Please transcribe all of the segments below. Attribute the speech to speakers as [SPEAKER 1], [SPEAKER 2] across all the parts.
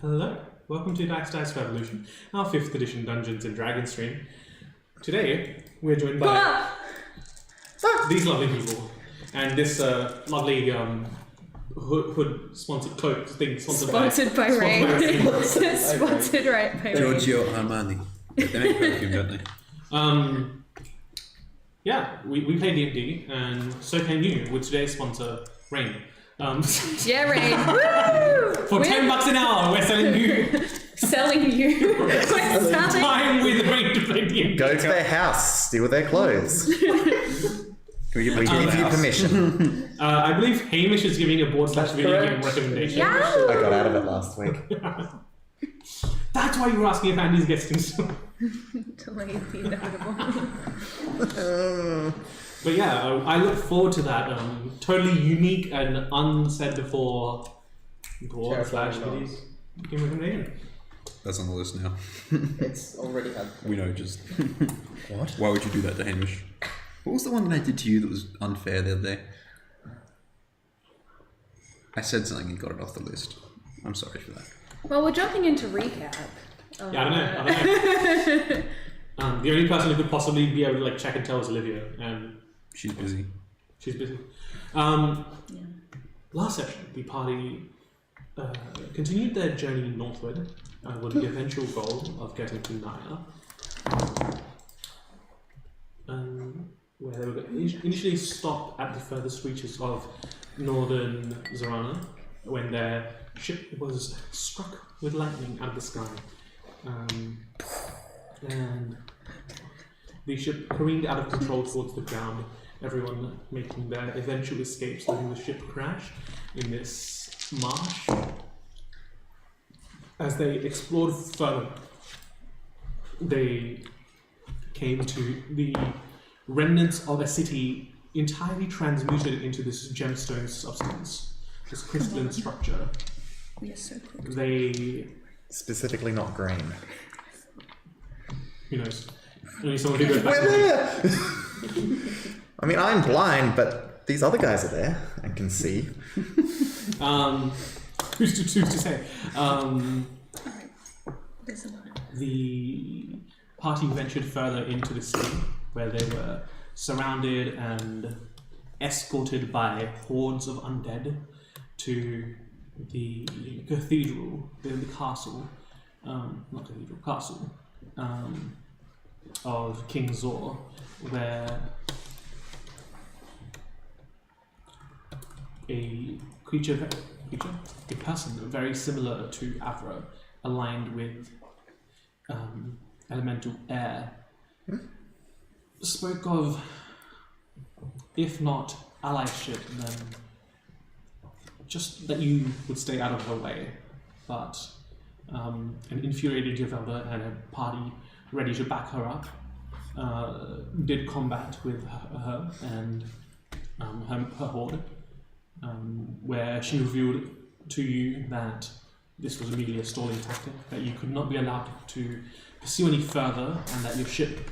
[SPEAKER 1] Hello, welcome to Dice Revolution, our 5th edition Dungeons and Dragons stream. Today, we're joined by these lovely people, and this lovely hood sponsored cloak thing
[SPEAKER 2] sponsored by Ray. Sponsored right by Ray.
[SPEAKER 3] Giorgio Armani. They make perfume, don't they?
[SPEAKER 1] Yeah, we play D&D, and so can you with today's sponsor, Rain.
[SPEAKER 2] Yeah, Rain. Woo!
[SPEAKER 1] For $10 an hour, we're selling you.
[SPEAKER 2] Selling you. We're selling
[SPEAKER 1] time with Rain to play D&D.
[SPEAKER 4] Go to their house, steal their clothes. We give you permission.
[SPEAKER 1] I believe Hamish is giving a board/video game recommendation.
[SPEAKER 2] Yeah.
[SPEAKER 4] I got out of it last week.
[SPEAKER 1] That's why you were asking if Andy's guesting so.
[SPEAKER 2] Delay the inevitable.
[SPEAKER 1] But yeah, I look forward to that totally unique and unsaid before board/video game recommendation.
[SPEAKER 3] That's on the list now.
[SPEAKER 5] It's already had.
[SPEAKER 3] We know just...
[SPEAKER 4] What?
[SPEAKER 3] Why would you do that to Hamish? What was the one that I did to you that was unfair the other day? I said something and got it off the list. I'm sorry for that.
[SPEAKER 2] Well, we're jumping into recap.
[SPEAKER 1] Yeah, I don't know. The only person who could possibly be able to check and tell is Olivia, and
[SPEAKER 3] she's busy.
[SPEAKER 1] She's busy. Last session, the party continued their journey northward with the eventual goal of getting to Naya, where they were initially stopped at the furthest reaches of northern Zorana when their ship was struck with lightning out of the sky. And the ship careened out of control towards the ground, everyone making their eventual escapes, letting the ship crash in this marsh. As they explored further, they came to the remnants of a city entirely transmuted into this gemstone substance, this crystalline structure.
[SPEAKER 2] We are so quick.
[SPEAKER 1] They...
[SPEAKER 4] Specifically not green.
[SPEAKER 1] Who knows? Only someone who goes back.
[SPEAKER 4] We're there! I mean, I'm blind, but these other guys are there and can see.
[SPEAKER 1] Who's to say?
[SPEAKER 2] There's a lot.
[SPEAKER 1] The party ventured further into the city, where they were surrounded and escorted by hordes of undead to the cathedral, the castle, not cathedral, castle, of King Zor, where a person very similar to Avra, aligned with elemental air, spoke of, if not allyship, then just that you would stay out of her way, but an infuriated Yavelda and a party ready to back her up did combat with her and her horde, where she revealed to you that this was merely a stalling tactic, that you could not be allowed to pursue any further, and that your ship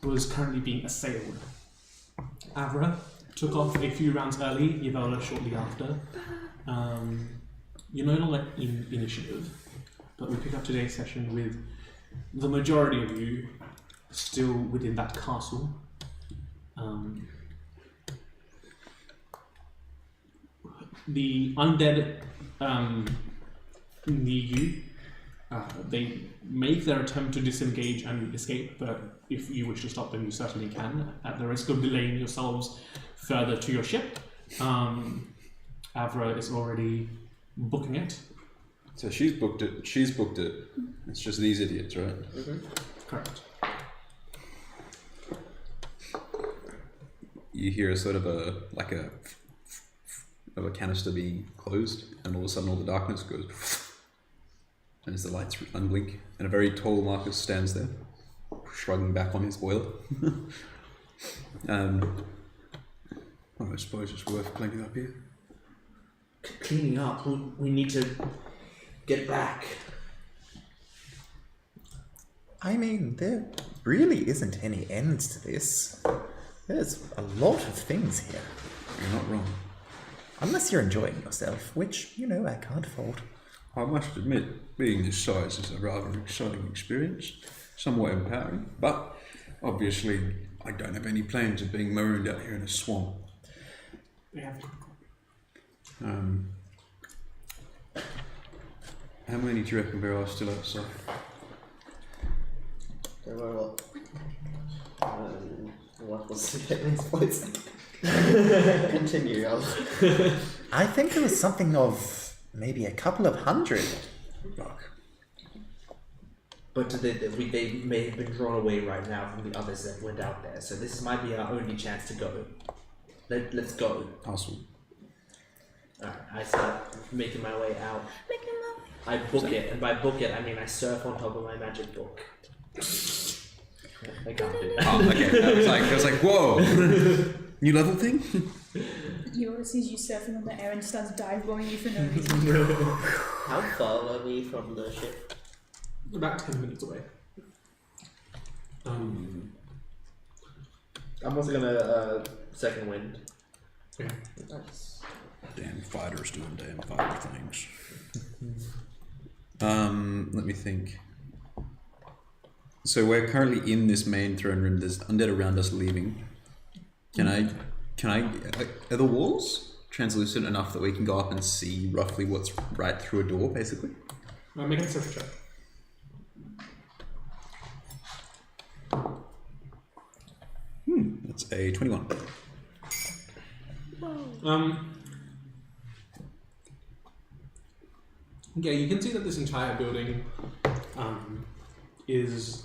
[SPEAKER 1] was currently being assailed. Avra took off a few rounds early, Yavelda shortly after. You're no longer in initiative, but we pick up today's session with the majority of you still within that castle. The undead near you, they make their attempt to disengage and escape, but if you wish to stop them, you certainly can, at the risk of delaying yourselves further to your ship. Avra is already booking it.
[SPEAKER 3] So she's booked it. It's just these idiots, right?
[SPEAKER 1] Correct.
[SPEAKER 3] You hear a sort of a canister being closed, and all of a sudden all the darkness goes, and as the lights unblink, and a very tall Marcus stands there, shrugging back on his boiler. Well, I suppose it's worth cleaning up here.
[SPEAKER 5] Cleaning up? We need to get back.
[SPEAKER 4] I mean, there really isn't any end to this. There's a lot of things here.
[SPEAKER 3] You're not wrong.
[SPEAKER 4] Unless you're enjoying yourself, which, I can't fault.
[SPEAKER 3] I must admit, being this size is a rather exciting experience, somewhat empowering, but obviously I don't have any plans of being marooned out here in a swamp.
[SPEAKER 1] Yeah.
[SPEAKER 3] How many do you reckon there are still outside?
[SPEAKER 5] There were what was the Japanese voice? Continue.
[SPEAKER 4] I think it was something of maybe a couple of hundred.
[SPEAKER 3] Fuck.
[SPEAKER 5] But they may have been drawn away right now from the others that went out there, so this might be our only chance to go. Let's go.
[SPEAKER 3] Awesome.
[SPEAKER 5] Alright, I start making my way out. I book it, and by book it, I mean I surf on top of my magic book. I can't do that.
[SPEAKER 3] Oh, okay. I was like, whoa! New level thing?
[SPEAKER 2] Eeyore sees you surfing on the air and starts dive bombing you for no reason.
[SPEAKER 5] How far were we from the ship?
[SPEAKER 1] About 10 minutes away.
[SPEAKER 5] I'm also gonna second wind.
[SPEAKER 1] Yeah.
[SPEAKER 5] Nice.
[SPEAKER 3] Damn fighters doing damn fighter things. Let me think. So we're currently in this main throne room. There's undead around us leaving. Can I? Are the walls translucent enough that we can go up and see roughly what's right through a door, basically?
[SPEAKER 1] Make a perception check.
[SPEAKER 3] That's a 21.
[SPEAKER 1] Yeah, you can see that this entire building is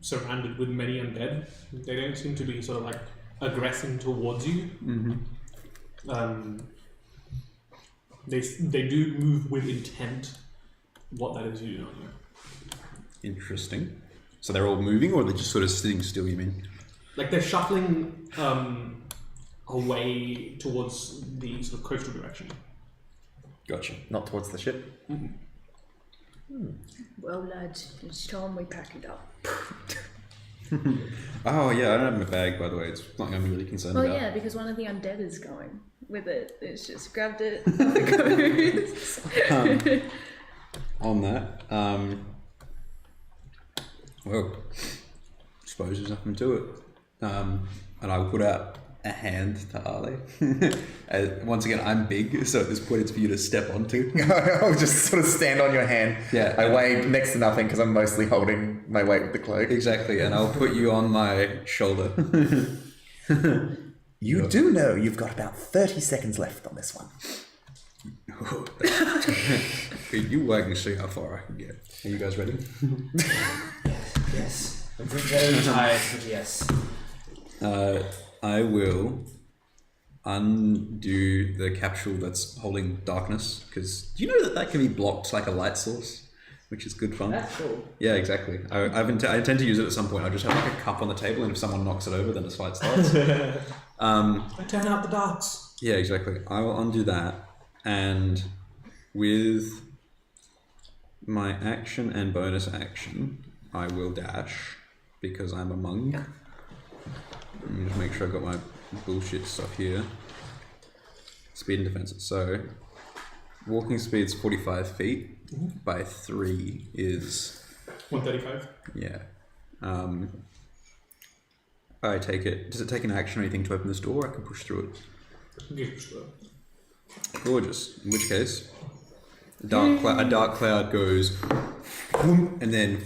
[SPEAKER 1] surrounded with many undead. They don't seem to be sort of like aggressing towards you. They do move with intent. What that is, you don't know.
[SPEAKER 3] Interesting. So they're all moving, or they're just sort of sitting still, you mean?
[SPEAKER 1] Like they're shuffling away towards the sort of coastal direction.
[SPEAKER 3] Gotcha.
[SPEAKER 4] Not towards the ship.
[SPEAKER 2] Well, lads, it's time we pack it up.
[SPEAKER 3] Oh, yeah, I don't have my bag, by the way. It's something I'm really concerned
[SPEAKER 2] Well,
[SPEAKER 3] about.
[SPEAKER 2] yeah, because one of the undead is going with it. It's just grabbed it. Off it goes.
[SPEAKER 3] On that, well, suppose there's nothing to it. And I will put out a hand to Ale. Once again, I'm big, so at this point it's for you to step onto.
[SPEAKER 4] I'll just sort of stand on your hand.
[SPEAKER 3] Yeah.
[SPEAKER 4] I weigh next to nothing because I'm mostly holding my weight with the cloak.
[SPEAKER 3] Exactly, and I'll put you on my shoulder.
[SPEAKER 4] You do know you've got about 30 seconds left on this one.
[SPEAKER 3] You wait and see how far I can get. Are you guys ready?
[SPEAKER 5] Yes. I'm very tired, but yes.
[SPEAKER 3] I will undo the capsule that's holding darkness, because do you know that can be blocked like a light source, which is good fun.
[SPEAKER 5] That's cool.
[SPEAKER 3] Yeah, exactly. I intend to use it at some point. I just have like a cup on the table, and if someone knocks it over, then this fight starts.
[SPEAKER 1] I turn out the darks.
[SPEAKER 3] Yeah, exactly. I will undo that, and with my action and bonus action, I will dash because I'm a monk. Let me just make sure I've got my bullshit stuff here. Speed and defense. So, walking speed's 45 feet. By 3 is
[SPEAKER 1] 135.
[SPEAKER 3] yeah. I take it. Does it take an action or anything to open this door? I can push through it.
[SPEAKER 1] Yes.
[SPEAKER 3] Gorgeous. In which case, a dark cloud goes, and then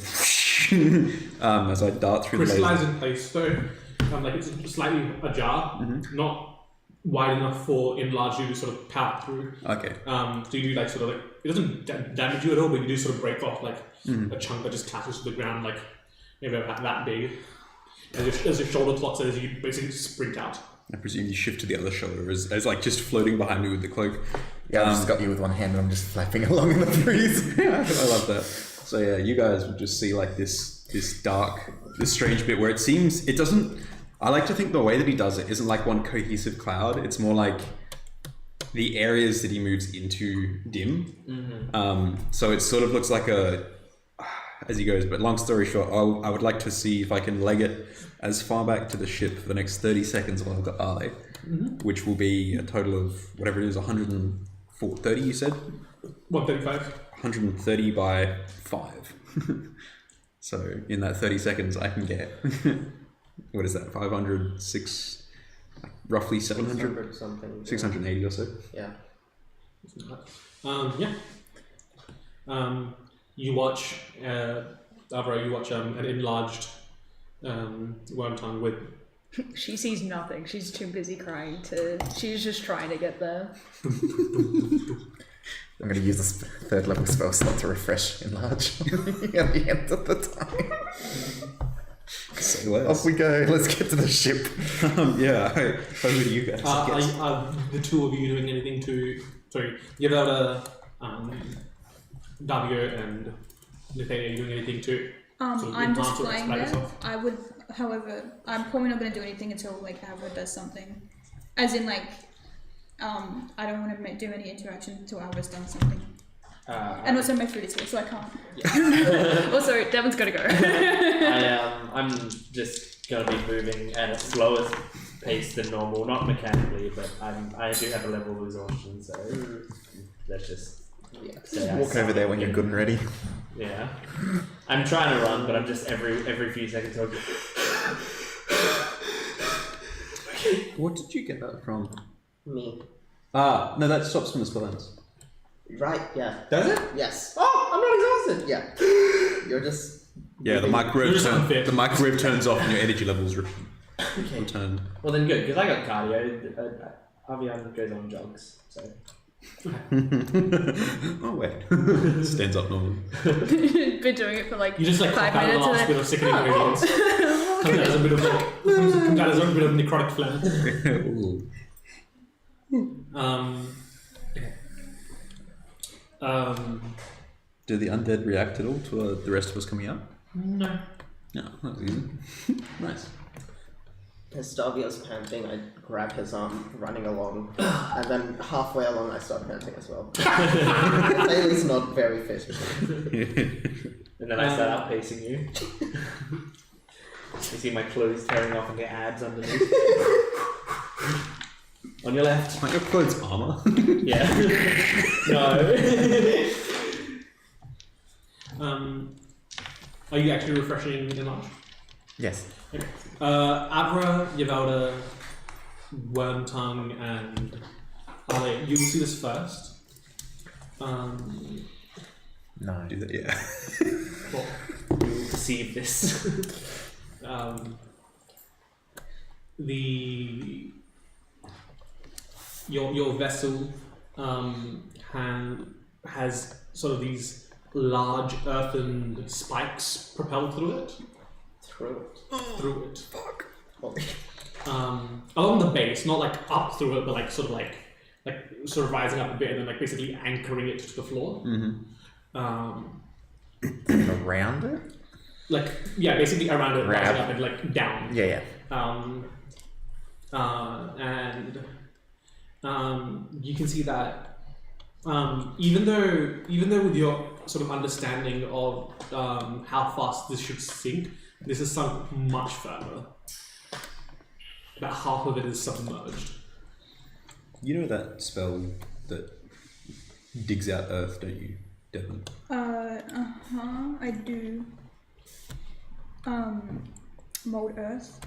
[SPEAKER 3] as I dart through the laser.
[SPEAKER 1] Crystallize in place, so like it's slightly ajar, not wide enough for enlarge you to sort of power through.
[SPEAKER 3] Okay.
[SPEAKER 1] So you do like sort of like it doesn't damage you at all, but you do sort of break off like a chunk that just clatters to the ground, like maybe about that big. As your shoulder clocks as you basically sprint out.
[SPEAKER 3] I presume you shift to the other shoulder as like just floating behind me with the cloak.
[SPEAKER 4] Yeah, I've just got you with one hand and I'm just flapping along in the breeze.
[SPEAKER 3] Yeah, I love that. So yeah, you guys would just see like this strange bit where it doesn't. I like to think the way that he does it isn't like one cohesive cloud. It's more like the areas that he moves into dim. So it sort of looks like as he goes. But long story short, I would like to see if I can leg it as far back to the ship for the next 30 seconds while I've got Ale, which will be a total of whatever it is, 130 you said?
[SPEAKER 1] 135.
[SPEAKER 3] 130 by 5. So in that 30 seconds, I can get what is that? 500, roughly 700,
[SPEAKER 5] something.
[SPEAKER 3] 680 or so.
[SPEAKER 5] Yeah.
[SPEAKER 1] Yeah. You watch, Avra, you watch an enlarged worm tongue with.
[SPEAKER 2] She sees nothing. She's too busy crying to. She's just trying to get there.
[SPEAKER 4] I'm going to use this 3rd level spell slot to refresh enlarge at the end of the time.
[SPEAKER 3] Say less.
[SPEAKER 4] Off we go. Let's get to the ship.
[SPEAKER 3] Yeah. Over to you guys.
[SPEAKER 1] Are the two of you doing anything to? Sorry, Yavada, Davio, and Nathania, doing anything to? Sort of
[SPEAKER 2] I'm just
[SPEAKER 1] enhance or
[SPEAKER 2] flying
[SPEAKER 1] expand
[SPEAKER 2] there.
[SPEAKER 1] yourself?
[SPEAKER 2] I would, however, I'm probably not going to do anything until like Avra does something. As in like, I don't want to do any interaction until Avra's done something. And also my food is here, so I can't.
[SPEAKER 5] Yeah.
[SPEAKER 2] Also, Devon's got to go.
[SPEAKER 5] I'm just gonna be moving at a slower pace than normal, not mechanically, but I do have a level of exhaustion, so let's just say I
[SPEAKER 4] Walk over there when you're good and ready.
[SPEAKER 5] Yeah, I'm trying to run, but I'm just every few seconds. I'll just...
[SPEAKER 3] What did you get that from?
[SPEAKER 6] Me.
[SPEAKER 3] No, that stops when the spell ends.
[SPEAKER 6] Right, yeah.
[SPEAKER 3] Does it?
[SPEAKER 6] Yes.
[SPEAKER 5] Oh, I'm not exhausted.
[SPEAKER 6] Yeah. You're just...
[SPEAKER 3] Yeah, the microwave
[SPEAKER 1] You're just unfit.
[SPEAKER 3] the microwave turns off and your energy levels
[SPEAKER 6] Okay.
[SPEAKER 3] return.
[SPEAKER 5] Well then good, because I got cardio. Avian goes on jogs, so...
[SPEAKER 3] Oh wait, stands up normally.
[SPEAKER 2] Been doing it for like
[SPEAKER 1] You just like
[SPEAKER 2] 5
[SPEAKER 1] pop out the
[SPEAKER 2] minutes.
[SPEAKER 1] last bit of sickening ingredients. Comes out as a bit of like, comes out as a bit of necrotic phlegm. Okay.
[SPEAKER 3] Do the undead react at all to the rest of us coming out?
[SPEAKER 1] No.
[SPEAKER 3] No, that was easy. Nice.
[SPEAKER 6] As Davio's panting, I grab his arm, running along, and then halfway along I start panting as well. Bailey's not very fit.
[SPEAKER 5] And then I start outpacing you. You see my clothes tearing off and get abs underneath. On your left.
[SPEAKER 3] Aren't your clothes armor?
[SPEAKER 5] Yeah. No.
[SPEAKER 1] Are you actually refreshing in lunch?
[SPEAKER 4] Yes.
[SPEAKER 1] Okay. Avra, Yavalda, Wormtongue, and Ale, you will see this first.
[SPEAKER 4] No.
[SPEAKER 3] Do that, yeah.
[SPEAKER 1] Well,
[SPEAKER 5] You will perceive this.
[SPEAKER 1] Your vessel has sort of these large earthen spikes propelled through it.
[SPEAKER 6] Through it.
[SPEAKER 1] Fuck.
[SPEAKER 6] Holy.
[SPEAKER 1] Along the base, not like up through it, but like sort of rising up a bit and then like basically anchoring it to the floor.
[SPEAKER 4] Around it?
[SPEAKER 1] Like yeah, basically around it,
[SPEAKER 4] Grab.
[SPEAKER 1] rising up and like down.
[SPEAKER 4] Yeah.
[SPEAKER 1] You can see that even though with your sort of understanding of how fast this should sink, this is sunk much further. About half of it is submerged.
[SPEAKER 3] You know that spell that digs out earth, don't you, Devon?
[SPEAKER 2] I do. Mold Earth.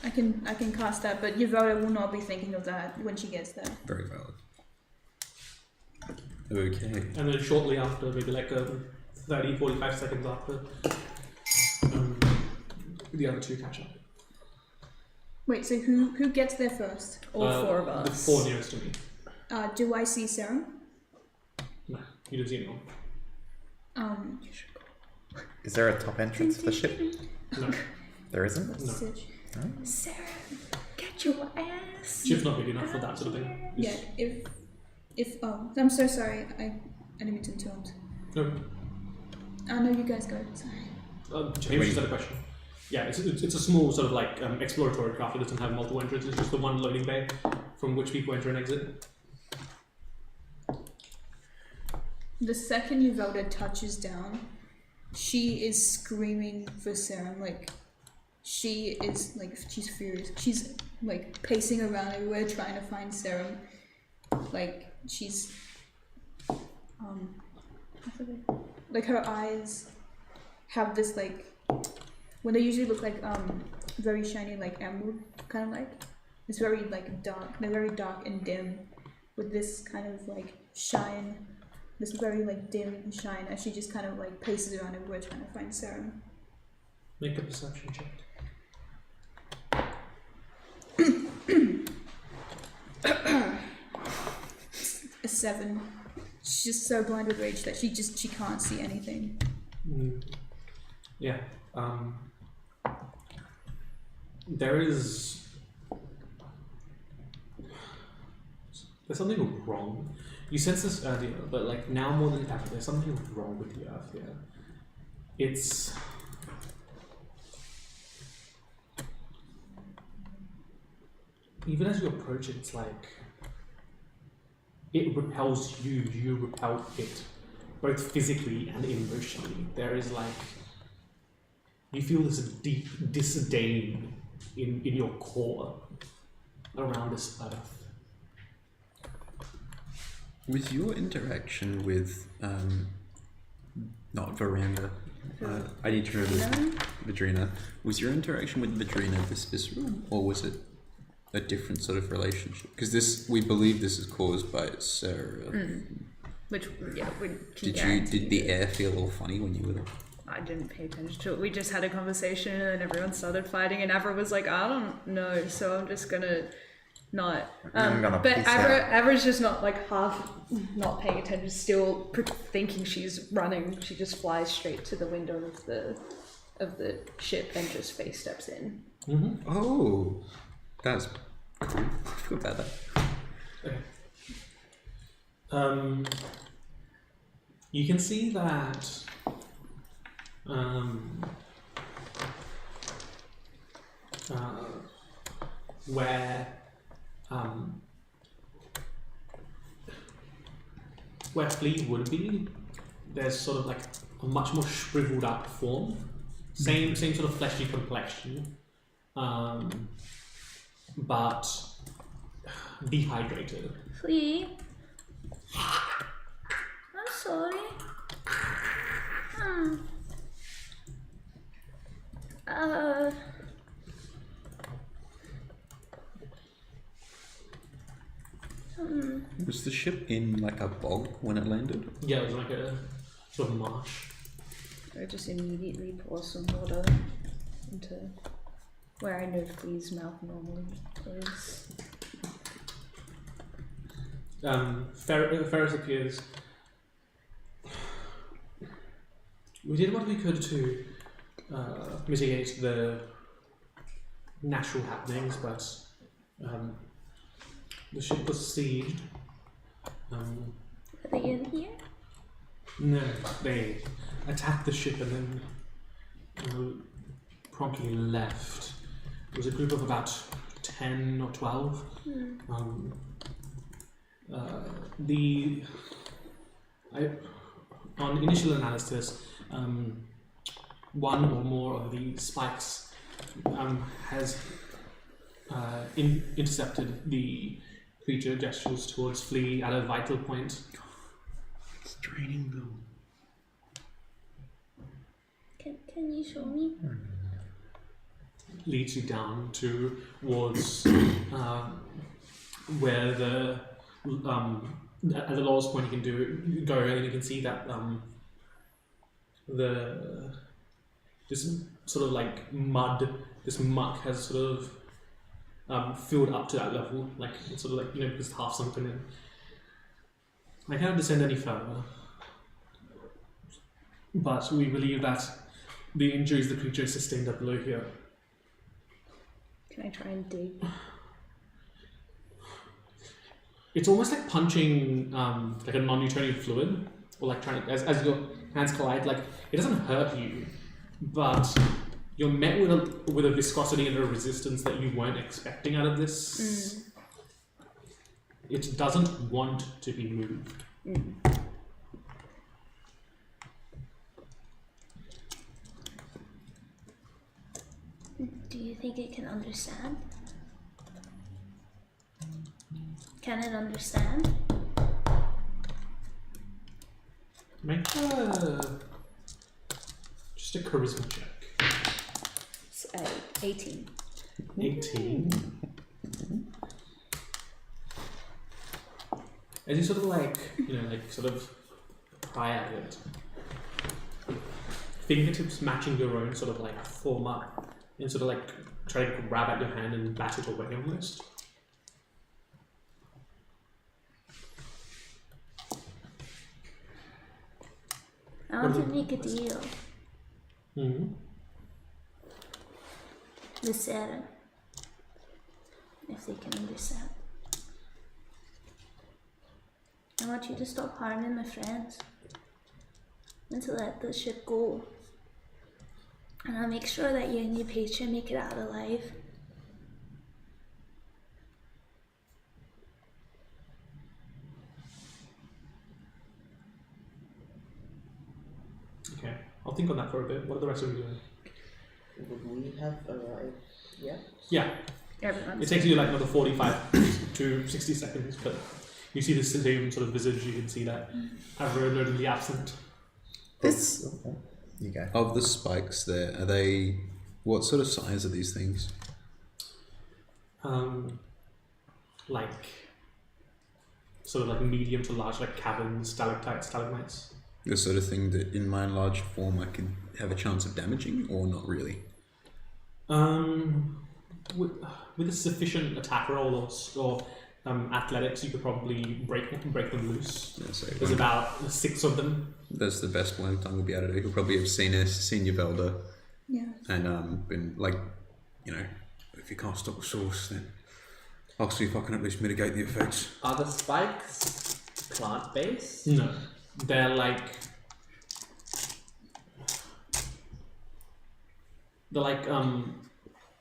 [SPEAKER 2] I can cast that, but Yavoda will not be thinking of that when she gets there.
[SPEAKER 3] Very valid. Okay.
[SPEAKER 1] And then shortly after, maybe like 30-45 seconds after, the other two catch up.
[SPEAKER 2] Wait, so who gets there first? All four of us.
[SPEAKER 1] The four nearest to me.
[SPEAKER 2] Do I see Serum?
[SPEAKER 1] No, you don't see anyone.
[SPEAKER 4] Is there a top entrance for the ship?
[SPEAKER 1] No.
[SPEAKER 4] There isn't?
[SPEAKER 1] No.
[SPEAKER 2] Serum, get your ass.
[SPEAKER 1] Ship's not big enough for that sort of thing.
[SPEAKER 2] Yeah, if I'm so sorry. I didn't mean to interrupt.
[SPEAKER 1] No.
[SPEAKER 2] No, you guys go. Sorry.
[SPEAKER 1] James just had a question. Yeah, it's a small sort of like exploratory craft. It doesn't have multiple entrances. It's just the one loading bay from which people enter and exit.
[SPEAKER 2] The second Yavoda touches down, she is screaming for Serum. Like, she's furious. She's like pacing around everywhere trying to find Serum. Like, she's like her eyes have this like, when they usually look like very shiny, like emerald, kind of like, it's very like dark. They're very dark and dim, with this kind of like shine, this very like dim shine as she just kind of like paces around everywhere trying to find Sarah.
[SPEAKER 1] Make a perception check.
[SPEAKER 2] A 7. She's just so blind with rage that she can't see anything.
[SPEAKER 1] Yeah. There's something wrong. You sensed this earlier, but like now more than ever, there's something wrong with the earth here. It's even as you approach it, it's like it repels you, you repel it, both physically and emotionally. There is like, you feel this deep disdain in your core around this earth.
[SPEAKER 3] Was your interaction with, not Veranda, I need to remember Vadrina. Was your interaction with Vadrina this visceral, or was it a different sort of relationship? Because this, we believe this is caused by Sarah.
[SPEAKER 7] Which, yeah, we can
[SPEAKER 3] Did the air feel all funny when you were there?
[SPEAKER 7] I didn't pay attention to it. We just had a conversation and then everyone started fighting and Avra was like, I don't know, so I'm just gonna not. But Avra's just not like half not paying attention, still thinking she's running. She just flies straight to the window of the ship and just face steps in.
[SPEAKER 3] Oh, that's cool. I feel about that.
[SPEAKER 1] Okay. You can see that where Flea would be, there's sort of like a much more shriveled up form. Same sort of fleshy complexion, but dehydrated.
[SPEAKER 7] Flea? I'm sorry.
[SPEAKER 3] Was the ship in like a bog when it landed?
[SPEAKER 1] Yeah, it was like a sort of marsh.
[SPEAKER 7] I just immediately pour some water into where I know Flea's mouth normally is.
[SPEAKER 1] Ferris appears. We did what we could to mitigate the natural happenings, but the ship was sieged.
[SPEAKER 7] Are they in here?
[SPEAKER 1] No, they attacked the ship and then promptly left. It was a group of about 10 or 12. On initial analysis, one or more of the spikes has intercepted the creature gestures towards Flea at a vital point.
[SPEAKER 3] It's draining them.
[SPEAKER 7] Can you show me?
[SPEAKER 1] Leads you down towards where the at the lowest point you can go, and you can see that this sort of like this muck has sort of filled up to that level, like it's sort of like just half sunken in. I can't descend any further, but we believe that the injuries the creature sustained are below here.
[SPEAKER 7] Can I try and dig?
[SPEAKER 1] It's almost like punching like a non-Newtonian fluid, or like trying to, as your hands collide. Like it doesn't hurt you, but you're met with a viscosity and a resistance that you weren't expecting out of this. It doesn't want to be moved.
[SPEAKER 8] Do you think it can understand? Can it understand?
[SPEAKER 1] Make just a charisma check.
[SPEAKER 7] It's 18.
[SPEAKER 1] 18. As you sort of like, sort of pry at it, fingertips matching your own sort of like form up and sort of like try to grab at your hand and bat it away almost.
[SPEAKER 8] I want to make a deal.
[SPEAKER 1] Mm-hmm.
[SPEAKER 8] With Sarah. If they can understand. I want you to stop harming my friends. And to let the ship go. And I'll make sure that you and your patron make it out alive.
[SPEAKER 1] Okay, I'll think on that for a bit. What are the rest of you doing?
[SPEAKER 6] Would we have arrived yet?
[SPEAKER 1] Yeah,
[SPEAKER 7] Everyone's
[SPEAKER 1] it takes you like another 45 to 60 seconds, but you see the same sort of visage. You can see that Avro notably absent.
[SPEAKER 4] This. You go.
[SPEAKER 3] Of the spikes there, are they... What sort of size are these things?
[SPEAKER 1] Like sort of like medium to large, like caverns, stalactites, stalagmites.
[SPEAKER 3] The sort of thing that in my large form I could have a chance of damaging, or not really?
[SPEAKER 1] With a sufficient attack roll or athletics, you could probably break them loose.
[SPEAKER 3] Yeah, so
[SPEAKER 1] There's about 6 of them.
[SPEAKER 3] that's the best Wormtongue will be able to do. He'll probably have seen your Velda
[SPEAKER 2] Yeah.
[SPEAKER 3] and been like, if you can't stop a source, then I'll see if I can at least mitigate the effects.
[SPEAKER 5] Are the spikes plant-based?
[SPEAKER 1] No, they're like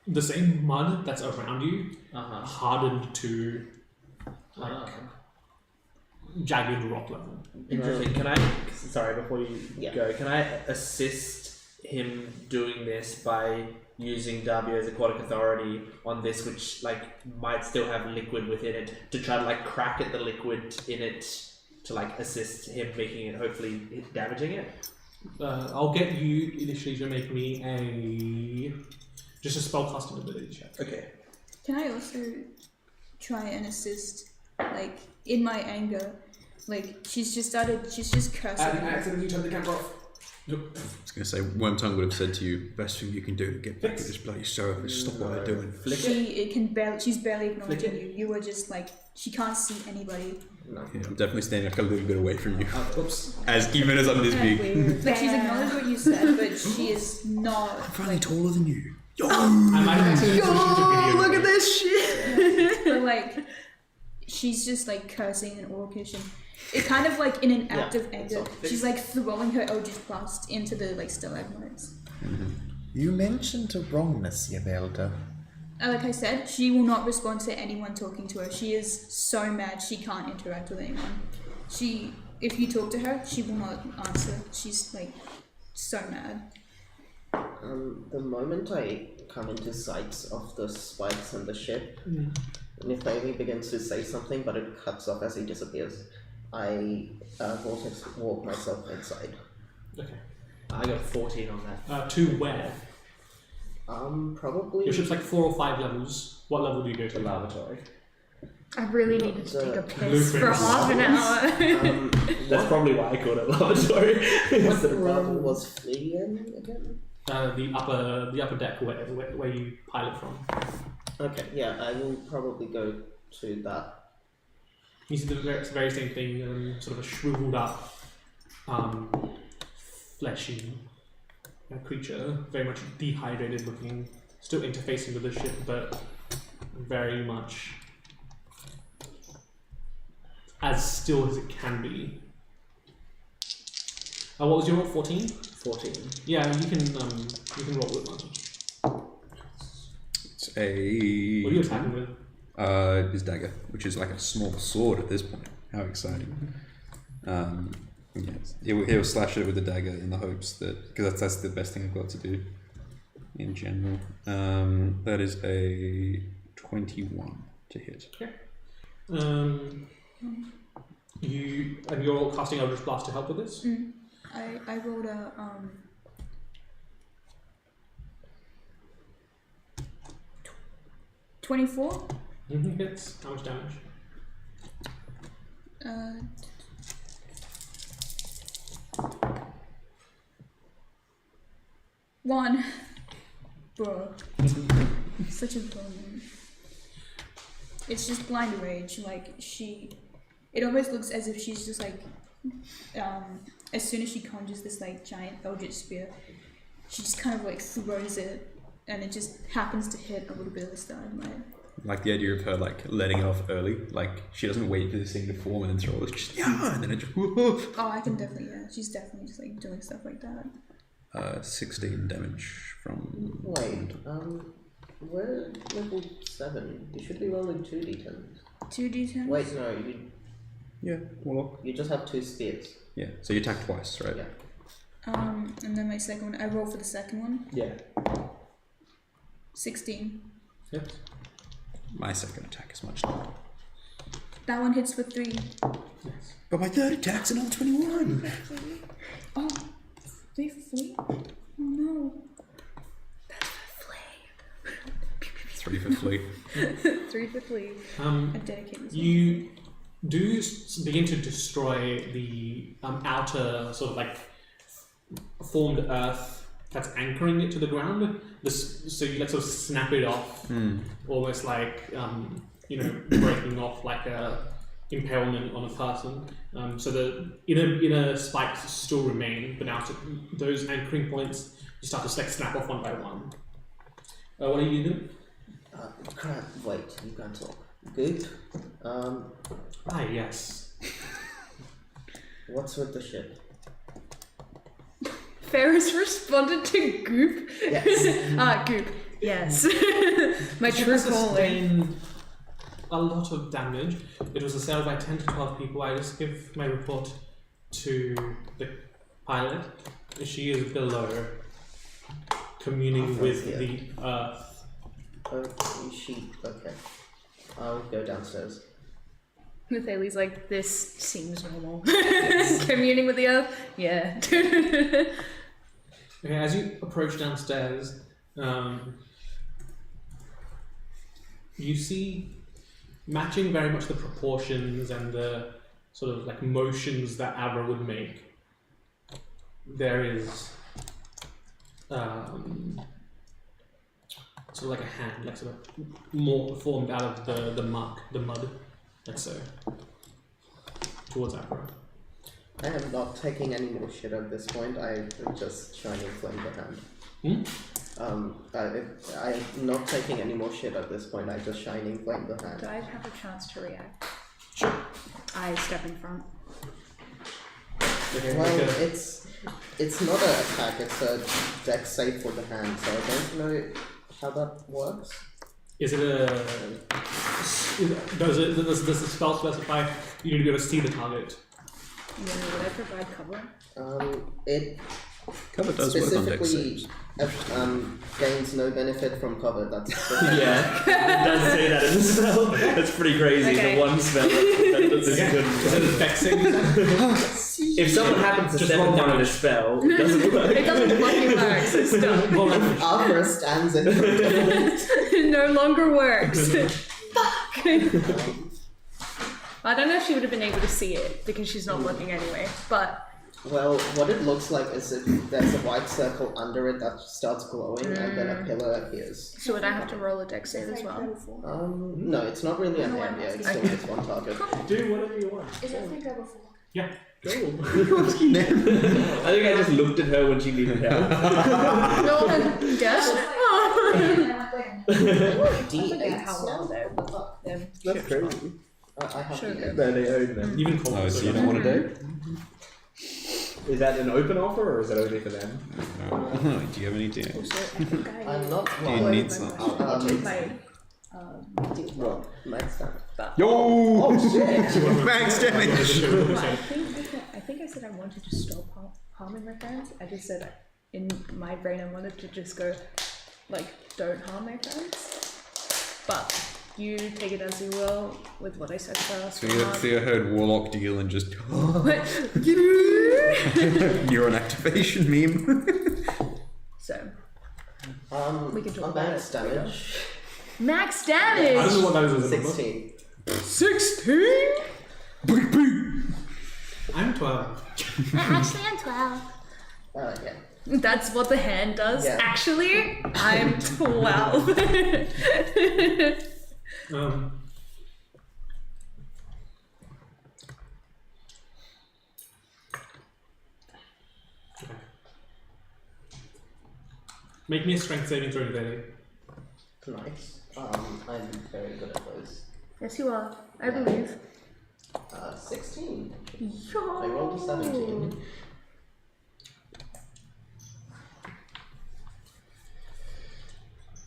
[SPEAKER 1] the same mud that's around you, hardened to like jagged rock level.
[SPEAKER 5] Interesting. Can I? Sorry, before you
[SPEAKER 6] Yeah.
[SPEAKER 5] go, can I assist him doing this by using Davio's aquatic authority on this, which like might still have liquid within it, to try to like crack at the liquid in it to like assist him making it, hopefully damaging it?
[SPEAKER 1] I'll get you initially to make me just a spellcasting ability check.
[SPEAKER 5] Okay.
[SPEAKER 2] Can I also try and assist, like, in my anger? Like, she's just cursing.
[SPEAKER 1] accidentally turned the camera off.
[SPEAKER 3] I was going to say, Wormtongue would have said to you, best thing you can do to get back at this bloody sheriff is stop what they're doing.
[SPEAKER 2] She's barely acknowledging you. You were just like, she can't see anybody.
[SPEAKER 6] No.
[SPEAKER 3] Yeah, I'm definitely standing like a little bit away from you.
[SPEAKER 1] Oops.
[SPEAKER 3] Even as I'm this big.
[SPEAKER 2] Like, she's acknowledged what you said, but she is not.
[SPEAKER 3] I'm finally taller than you. Yo!
[SPEAKER 1] I might have accidentally switched into video.
[SPEAKER 7] look at this shit!
[SPEAKER 2] But like, she's just like cursing and orcish, and it kind of like in an act of anger, she's like throwing her Eldritch Blast into the like stalagmites.
[SPEAKER 4] You mentioned a wrongness, Yavelda.
[SPEAKER 2] Like I said, she will not respond to anyone talking to her. She is so mad she can't interact with anyone. If you talk to her, she will not answer. She's like so mad.
[SPEAKER 6] The moment I come into sight of the spikes and the ship, and if Bailey begins to say something but it cuts off as he disappears, I vortex walk myself inside.
[SPEAKER 1] Okay.
[SPEAKER 5] I got 14 on that.
[SPEAKER 1] To where?
[SPEAKER 6] Probably.
[SPEAKER 1] Your ship's like 4 or 5 levels. What level do you go to?
[SPEAKER 5] The lavatory.
[SPEAKER 7] I really needed to take a piss
[SPEAKER 1] Blueprint
[SPEAKER 7] for
[SPEAKER 1] is
[SPEAKER 7] half an hour.
[SPEAKER 5] That's probably why I called it lavatory.
[SPEAKER 6] What level was Flea in again?
[SPEAKER 1] The upper deck where you pilot from.
[SPEAKER 6] Okay, yeah, I will probably go to that.
[SPEAKER 1] You see the very same thing, sort of a shriveled up, fleshy creature, very much dehydrated looking, still interfacing with the ship, but very much as still as it can be. What was your roll? 14?
[SPEAKER 5] 14.
[SPEAKER 1] Yeah, you can roll with advantage.
[SPEAKER 3] It's a...
[SPEAKER 1] What are you attacking with?
[SPEAKER 3] His dagger, which is like a small sword at this point. How exciting. He'll slash it with the dagger in the hopes that... Because that's the best thing I've got to do in general. That is a 21 to hit.
[SPEAKER 1] Okay. you're all casting Eldritch Blast to help with this?
[SPEAKER 2] I rolled a 24.
[SPEAKER 1] Hits. How much damage?
[SPEAKER 2] One. Bro. Such a bummer. It's just blind rage. Like it almost looks as if she's just like, as soon as she conjures this like giant eldritch spear, she just kind of like throws it, and it just happens to hit a little bit of the side of my head.
[SPEAKER 3] Like the idea of her like letting it off early, like she doesn't wait for this thing to form and then throw it. It's just and then it just.
[SPEAKER 2] Oh, I can definitely. Yeah, she's definitely just like doing stuff like that.
[SPEAKER 3] 16 damage from.
[SPEAKER 6] Wait, we're level 7. You should be rolling 2d10s.
[SPEAKER 2] 2d10.
[SPEAKER 6] Wait, no,
[SPEAKER 3] Yeah, Warlock.
[SPEAKER 6] you just have 2 spears.
[SPEAKER 3] Yeah, so you attack twice, right?
[SPEAKER 6] Yeah.
[SPEAKER 2] And then my second one, I roll for the second one.
[SPEAKER 1] Yeah.
[SPEAKER 2] 16.
[SPEAKER 1] Yep.
[SPEAKER 3] My second attack is much lower.
[SPEAKER 2] That one hits for 3.
[SPEAKER 1] Yes.
[SPEAKER 3] But my third attack's another 21.
[SPEAKER 2] Oh, 3 for 3? Oh no.
[SPEAKER 3] 3 for flee.
[SPEAKER 7] 3 for flee.
[SPEAKER 2] I dedicate this
[SPEAKER 1] You do begin to destroy the outer sort of like formed earth that's anchoring it to the ground. So you like sort of snap it off, almost like breaking off like a impalement on a person. So the inner spikes still remain, but now those anchoring points you start to like snap off one by one. What are you doing?
[SPEAKER 6] Crap, wait, you can't talk. Goop.
[SPEAKER 1] Yes.
[SPEAKER 6] What's with the ship?
[SPEAKER 7] Ferris responded to Goop.
[SPEAKER 6] Yes.
[SPEAKER 7] Goop. Yes. My
[SPEAKER 1] The ship
[SPEAKER 7] true
[SPEAKER 1] has
[SPEAKER 7] calling.
[SPEAKER 1] sustained a lot of damage. It was assailed by 10 to 12 people. I just give my report to the pilot. She is below, communing with the earth.
[SPEAKER 6] Okay. I'll go downstairs.
[SPEAKER 7] Nathali's like, this seems normal. Communing with the earth? Yeah.
[SPEAKER 1] Okay, as you approach downstairs, you see, matching very much the proportions and the sort of like motions that Abra would make, there is sort of like a hand, like sort of more formed out of the mud, like so, towards Abra.
[SPEAKER 6] I am not taking any more shit at this point. I am just shining flame the hand. I am not taking any more shit at this point. I just shining flame the hand.
[SPEAKER 7] Do I have a chance to react?
[SPEAKER 1] Sure.
[SPEAKER 7] I step in front.
[SPEAKER 1] Okay,
[SPEAKER 6] Well,
[SPEAKER 1] okay.
[SPEAKER 6] it's not an attack. It's a dex save for the hand. So I don't know how that works.
[SPEAKER 1] Is it does the spell specify you need to be able to see the target?
[SPEAKER 7] Yeah, would I provide cover?
[SPEAKER 6] It
[SPEAKER 3] Cover does work on dex
[SPEAKER 6] specifically
[SPEAKER 3] saves.
[SPEAKER 6] gains no benefit from cover. That's
[SPEAKER 5] Yeah, it does say that in the spell. That's pretty crazy.
[SPEAKER 7] Okay.
[SPEAKER 5] The one spell that does this good.
[SPEAKER 1] Is it a dex saving?
[SPEAKER 5] If someone happens to
[SPEAKER 1] Just
[SPEAKER 5] step
[SPEAKER 1] roll
[SPEAKER 5] in front of the
[SPEAKER 1] damage.
[SPEAKER 5] spell, it doesn't work.
[SPEAKER 7] It doesn't fucking work, so stop.
[SPEAKER 1] Roll damage.
[SPEAKER 6] Abra stands in front of it.
[SPEAKER 7] No longer works. Fuck. I don't know if she would have been able to see it because she's not looking anyway, but
[SPEAKER 6] Well, what it looks like is if there's a white circle under it that starts glowing and then a pillar appears.
[SPEAKER 7] so would I have to roll a dex save as well?
[SPEAKER 6] No, it's not really an area, it's still just one target.
[SPEAKER 1] Do whatever you want.
[SPEAKER 8] Is it like level 4?
[SPEAKER 1] Yeah.
[SPEAKER 5] I think I just looked at her when she needed help.
[SPEAKER 7] No one guessed.
[SPEAKER 6] D8.
[SPEAKER 7] How well they're.
[SPEAKER 5] That's crazy.
[SPEAKER 6] I have
[SPEAKER 7] Sure.
[SPEAKER 6] D8.
[SPEAKER 5] No, they own them.
[SPEAKER 1] Even cold.
[SPEAKER 3] Oh, so you don't want to do?
[SPEAKER 5] Is that an open offer or is that only for them?
[SPEAKER 3] No. Do you have any D8?
[SPEAKER 6] I'm not
[SPEAKER 3] Do you need some?
[SPEAKER 7] I'll take my
[SPEAKER 6] well, max time.
[SPEAKER 3] Yo!
[SPEAKER 6] Oh shit!
[SPEAKER 3] Max damage!
[SPEAKER 7] I think I said I wanted to stop harming my friends. I just said in my brain I wanted to just go like don't harm my friends. But you take it as you will with what I said first.
[SPEAKER 3] So you heard Warlock deal and just
[SPEAKER 7] What?
[SPEAKER 3] neuron activation meme.
[SPEAKER 7] So
[SPEAKER 6] We
[SPEAKER 7] can talk about
[SPEAKER 6] max
[SPEAKER 7] it
[SPEAKER 6] damage.
[SPEAKER 7] max
[SPEAKER 1] I don't
[SPEAKER 7] damage.
[SPEAKER 1] know what that is as a number.
[SPEAKER 6] 16.
[SPEAKER 7] 16.
[SPEAKER 1] I'm 12.
[SPEAKER 8] Actually, I'm 12.
[SPEAKER 6] Yeah.
[SPEAKER 7] That's what the hand does.
[SPEAKER 6] Yeah.
[SPEAKER 7] Actually, I'm 12.
[SPEAKER 1] Okay. Make me a strength saving throw, Veli.
[SPEAKER 6] Nice. I'm very good at those.
[SPEAKER 7] Yes, you are. I believe.
[SPEAKER 6] 16.
[SPEAKER 7] Yo.
[SPEAKER 6] I rolled a 17.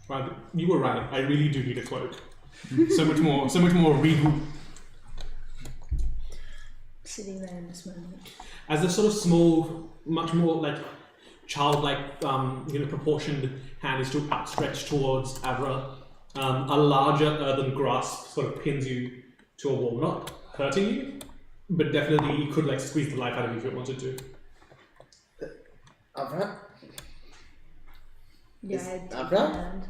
[SPEAKER 1] Right, you were right. I really do need a cloak. So much more regal.
[SPEAKER 7] Sitting there in this moment.
[SPEAKER 1] As a sort of small, much more like childlike, proportioned hand is still outstretched towards Avra. A larger earthen grasp sort of pins you to a wall, not hurting you, but definitely you could like squeeze the life out of you if it wanted to.
[SPEAKER 6] Avra?
[SPEAKER 7] Yeah,
[SPEAKER 6] Is
[SPEAKER 7] I did
[SPEAKER 6] Avra?
[SPEAKER 7] hand.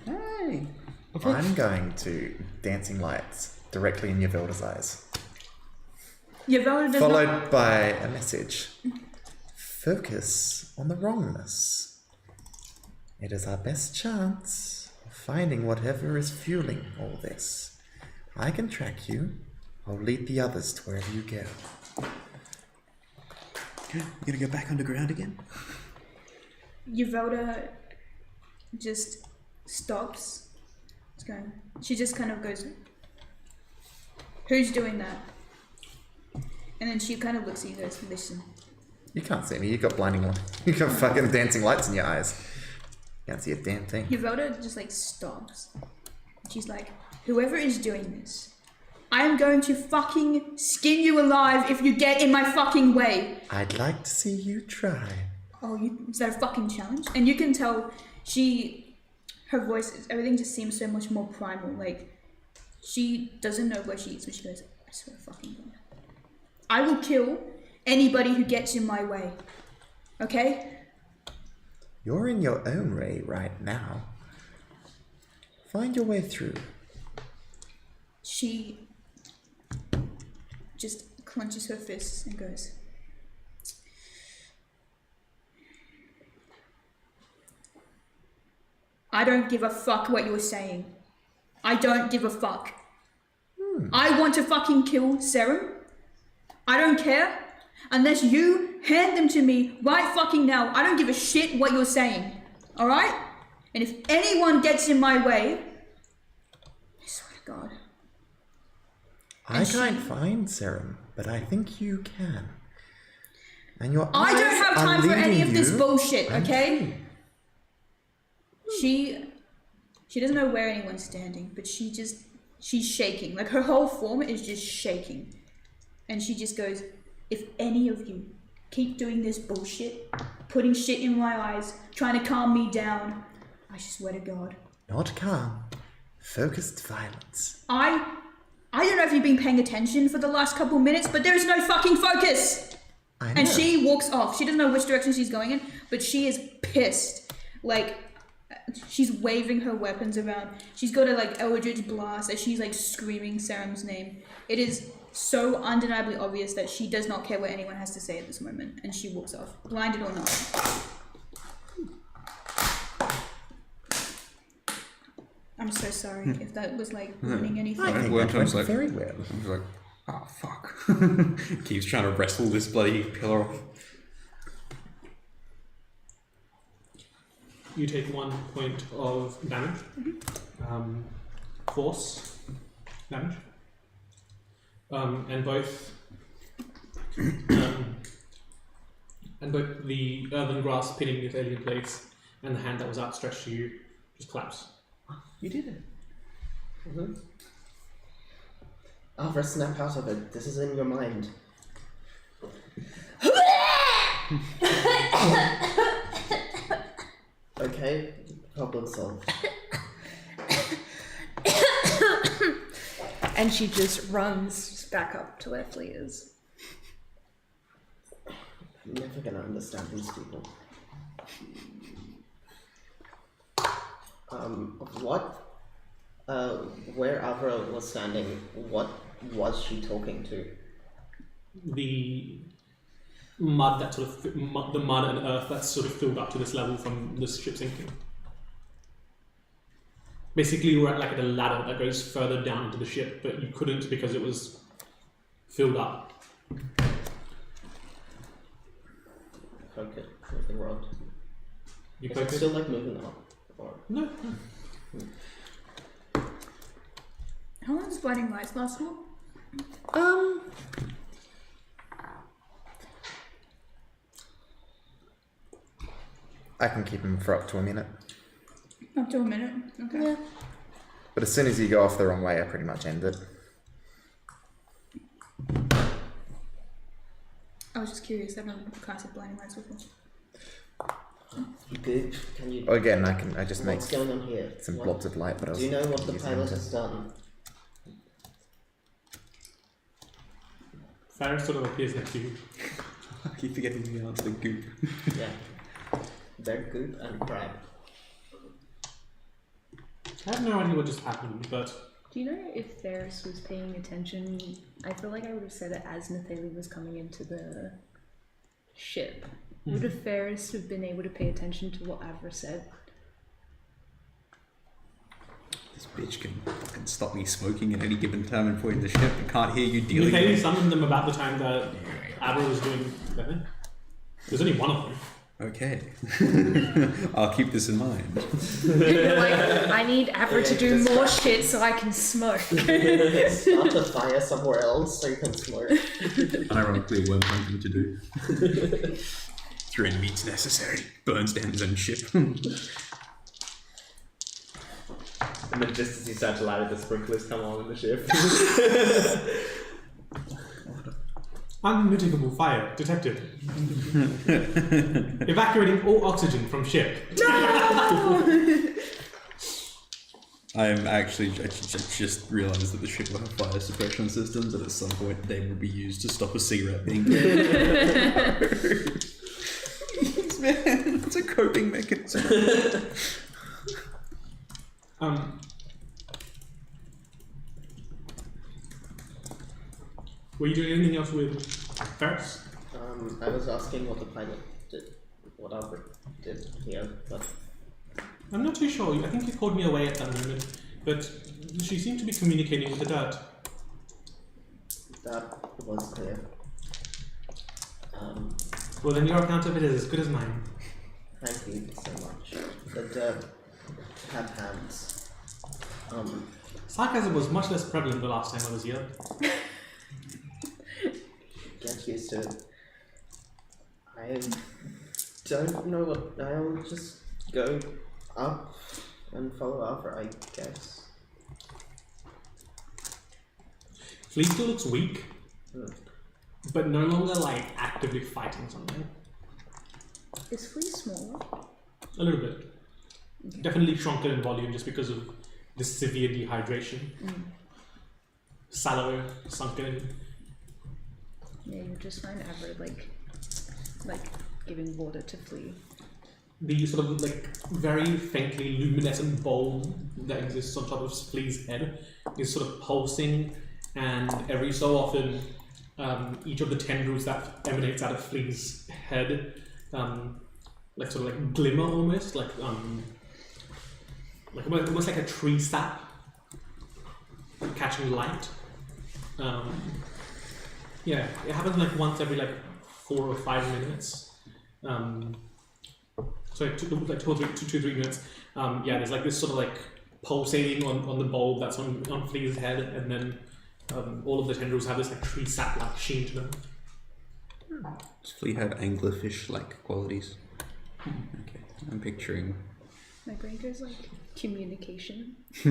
[SPEAKER 3] Hey.
[SPEAKER 4] I'm going to dancing lights directly in Yvelda's eyes,
[SPEAKER 7] Yvelda does
[SPEAKER 4] followed
[SPEAKER 7] not.
[SPEAKER 4] by a message. Focus on the wrongness. It is our best chance of finding whatever is fueling all this. I can track you. I'll lead the others to wherever you go.
[SPEAKER 3] You gonna go back underground again?
[SPEAKER 2] Yvelda just stops. It's going. She just kind of goes, "Who's doing that?" And then she kind of looks at you guys. Listen.
[SPEAKER 4] You can't see me. You got blinding light. You got fucking dancing lights in your eyes. You can't see a damn thing.
[SPEAKER 2] Yvelda just like stops. She's like, "Whoever is doing this, I am going to fucking skin you alive if you get in my fucking way."
[SPEAKER 4] I'd like to see you try.
[SPEAKER 2] Oh, is that a fucking challenge? And you can tell her voice, everything just seems so much more primal. Like, she doesn't know where she is, but she goes, "I swear to fucking God. I will kill anybody who gets in my way. Okay?"
[SPEAKER 4] You're in your own way right now. Find your way through.
[SPEAKER 2] She just clenches her fists and goes, "I don't give a fuck what you're saying. I don't give a fuck. I want to fucking kill Serum. I don't care. Unless you hand them to me right fucking now. I don't give a shit what you're saying. Alright? And if anyone gets in my way, I swear to God."
[SPEAKER 4] I can't find Serum, but I think you can. And your
[SPEAKER 2] I don't
[SPEAKER 4] eyes
[SPEAKER 2] have
[SPEAKER 4] are
[SPEAKER 2] time for any
[SPEAKER 4] leading
[SPEAKER 2] of this
[SPEAKER 4] you
[SPEAKER 2] bullshit,
[SPEAKER 4] I'm
[SPEAKER 2] okay?
[SPEAKER 4] free.
[SPEAKER 2] She doesn't know where anyone's standing, but she's shaking. Like, her whole form is just shaking. And she just goes, "If any of you keep doing this bullshit, putting shit in my eyes, trying to calm me down, I swear to God."
[SPEAKER 4] Not calm. Focused violence.
[SPEAKER 2] I don't know if you've been paying attention for the last couple minutes, but there is no fucking focus.
[SPEAKER 4] I know.
[SPEAKER 2] And she walks off. She doesn't know which direction she's going in, but she is pissed. Like, she's waving her weapons around. She's got a like Eldritch Blast as she's like screaming Serum's name. It is so undeniably obvious that she does not care what anyone has to say at this moment, and she walks off, blinded or not. I'm so sorry if that was like ruining anything.
[SPEAKER 4] I think that went very well.
[SPEAKER 3] I was like, oh fuck. Keeps trying to wrestle this bloody pillar off.
[SPEAKER 1] You take 1 point of damage. Force damage. And both the earthen grasp pinning your alien place and the hand that was outstretched to you just collapse.
[SPEAKER 6] You did it. Avra, snap out of it. This is in your mind. Okay, problem solved.
[SPEAKER 7] And she just runs back up to where Flea is.
[SPEAKER 6] I'm never gonna understand these people. Where Avra was standing, what was she talking to?
[SPEAKER 1] The mud that sort of the mud and earth that's sort of filled up to this level from the ship sinking. Basically, we're at a ladder that goes further down into the ship, but you couldn't because it was filled up.
[SPEAKER 6] Poke it with the rod.
[SPEAKER 1] You
[SPEAKER 6] Is
[SPEAKER 1] poke
[SPEAKER 6] it
[SPEAKER 1] it?
[SPEAKER 6] still like moving up? Or
[SPEAKER 1] No.
[SPEAKER 2] How long does blinding lights last for?
[SPEAKER 4] I can keep him for up to a minute.
[SPEAKER 2] Up to a minute. Okay.
[SPEAKER 8] Yeah.
[SPEAKER 4] But as soon as you go off the wrong way, I pretty much end it.
[SPEAKER 2] I was just curious. I've never casted blinding lights before.
[SPEAKER 6] Goop, can you?
[SPEAKER 4] Again, I just make
[SPEAKER 6] What's going on here?
[SPEAKER 4] some
[SPEAKER 6] What-
[SPEAKER 4] blobs of light, but I was
[SPEAKER 6] Do you know what the
[SPEAKER 4] using
[SPEAKER 6] pilot
[SPEAKER 4] them
[SPEAKER 6] has done?
[SPEAKER 1] Farah sort of appears next to you.
[SPEAKER 3] I keep forgetting the answer. Goop.
[SPEAKER 6] Yeah. They're Goop and Crab.
[SPEAKER 1] I have no idea what just happened, but
[SPEAKER 7] Do you know if Ferris was paying attention? I feel like I would have said it as Nathali was coming into the ship. Would have Ferris have been able to pay attention to what Avra said?
[SPEAKER 3] This bitch can fucking stop me smoking at any given time and point in the ship. I can't hear you dealing
[SPEAKER 1] Michaeli
[SPEAKER 3] with
[SPEAKER 1] summoned them about the time that Abra was doing the thing. There's only one of them.
[SPEAKER 3] Okay. I'll keep this in mind.
[SPEAKER 7] Like, I need Avra to do more shit so I can smoke.
[SPEAKER 6] Start a fire somewhere else so you can smoke.
[SPEAKER 3] Ironically, it weren't one thing to do. Through any means necessary. Burns down his own ship.
[SPEAKER 5] And then just as you start to light it, the sprinklers come on in the ship.
[SPEAKER 1] Unmitigable fire detected. Evacuating all oxygen from ship.
[SPEAKER 3] I'm actually, I just realised that the ship will have fire suppression systems and at some point they will be used to stop a cigarette being Please, man, it's a coping mechanism.
[SPEAKER 1] Were you doing anything else with Ferris?
[SPEAKER 6] I was asking what the pilot did, what Albert did here, but
[SPEAKER 1] I'm not too sure. I think you called me away at that moment, but she seemed to be communicating with the dirt.
[SPEAKER 6] that was clear.
[SPEAKER 1] Well, then your account of it is as good as mine.
[SPEAKER 6] Thank you so much. The dirt had hands.
[SPEAKER 1] Sarcasm was much less prevalent the last time I was here.
[SPEAKER 6] Get used to it. I don't know what. I'll just go up and follow Alpha, I guess.
[SPEAKER 1] Flea still looks weak, but no longer actively fighting something.
[SPEAKER 7] Is Flea small?
[SPEAKER 1] A little bit. Definitely shrunken in volume just because of the severe dehydration. Sallow, sunken.
[SPEAKER 7] Yeah, you just find Avra like giving water to Flea.
[SPEAKER 1] The sort of very faintly luminescent bulb that exists on top of Flea's head is sort of pulsing, and every so often each of the tendrils that emanates out of Flea's head glimmer almost, almost like a tree sap catching light. Yeah, it happens once every 4 or 5 minutes. Sorry, 2 or 3 minutes. Yeah, there's this sort of pulsating on the bulb that's on Flea's head, and then all of the tendrils have this tree sap sheen to them.
[SPEAKER 3] Does Flea have anglerfish-like qualities? Okay, I'm picturing.
[SPEAKER 7] My brain goes communication.
[SPEAKER 8] Do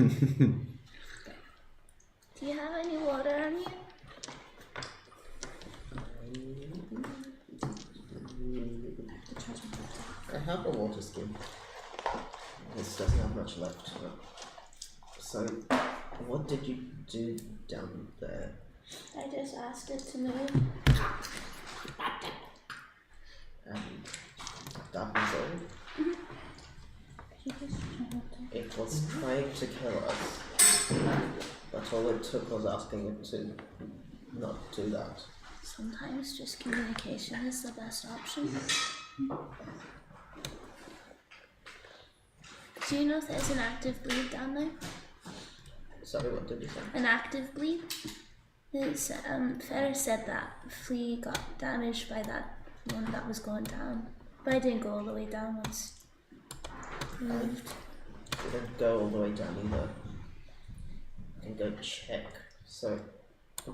[SPEAKER 8] you have any water on you?
[SPEAKER 6] I have a water skin. This doesn't have much left. So, what did you do down there?
[SPEAKER 8] I just asked it to move.
[SPEAKER 6] And that was all? It was trying to kill us, but all it took was asking it to not do that.
[SPEAKER 8] Sometimes just communication is the best option. Do you know if there's an active bleed down there?
[SPEAKER 6] Sorry, what did you say?
[SPEAKER 8] An active bleed? It's, Ferris said that Flea got damaged by that one that was going down. But I didn't go all the way down once. Moved.
[SPEAKER 6] I didn't go all the way down either. I can go check. So,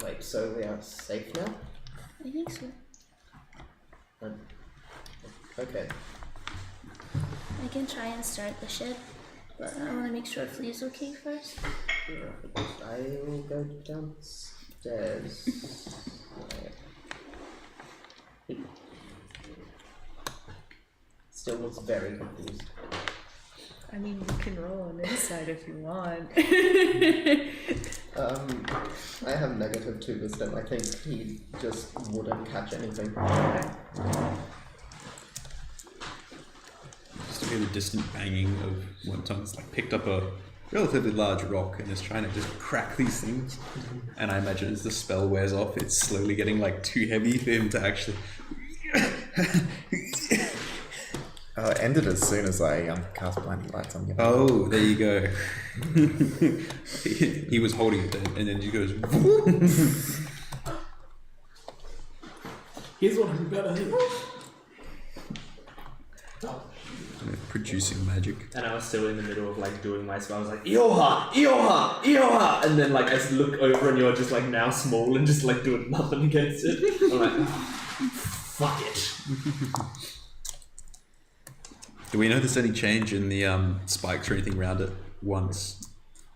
[SPEAKER 6] wait, so we are safe now?
[SPEAKER 8] I think so.
[SPEAKER 6] Okay.
[SPEAKER 8] I can try and start the ship, but I want to make sure Flea's okay first.
[SPEAKER 6] I will go downstairs. Still looks very confused.
[SPEAKER 7] I mean, you can roll an insight if you want.
[SPEAKER 6] I have -2 wisdom. I think he just wouldn't catch anything.
[SPEAKER 3] Just to hear the distant banging of Wonton's like picked up a relatively large rock and is trying to just crack these things. And I imagine as the spell wears off, it's slowly getting like too heavy for him to actually.
[SPEAKER 4] It ended as soon as I cast blinding lights on you.
[SPEAKER 3] Oh, there you go. he was holding it then, and then he goes.
[SPEAKER 1] Here's what I'm better.
[SPEAKER 3] Producing magic.
[SPEAKER 5] And I was still in the middle of like doing my spell. I was like, Eoha, Eoha, Eoha, and then like I just look over and you're just like now small and just like doing nothing against it. I'm like, fuck it.
[SPEAKER 3] Do we know there's any change in the spikes or anything around it once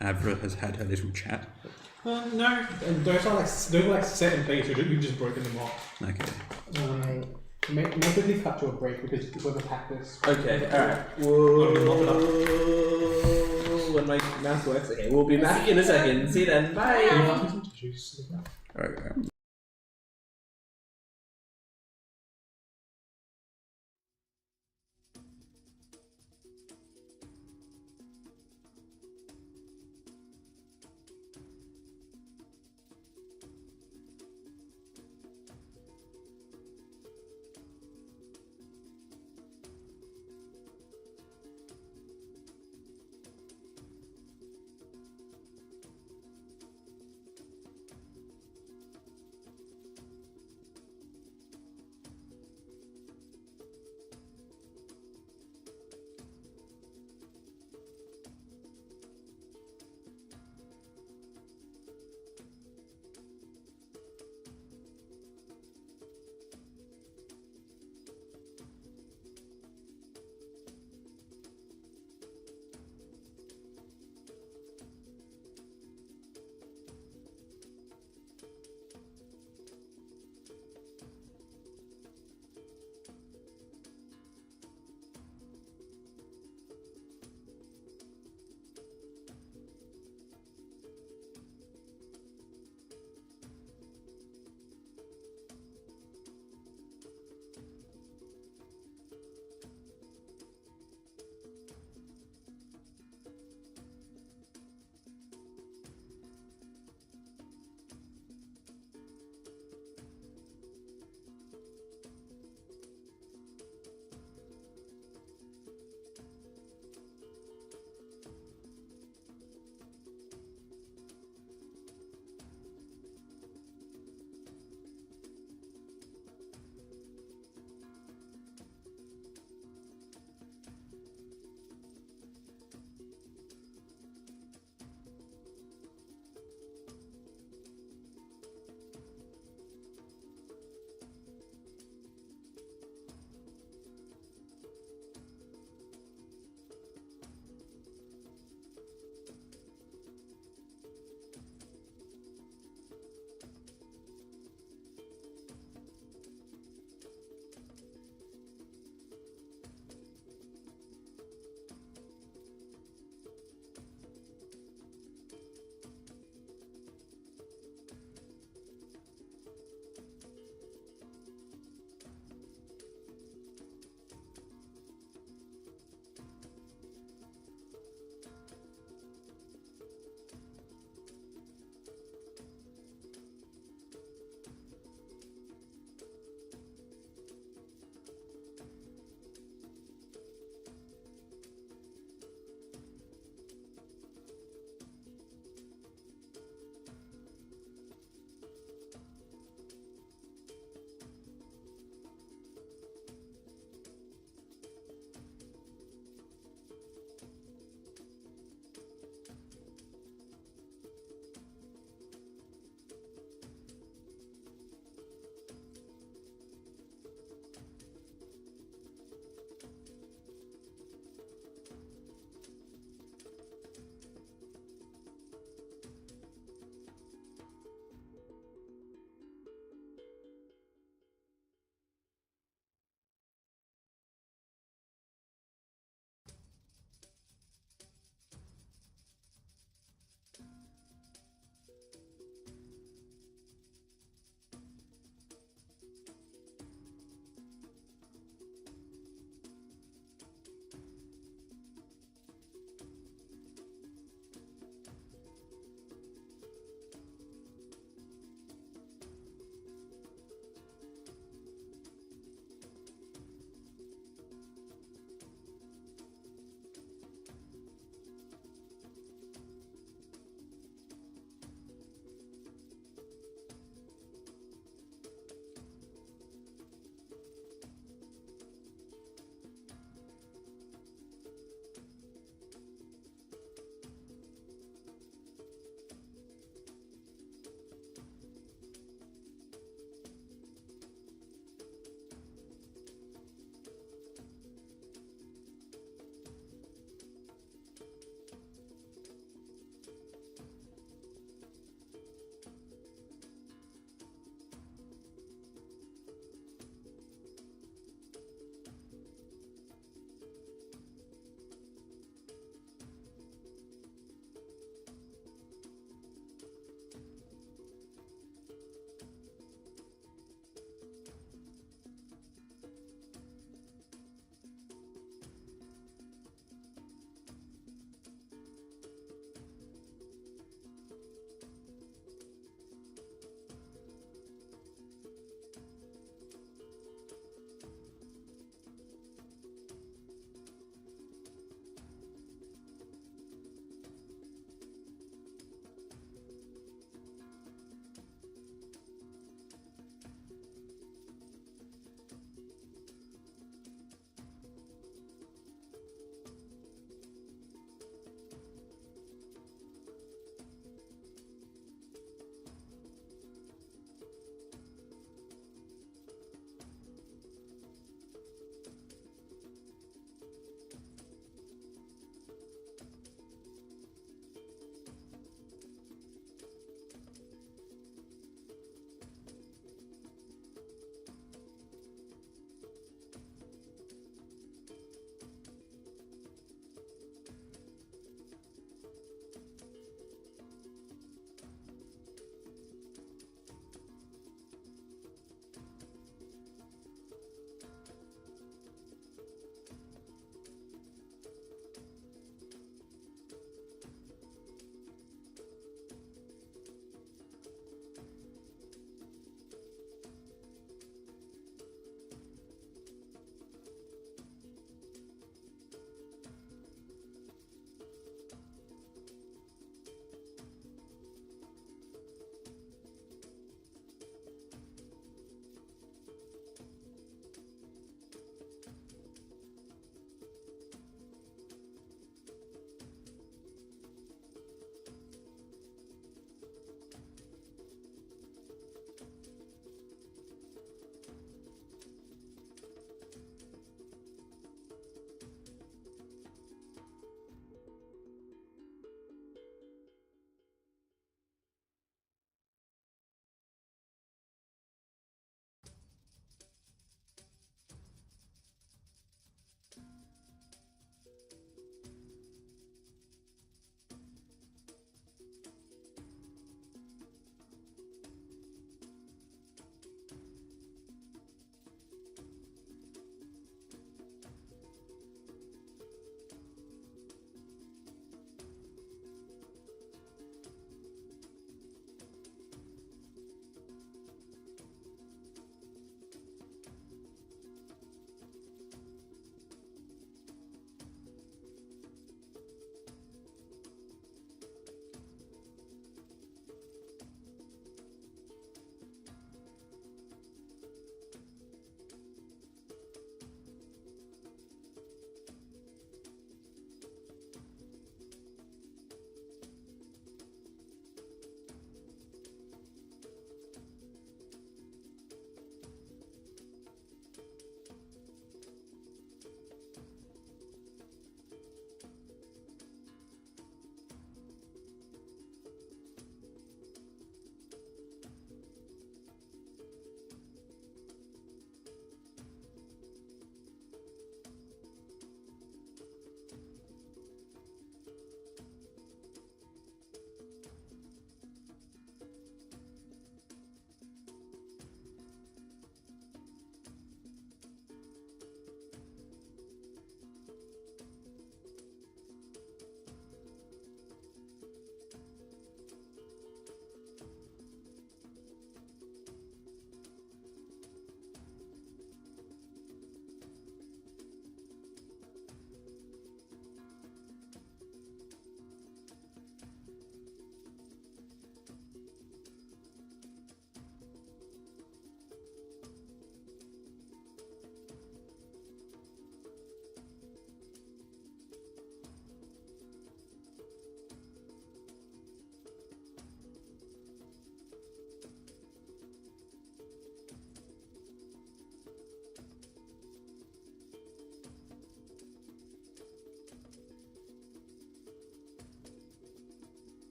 [SPEAKER 3] Avra has had her little chat?
[SPEAKER 1] No, and those are like set in place. You've just broken them off.
[SPEAKER 3] Okay.
[SPEAKER 1] May quickly cut to a break because we've attacked this.
[SPEAKER 5] Okay, alright. Whoa. When my mouse works, okay, we'll be back in a second. See you then, bye!
[SPEAKER 3] Alright.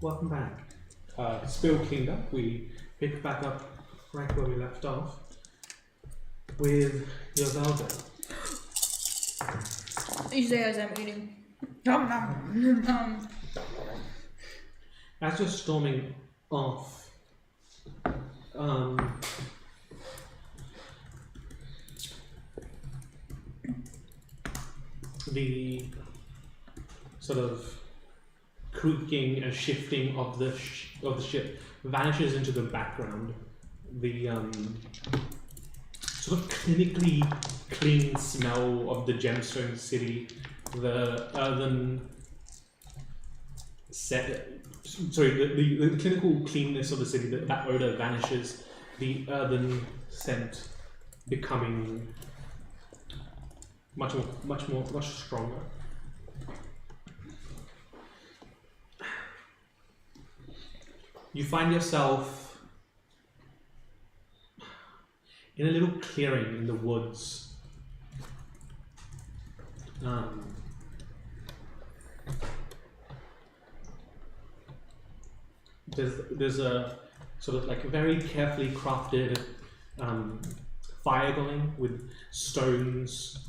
[SPEAKER 1] welcome back. Spill cleaned up. We pick back up right where we left off with Yovalda.
[SPEAKER 2] Usually as I'm eating.
[SPEAKER 1] As you're storming off, the sort of creaking and shifting of the ship vanishes into the background. The sort of clinically clean smell of the gemstone city, the earthen the clinical cleanness of the city, that odor vanishes, the earthen scent becoming much stronger. You find yourself in a little clearing in the woods. There's a sort of like a very carefully crafted fire going with stones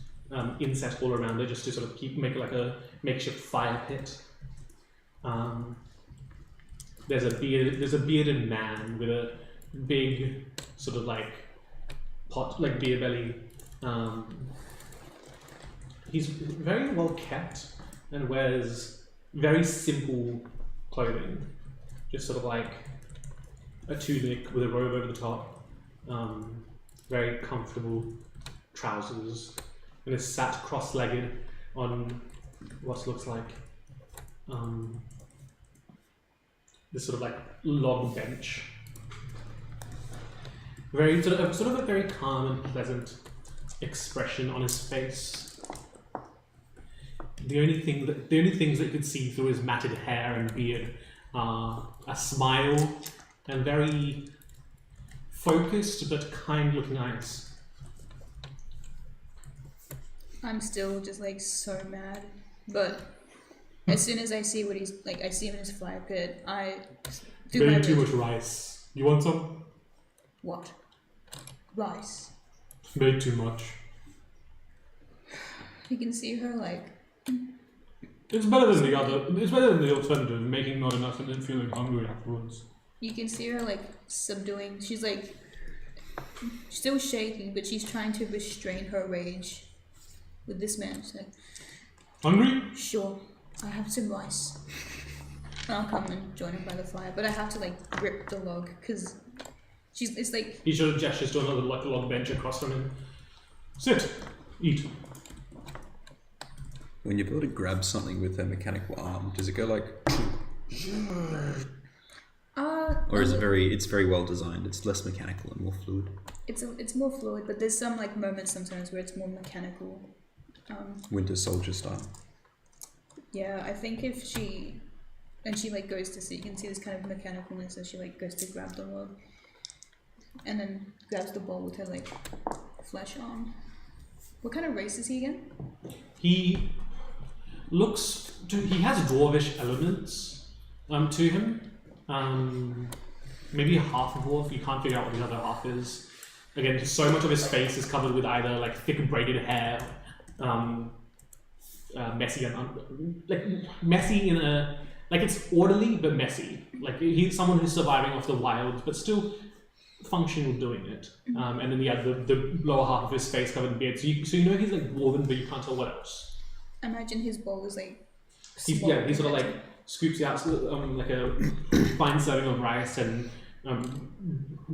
[SPEAKER 1] inset all around it, just to sort of make it like a makeshift fire pit. There's a bearded man with a big sort of like pot, like beer belly. He's very well kept and wears very simple clothing, just sort of like a tunic with a robe over the top, very comfortable trousers, and is sat cross-legged on what looks like this sort of like log bench. Very sort of a very calm and pleasant expression on his face. The only things that you could see through his matted hair and beard are a smile and very focused but kind-looking eyes.
[SPEAKER 2] I'm still just like so mad, but as soon as I see what he's like, I see him in his fire pit. I do
[SPEAKER 1] Very too much rice. You want some?
[SPEAKER 2] What? Rice.
[SPEAKER 1] Made too much.
[SPEAKER 2] You can see her like.
[SPEAKER 1] It's better than the other. It's better than the alternative, making not enough and then feeling hungry afterwards.
[SPEAKER 2] You can see her like subduing. She's like still shaking, but she's trying to restrain her rage with this man. She's like,
[SPEAKER 1] hungry?
[SPEAKER 2] Sure, I have some rice. I'll come and join him by the fire, but I have to like grip the log because it's like.
[SPEAKER 1] He sort of gestures to another like log bench across from him. Sit, eat.
[SPEAKER 3] When you're able to grab something with a mechanical arm, does it go like? Or is it's very well designed? It's less mechanical and more fluid.
[SPEAKER 2] It's more fluid, but there's some like moments sometimes where it's more mechanical.
[SPEAKER 3] Winter Soldier style.
[SPEAKER 2] Yeah, I think if she like goes to see, you can see this kind of mechanicalness as she like goes to grab the log, and then grabs the bowl with her like flesh arm. What kind of race is he again?
[SPEAKER 1] He has dwarvish elements to him. Maybe half dwarf. You can't figure out what the other half is. Again, so much of his face is covered with either like thick braided hair, messy and like messy in a like it's orderly but messy. Like he's someone who's surviving off the wild but still functional doing it. And then the lower half of his face covered in beard. So you know he's like dwarven, but you can't tell what else.
[SPEAKER 2] I imagine his bowl is like.
[SPEAKER 1] He sort of like scoops out like a fine serving of rice and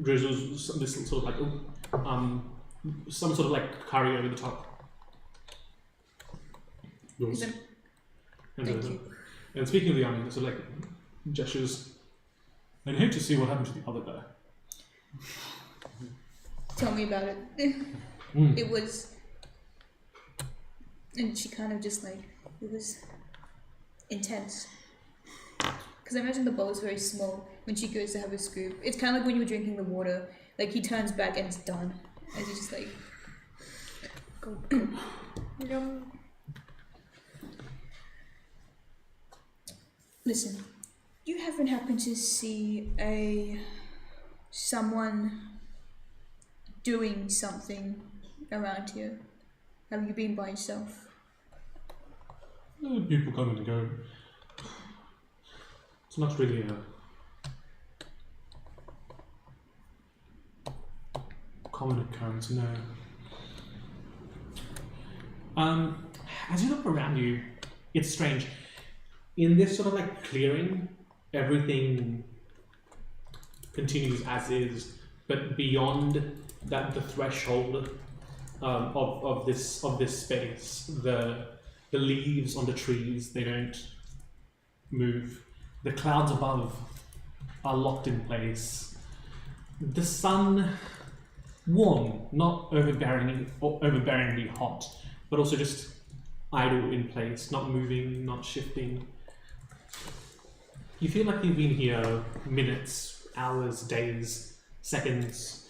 [SPEAKER 1] drizzles this sort of like some sort of like curry over the top. Yours.
[SPEAKER 2] Thank you.
[SPEAKER 1] And speaking of the army, sort of like gestures. I'd hate to see what happened to the other guy.
[SPEAKER 2] Tell me about it. It was, and she kind of just like it was intense. Because I imagine the bowl is very small when she goes to have a scoop. It's kind of like when you were drinking the water. Like he turns back and it's done. And he's just like, go. Listen, you haven't happened to see someone doing something around here? Have you been by yourself?
[SPEAKER 1] People come and go. It's not really a common occurrence, no. As you look around you, it's strange. In this sort of like clearing, everything continues as is, but beyond that, the threshold of this space, the leaves on the trees, they don't move. The clouds above are locked in place. The sun, warm, not overbearingly hot, but also just idle in place, not moving, not shifting. You feel like you've been here minutes, hours, days, seconds.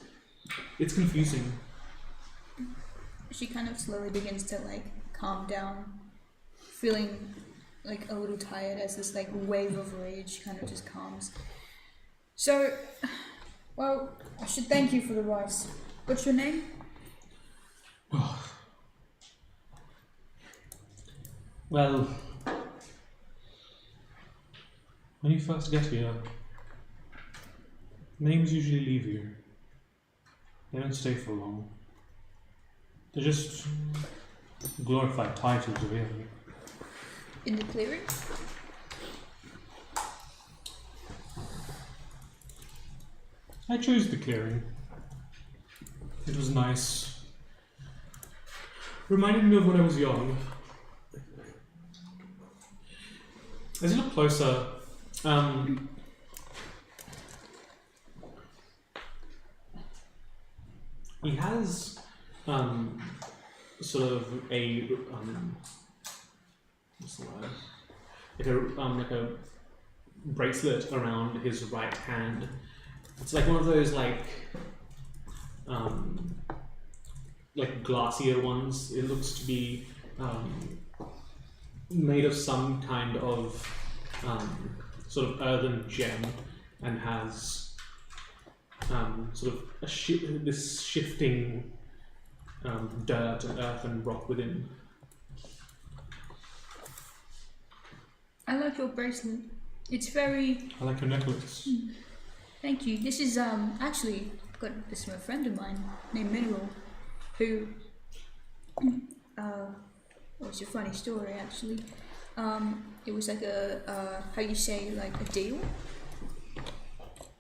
[SPEAKER 1] It's confusing.
[SPEAKER 2] She kind of slowly begins to like calm down, feeling like a little tired as this like wave of rage kind of just calms. So, well, I should thank you for the rice. What's your name?
[SPEAKER 1] Well, when you first get here, names usually leave you. They don't stay for long. They're just glorified titles, really.
[SPEAKER 2] In the clearing?
[SPEAKER 1] I chose the clearing. It was nice. Reminded me of when I was young. As you look closer, he has sort of a what's the word? Like a bracelet around his right hand. It's like one of those like glassier ones. It looks to be made of some kind of sort of earthen gem, and has sort of this shifting dirt and earth and rock within.
[SPEAKER 2] I like your bracelet. It's very...
[SPEAKER 1] I like your necklace.
[SPEAKER 2] Thank you. This is actually got this from a friend of mine named Mineral, who well, it's a funny story actually. It was like a how you say, like a deal.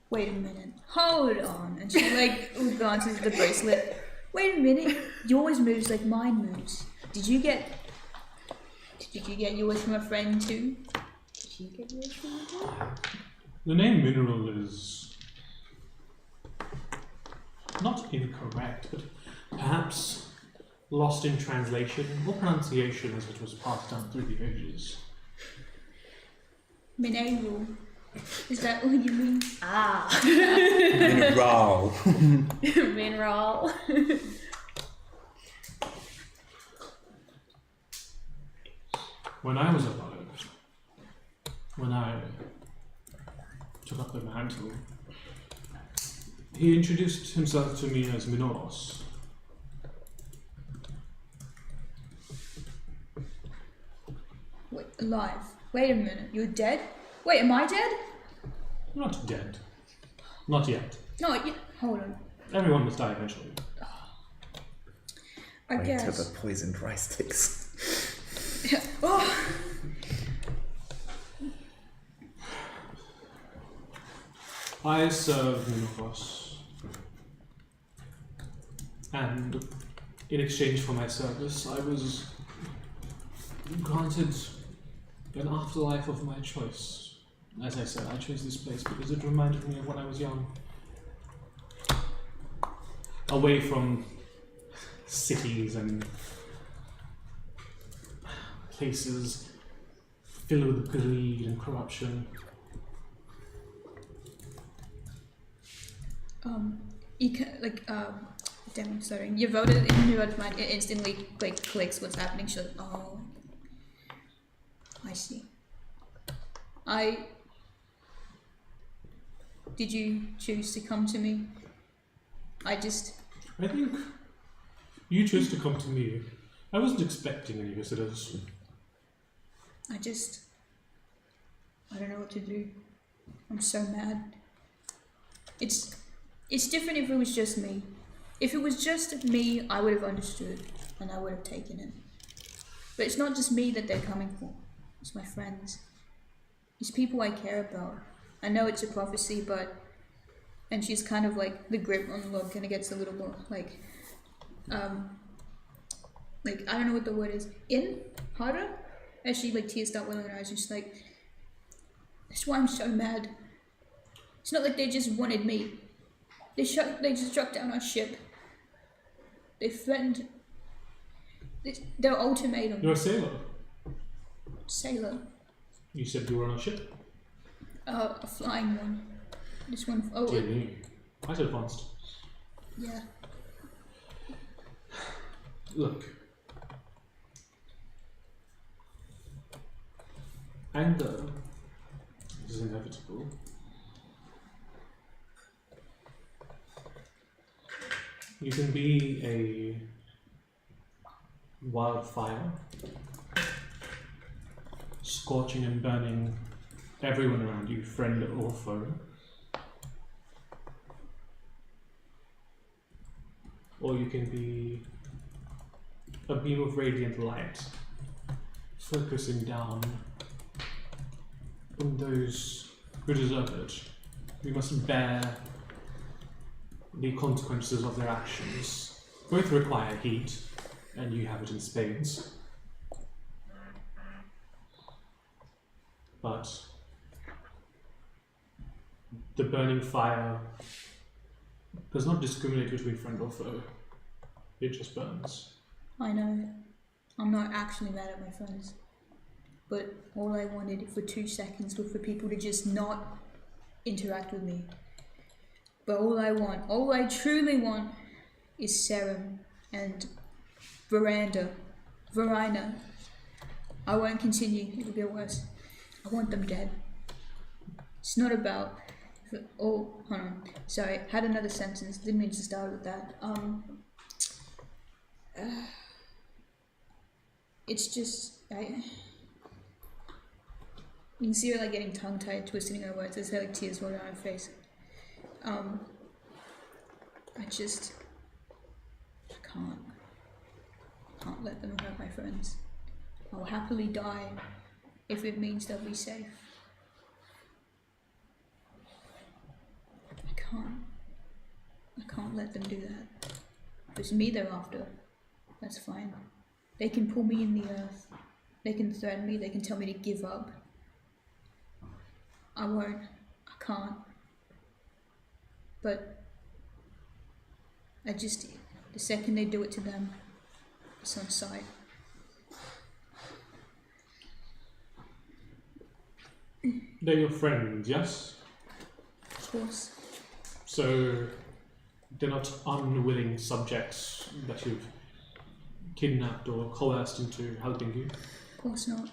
[SPEAKER 2] Wait a minute. Hold on. And she like glances at the bracelet. Wait a minute. Yours moves like mine moves. Did you get yours from a friend too? Did you get yours from a friend?
[SPEAKER 1] The name Mineral is not incorrect, but perhaps lost in translation or pronunciation as it was passed down through the ages.
[SPEAKER 2] Mineral. Is that what you mean?
[SPEAKER 7] Ah.
[SPEAKER 3] Mineral.
[SPEAKER 7] Mineral.
[SPEAKER 1] When I was alive, when I took up the mantle, he introduced himself to me as Minoros.
[SPEAKER 2] Wait, alive. Wait a minute. You're dead? Wait, am I dead?
[SPEAKER 1] You're not dead. Not yet.
[SPEAKER 2] No, hold on.
[SPEAKER 1] Everyone must die eventually.
[SPEAKER 2] I
[SPEAKER 4] Wait till
[SPEAKER 2] guess.
[SPEAKER 4] the poisoned rice sticks.
[SPEAKER 2] Oh.
[SPEAKER 1] I served Minoros, and in exchange for my service, I was granted an afterlife of my choice. As I said, I chose this place because it reminded me of when I was young. Away from cities and places filled with greed and corruption.
[SPEAKER 2] Damn, sorry. You voted in your mind, it instantly like clicks what's happening. So, oh, I see. Did you choose to come to me?
[SPEAKER 1] I think you chose to come to me. I wasn't expecting any visitors.
[SPEAKER 2] I don't know what to do. I'm so mad. It's different if it was just me. If it was just me, I would have understood and I would have taken it. But it's not just me that they're coming for. It's my friends. It's people I care about. I know it's a prophecy, but... And she's kind of like, the grip on the log kind of gets a little more like, I don't know what the word is. Harder? As she like tears start welling in her eyes, just like, that's why I'm so mad. It's not like they just wanted me. They just struck down our ship. They threatened their ultimatum.
[SPEAKER 1] You're a sailor.
[SPEAKER 2] Sailor.
[SPEAKER 1] You said you were on a ship?
[SPEAKER 2] A flying one. This one. Oh.
[SPEAKER 1] Dear me. Quite advanced.
[SPEAKER 2] Yeah.
[SPEAKER 1] Look. Anger is inevitable. You can be a wildfire, scorching and burning everyone around you, friend or foe. Or you can be a beam of radiant light, focusing down on those who deserve it. We must bear the consequences of their actions. Both require heat, and you have it in spades. But the burning fire does not discriminate between friend or foe. It just burns.
[SPEAKER 2] I know. I'm not actually mad at my friends. But all I wanted for 2 seconds was for people to just not interact with me. But all I truly want is Serum and Verina. I won't continue, it'll get worse. I want them dead. It's not about... Oh, hold on. Sorry, had another sentence. Didn't mean to start with that. It's just... You can see her like getting tongue-tied, twisting her words as her like tears roll down her face. I can't let them hurt my friends. I'll happily die if it means they'll be safe. I can't let them do that. If it's me they're after, that's fine. They can pull me in the earth. They can threaten me, they can tell me to give up. I won't. I can't. But the second they do it to them, it's on sight.
[SPEAKER 1] They're your friends, yes?
[SPEAKER 2] Of course.
[SPEAKER 1] So they're not unwilling subjects that you've kidnapped or coerced into helping you?
[SPEAKER 2] Of course not.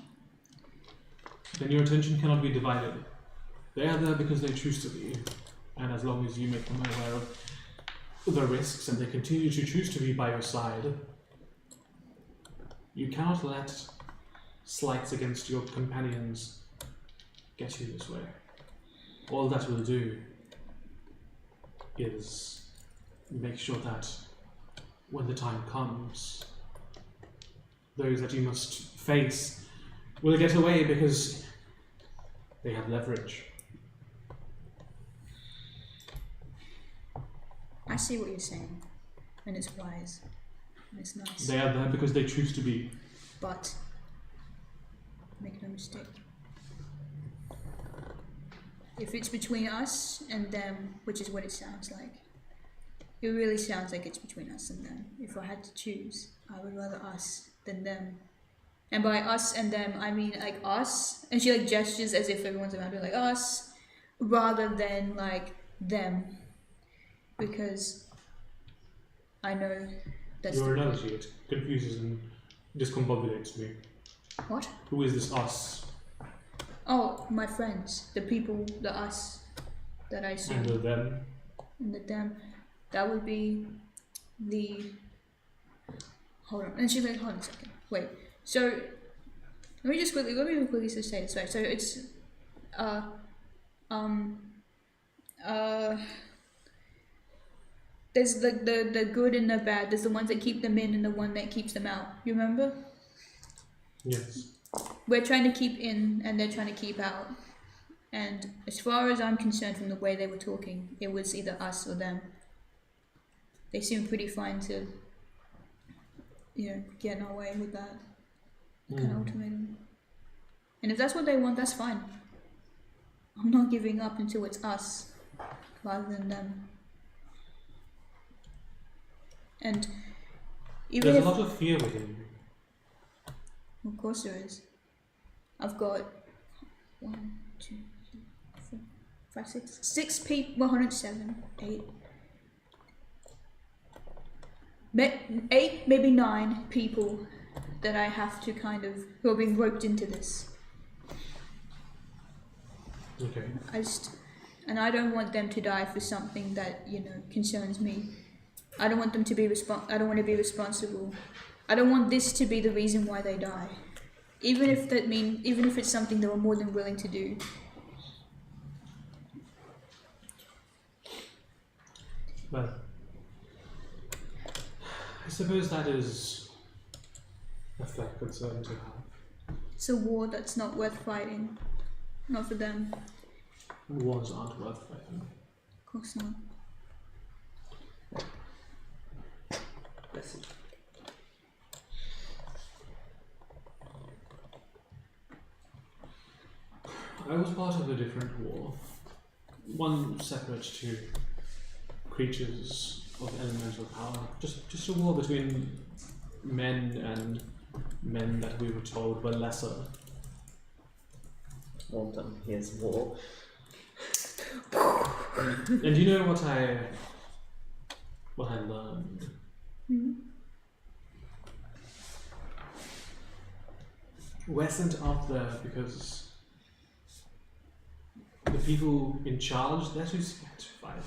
[SPEAKER 1] Then your attention cannot be divided. They are there because they choose to be, and as long as you make them aware of the risks and they continue to choose to be by your side, you cannot let slights against your companions get you this way. All that will do is make sure that when the time comes, those that you must face will get away because they have leverage.
[SPEAKER 2] I see what you're saying, and it's wise, and it's nice.
[SPEAKER 1] They are there because they choose to be.
[SPEAKER 2] But, make no mistake, if it's between us and them, which is what it sounds like, it really sounds like it's between us and them. If I had to choose, I would rather us than them. And by us and them, I mean like us, and she like gestures as if everyone's around her, like us, rather than like them. Because I know that's
[SPEAKER 1] your analogy, it confuses and discombobulates me.
[SPEAKER 2] What?
[SPEAKER 1] Who is this us?
[SPEAKER 2] Oh, my friends, the people, the us. that I assume.
[SPEAKER 1] And the them.
[SPEAKER 2] And the them. That would be the. Hold on. And she's like, hold on a second. Wait. So let me quickly just say this right. So it's there's the good and the bad. There's the ones that keep them in and the one that keeps them out. You remember?
[SPEAKER 1] Yes.
[SPEAKER 2] We're trying to keep in and they're trying to keep out. And as far as I'm concerned from the way they were talking, it was either us or them. They seemed pretty fine to, get in our way with that kind of ultimatum. And if that's what they want, that's fine. I'm not giving up until it's us rather than them. And even
[SPEAKER 1] There's a lot of fear within you.
[SPEAKER 2] Of course there is. I've got 6 people, 107, 8, maybe 9 people that I have to who are being roped into this.
[SPEAKER 1] Okay.
[SPEAKER 2] And I don't want them to die for something that, concerns me. I don't want them to be I don't want to be responsible. I don't want this to be the reason why they die. Even if it's something they were more than willing to do.
[SPEAKER 1] Well, I suppose that is a fair concern to have.
[SPEAKER 2] It's a war that's not worth fighting. Not for them.
[SPEAKER 1] Wars aren't worth fighting.
[SPEAKER 2] Of course not.
[SPEAKER 1] I was part of a different war. One separate to creatures of elemental power. Just a war between men and men that we were told were lesser.
[SPEAKER 6] Well done, here's war.
[SPEAKER 1] And you know what I learned? We're sent out there because the people in charge, they're too scared to fight.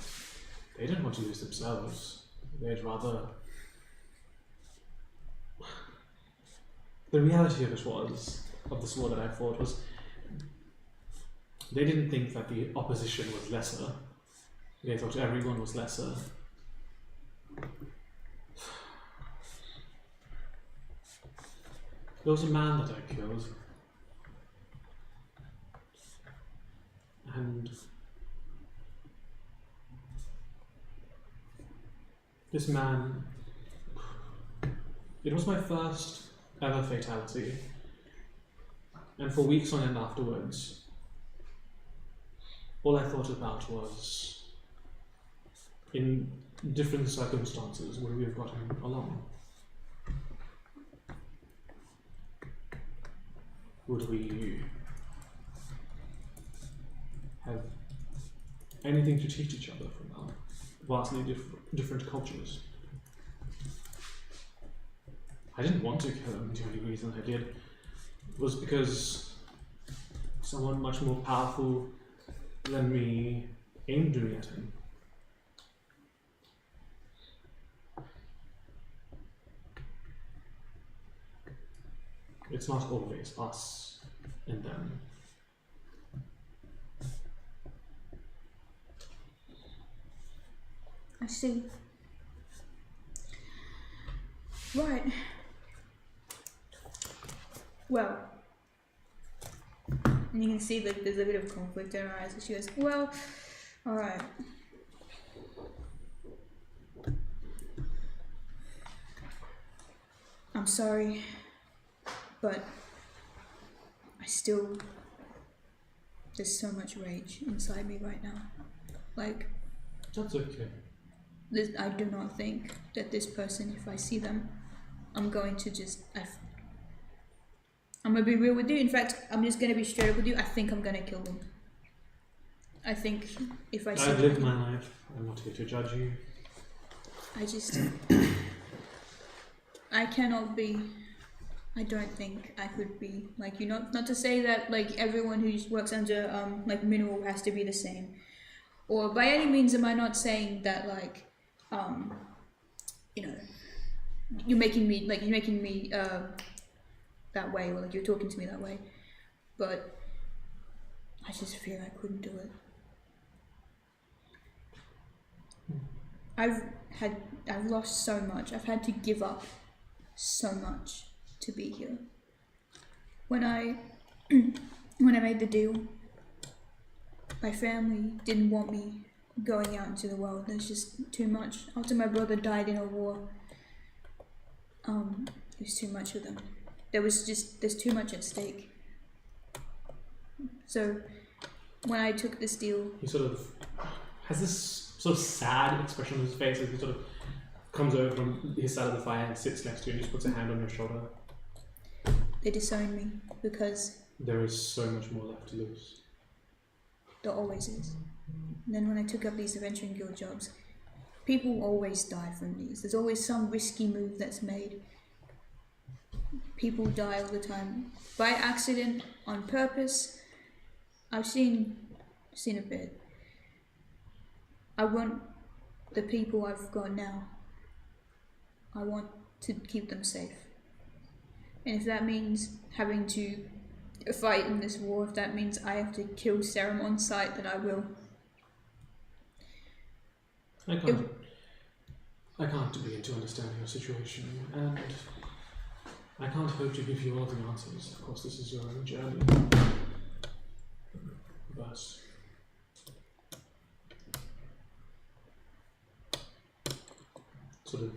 [SPEAKER 1] They don't want to lose themselves. They'd rather... The reality of this war that I fought was, they didn't think that the opposition was lesser. They thought everyone was lesser. There was a man that I killed. And this man, it was my first ever fatality. And for weeks on end afterwards, all I thought about was, in different circumstances, would we have gotten along? Would we have anything to teach each other from our vastly different cultures? I didn't want to kill him. The only reason I did was because someone much more powerful than me aimed me at him. It's not always us and them.
[SPEAKER 2] I see. Right. Well, and you can see that there's a bit of conflict in her eyes. So she goes, well, alright. I'm sorry, but there's so much rage inside me right now.
[SPEAKER 1] That's okay.
[SPEAKER 2] I do not think that this person, if I see them, I'm going to I'm going to be real with you. In fact, I'm just going to be straight up with you. I think I'm going to kill them. I think if I see
[SPEAKER 1] I've lived my life. I'm not here to judge you.
[SPEAKER 2] I cannot be, I don't think I could be like you. Not to say that like everyone who works under like mineral has to be the same. or by any means am I not saying that like, you're making me that way, or like you're talking to me that way, but I just feel I couldn't do it. I've lost so much. I've had to give up so much to be here. When I made the deal, my family didn't want me going out into the world. There's just too much. After my brother died in a war, it was too much for them. There's too much at stake. So when I took this deal,
[SPEAKER 1] he sort of has this sort of sad expression on his face as he sort of comes over from his side of the fire and sits next to you and just puts a hand on your shoulder.
[SPEAKER 2] They disown me because
[SPEAKER 1] there is so much more left to lose.
[SPEAKER 2] There always is. And then when I took up these adventuring guild jobs, people always die from these. There's always some risky move that's made. People die all the time by accident, on purpose. I've seen a bit. I want the people I've got now, I want to keep them safe. And if that means having to fight in this war, if that means I have to kill Serum on sight, then I will.
[SPEAKER 1] I can't begin to understand your situation, and I can't hope to give you all the answers. Of course, this is your own journey. But sort of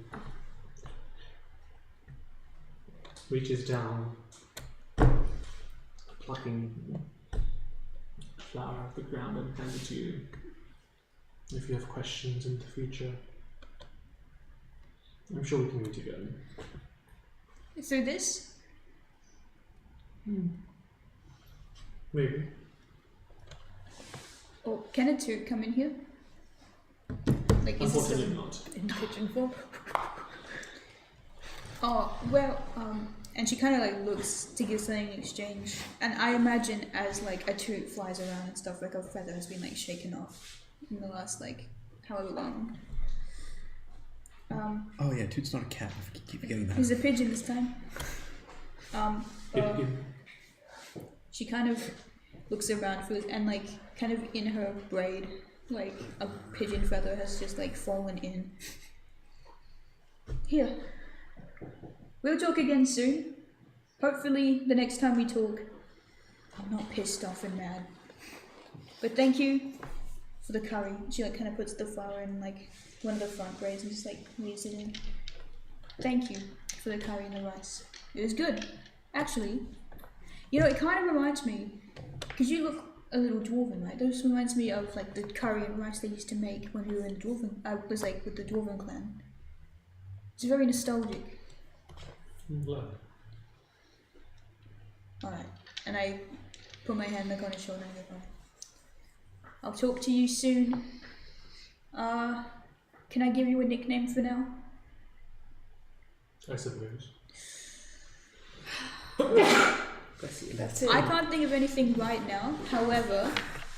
[SPEAKER 1] reaches down, plucking a flower off the ground and hands it to you. If you have questions in the future, I'm sure we can meet again.
[SPEAKER 2] Through this?
[SPEAKER 1] Maybe.
[SPEAKER 2] Or can a two come in here? Like, is this
[SPEAKER 1] Unfortunately not.
[SPEAKER 7] In pigeon form.
[SPEAKER 2] Oh, well, and she kind of like looks to give something in exchange, and I imagine as like a toot flies around and stuff, like a feather has been like shaken off in the last like however long.
[SPEAKER 3] Oh yeah, Toot's not a cat. I keep forgetting that.
[SPEAKER 2] He's a pigeon this time. She kind of looks around for it, and like kind of in her braid, like a pigeon feather has just like fallen in. Here. We'll talk again soon. Hopefully the next time we talk, I'm not pissed off and mad. But thank you for the curry. She like kind of puts the flour in like one of the front braids and just like leaves it in. Thank you for the curry and the rice. It was good. Actually, you know, it kind of reminds me, because you look a little dwarven, right? This reminds me of like the curry and rice they used to make when we were in dwarven. I was like with the dwarven clan. It's very nostalgic. Alright, and I put my hand like on his shoulder and go, I'll talk to you soon. Can I give you a nickname for now?
[SPEAKER 1] I suppose.
[SPEAKER 7] That's it.
[SPEAKER 2] I can't think of anything right now. However,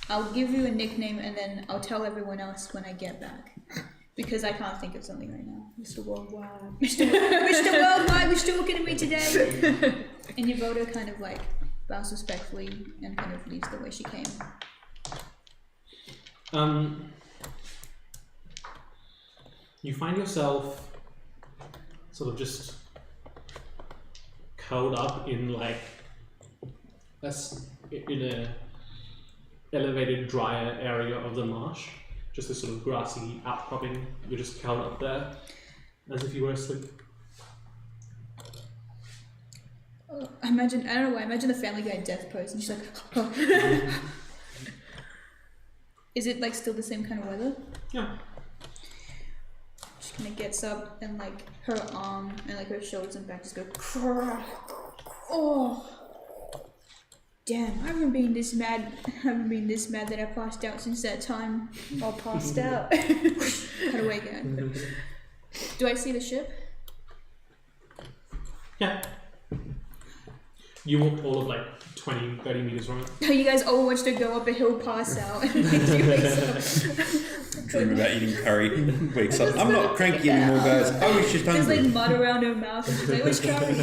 [SPEAKER 2] I'll give you a nickname and then I'll tell everyone else when I get back. Because I can't think of something right now.
[SPEAKER 7] Mr. Worldwide.
[SPEAKER 2] Mr. Worldwide was talking to me today. And Yvoda kind of like bows respectfully and kind of leaves the way she came.
[SPEAKER 1] You find yourself sort of just curled up in like in a elevated, drier area of the marsh. Just this sort of grassy outcropping. You're just curled up there, as if you were asleep.
[SPEAKER 2] I don't know why, I imagine the Family Guy death pose, and she's like, oh. Is it like still the same kind of weather?
[SPEAKER 1] Yeah.
[SPEAKER 2] She kind of gets up, and like her arm and like her shoulders and back just go, oh. Damn, I haven't been this mad that I passed out since that time.
[SPEAKER 7] All passed out.
[SPEAKER 2] Had to wake up. Do I see the ship?
[SPEAKER 1] Yeah. You walked all of like 20, 30 meters from it.
[SPEAKER 2] You guys all watched her go up a hill, pass out, and then you wakes up.
[SPEAKER 3] Dream about eating curry. Wakes up. I'm not cranky anymore, guys. I was just
[SPEAKER 2] There's
[SPEAKER 3] hungry.
[SPEAKER 2] like mud around her mouth, and she's like, "What's curry?"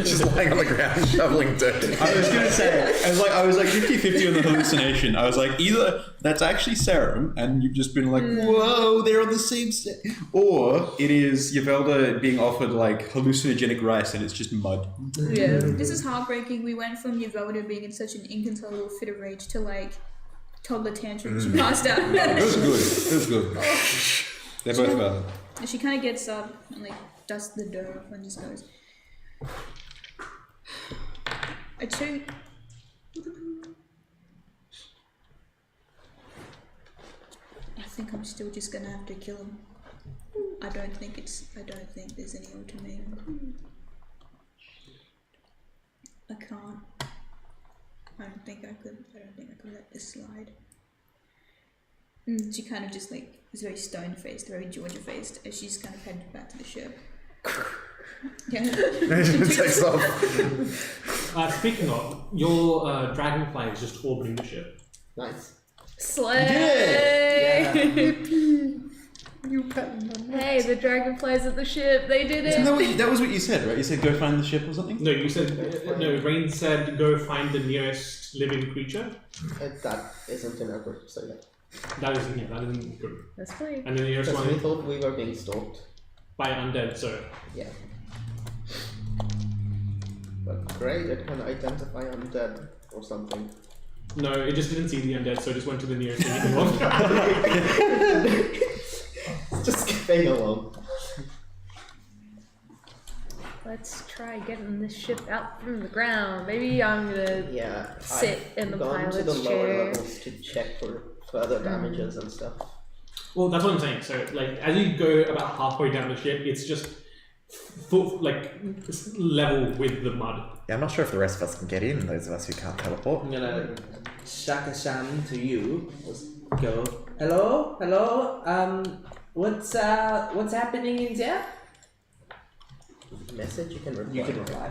[SPEAKER 4] Just lying on the ground shoveling dirt.
[SPEAKER 3] I was gonna say, I was like 50-50 on the hallucination. I was like, either that's actually serum, and you've just been like, whoa, they're on the same set, or it is Yvelda being offered like hallucinogenic rice, and it's just mud.
[SPEAKER 7] Yeah.
[SPEAKER 2] This is heartbreaking. We went from Yvelda being in such an inconsolable fit of rage to like toddler tantrum. She passed out.
[SPEAKER 3] It was good. It was good. They're both valid.
[SPEAKER 2] And she kind of gets up and like dusts the dirt off and just goes. I think I'm still just gonna have to kill him. I don't think there's any ultimatum. I can't. I don't think I could let this slide. And she kind of just like is very stone faced, very Georgia faced as she's kind of headed back to the ship. Yeah.
[SPEAKER 4] Takes off.
[SPEAKER 1] Speaking of, your dragonfly is just orbiting the ship.
[SPEAKER 6] Nice.
[SPEAKER 7] Slay! Hey, the dragonflies at the ship, they did it!
[SPEAKER 3] That was what you said, right? You said go find the ship or something?
[SPEAKER 1] No, you said Rain said go find the nearest living creature.
[SPEAKER 6] That isn't in our group, so yeah.
[SPEAKER 1] That isn't good.
[SPEAKER 7] That's fine.
[SPEAKER 1] And then the nearest
[SPEAKER 6] Because we
[SPEAKER 1] one
[SPEAKER 6] thought we were being stalked.
[SPEAKER 1] by undead, so
[SPEAKER 6] Yeah. But great, it can identify undead or something.
[SPEAKER 1] no, it just didn't see the undead, so it just went to the nearest thing it was.
[SPEAKER 6] It's just skipping along.
[SPEAKER 7] Let's try getting this ship out from the ground. Maybe I'm gonna
[SPEAKER 6] Yeah.
[SPEAKER 7] sit in the
[SPEAKER 6] gone to the
[SPEAKER 7] pilot's
[SPEAKER 6] lower
[SPEAKER 7] chair.
[SPEAKER 6] levels to check for further damages and stuff.
[SPEAKER 1] Well, that's what I'm saying. So, like, as you go about halfway down the ship, it's just level with the mud.
[SPEAKER 4] Yeah, I'm not sure if the rest of us can get in, those of us who can't teleport.
[SPEAKER 5] I'm gonna shaka-shan to you. Let's go. Hello? Hello? What's happening in there?
[SPEAKER 6] Message you can reply.
[SPEAKER 5] You can reply.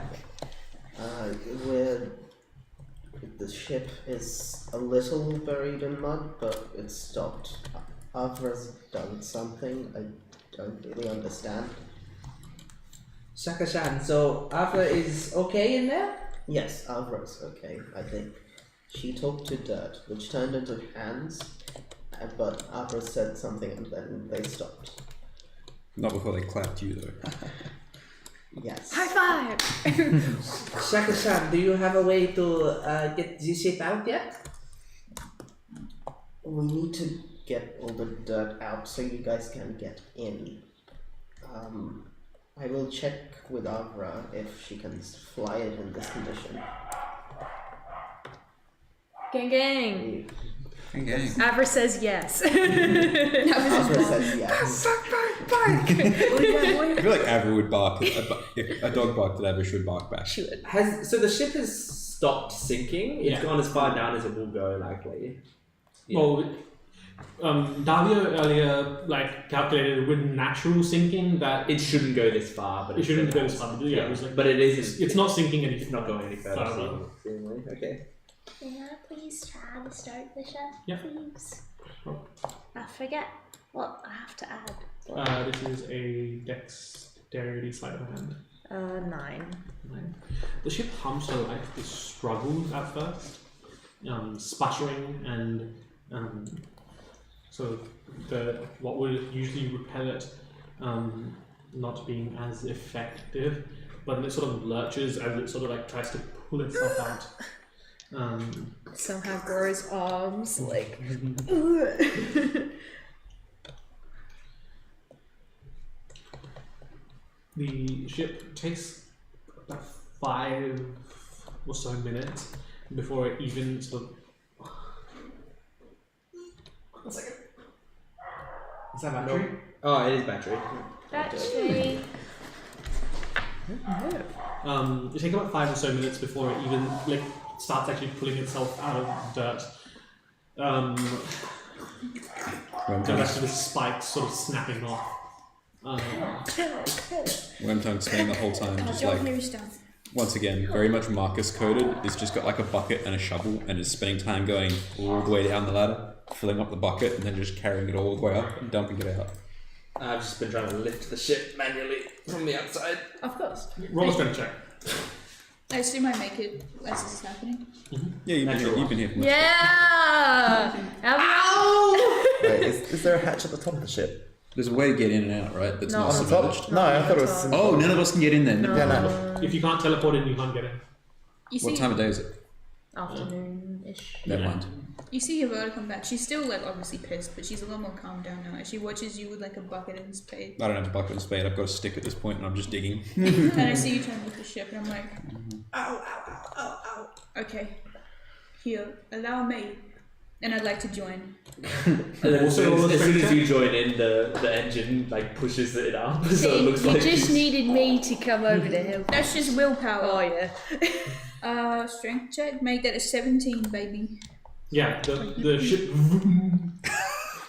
[SPEAKER 6] The ship is a little buried in mud, but it's stopped. Avra's done something I don't really understand.
[SPEAKER 5] Shaka-shan, so Aether is okay in there?
[SPEAKER 6] Yes, Avra's okay, I think. She talked to dirt, which turned into hands, but Avra said something and then they stopped.
[SPEAKER 3] Not before they clapped you, though.
[SPEAKER 6] Yes.
[SPEAKER 7] High five!
[SPEAKER 5] Shaka-shan, do you have a way to get this ship out yet?
[SPEAKER 6] We need to get all the dirt out so you guys can get in. I will check with Avra if she can fly it in this condition.
[SPEAKER 7] Gang gang!
[SPEAKER 3] Okay.
[SPEAKER 7] Avra says yes.
[SPEAKER 6] Avra says yes.
[SPEAKER 3] I feel like Aver would bark. If a dog barked at Aver, she would bark back.
[SPEAKER 7] She would.
[SPEAKER 5] So the ship has stopped sinking? It's
[SPEAKER 1] Yeah.
[SPEAKER 5] gone as far down as it will go, likely. Yeah.
[SPEAKER 1] Well, Davio earlier calculated with natural sinking that
[SPEAKER 5] It shouldn't go this far, but
[SPEAKER 1] it shouldn't go this far. But yeah, it was like,
[SPEAKER 5] but it is.
[SPEAKER 1] it's not sinking any.
[SPEAKER 5] It's not going any further.
[SPEAKER 1] Further.
[SPEAKER 5] Seemingly. Okay.
[SPEAKER 8] Can I please try to start the ship,
[SPEAKER 1] Yeah.
[SPEAKER 8] please?
[SPEAKER 1] Sure.
[SPEAKER 8] I forget what I have to add.
[SPEAKER 1] This is a dexterity sleight of hand.
[SPEAKER 7] 9.
[SPEAKER 1] The ship hums so like it struggles at first, sputtering and so what would usually repel it not being as effective, but then it sort of lurches as it sort of like tries to pull itself out.
[SPEAKER 7] Somehow grows arms, like.
[SPEAKER 1] The ship takes about 5 or so minutes before it even sort of. 1 second.
[SPEAKER 5] Is that battery? Oh, it is battery.
[SPEAKER 8] Battery.
[SPEAKER 1] It takes about 5 or so minutes before it even starts actually pulling itself out of dirt. The rest of the spikes sort of snapping off.
[SPEAKER 3] Wormtongue staying the whole time, just
[SPEAKER 2] Don't
[SPEAKER 3] like
[SPEAKER 2] hear stuff.
[SPEAKER 3] once again, very much Marcus coded. It's just got like a bucket and a shovel and is spending time going all the way down the ladder, filling up the bucket and then just carrying it all the way up and dumping it out.
[SPEAKER 5] I've just been trying to lift the ship manually from the outside.
[SPEAKER 7] Of course.
[SPEAKER 1] Roll a strength check.
[SPEAKER 2] I assume I make it as this is happening.
[SPEAKER 3] Yeah, you've been here for much.
[SPEAKER 7] Yeah!
[SPEAKER 4] Ow! Wait, is there a hatch at the top of the ship?
[SPEAKER 3] There's a way to get in and out, right? That's
[SPEAKER 7] No.
[SPEAKER 3] not
[SPEAKER 7] On
[SPEAKER 4] the top?
[SPEAKER 3] submerged.
[SPEAKER 4] No, I thought it was.
[SPEAKER 3] Oh, none of us can get in there.
[SPEAKER 4] Yeah, no.
[SPEAKER 1] If you can't teleport in, you can't get in.
[SPEAKER 2] You see,
[SPEAKER 3] What time of day is it?
[SPEAKER 7] Afternoon-ish.
[SPEAKER 3] Never mind.
[SPEAKER 2] You see Yvonne come back. She's still like obviously pissed, but she's a little more calmed down now. She watches you with like a bucket and spade.
[SPEAKER 3] I don't have a bucket and spade. I've got a stick at this point, and I'm just digging.
[SPEAKER 2] And I see you trying to lift the ship, and I'm like, ow, ow, ow, ow, ow. Okay, here, allow me. And I'd like to join.
[SPEAKER 5] And then as soon as you join in, the engine like pushes it up, so it looks
[SPEAKER 7] You
[SPEAKER 5] like
[SPEAKER 7] just needed me to come over to help.
[SPEAKER 2] That's just willpower.
[SPEAKER 7] Oh yeah.
[SPEAKER 2] Strength check. Make that a 17, baby.
[SPEAKER 1] Yeah, the ship.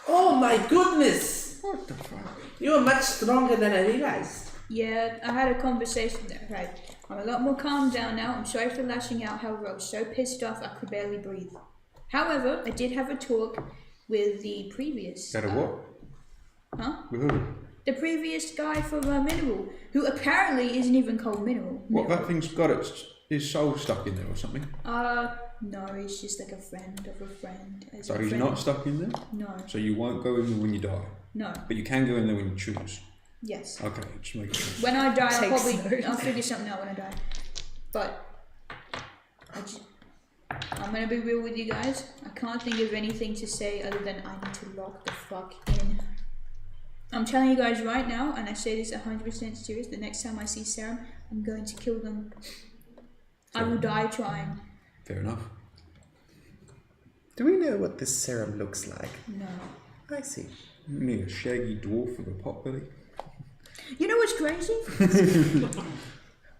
[SPEAKER 5] Oh my goodness! What the fuck? You are much stronger than I realized.
[SPEAKER 2] Yeah, I had a conversation there. Right, I'm a lot more calmed down now. I'm sorry for lashing out. However, I was so pissed off I could barely breathe. However, I did have a talk with the previous.
[SPEAKER 3] Got a what?
[SPEAKER 2] Huh?
[SPEAKER 3] With who?
[SPEAKER 2] The previous guy from Mineral, who apparently isn't even called Mineral.
[SPEAKER 3] What, that thing's got his soul stuck in there or something?
[SPEAKER 2] No, he's just like a friend of a friend.
[SPEAKER 3] So he's not stuck in there?
[SPEAKER 2] No.
[SPEAKER 3] So you won't go in there when you die?
[SPEAKER 2] No.
[SPEAKER 3] But you can go in there when you choose?
[SPEAKER 2] Yes.
[SPEAKER 3] Okay, just make sure.
[SPEAKER 2] When I die,
[SPEAKER 7] Takes
[SPEAKER 2] I'll figure something out when I die. But I'm gonna be real with you guys. I can't think of anything to say other than I need to lock the fuck in. I'm telling you guys right now, and I say this 100% serious, the next time I see Serum, I'm going to kill them. I will die trying.
[SPEAKER 3] Fair enough.
[SPEAKER 4] Do we know what this serum looks like?
[SPEAKER 2] No.
[SPEAKER 4] I see.
[SPEAKER 3] You mean a shaggy dwarf with a potbelly?
[SPEAKER 2] You know what's crazy?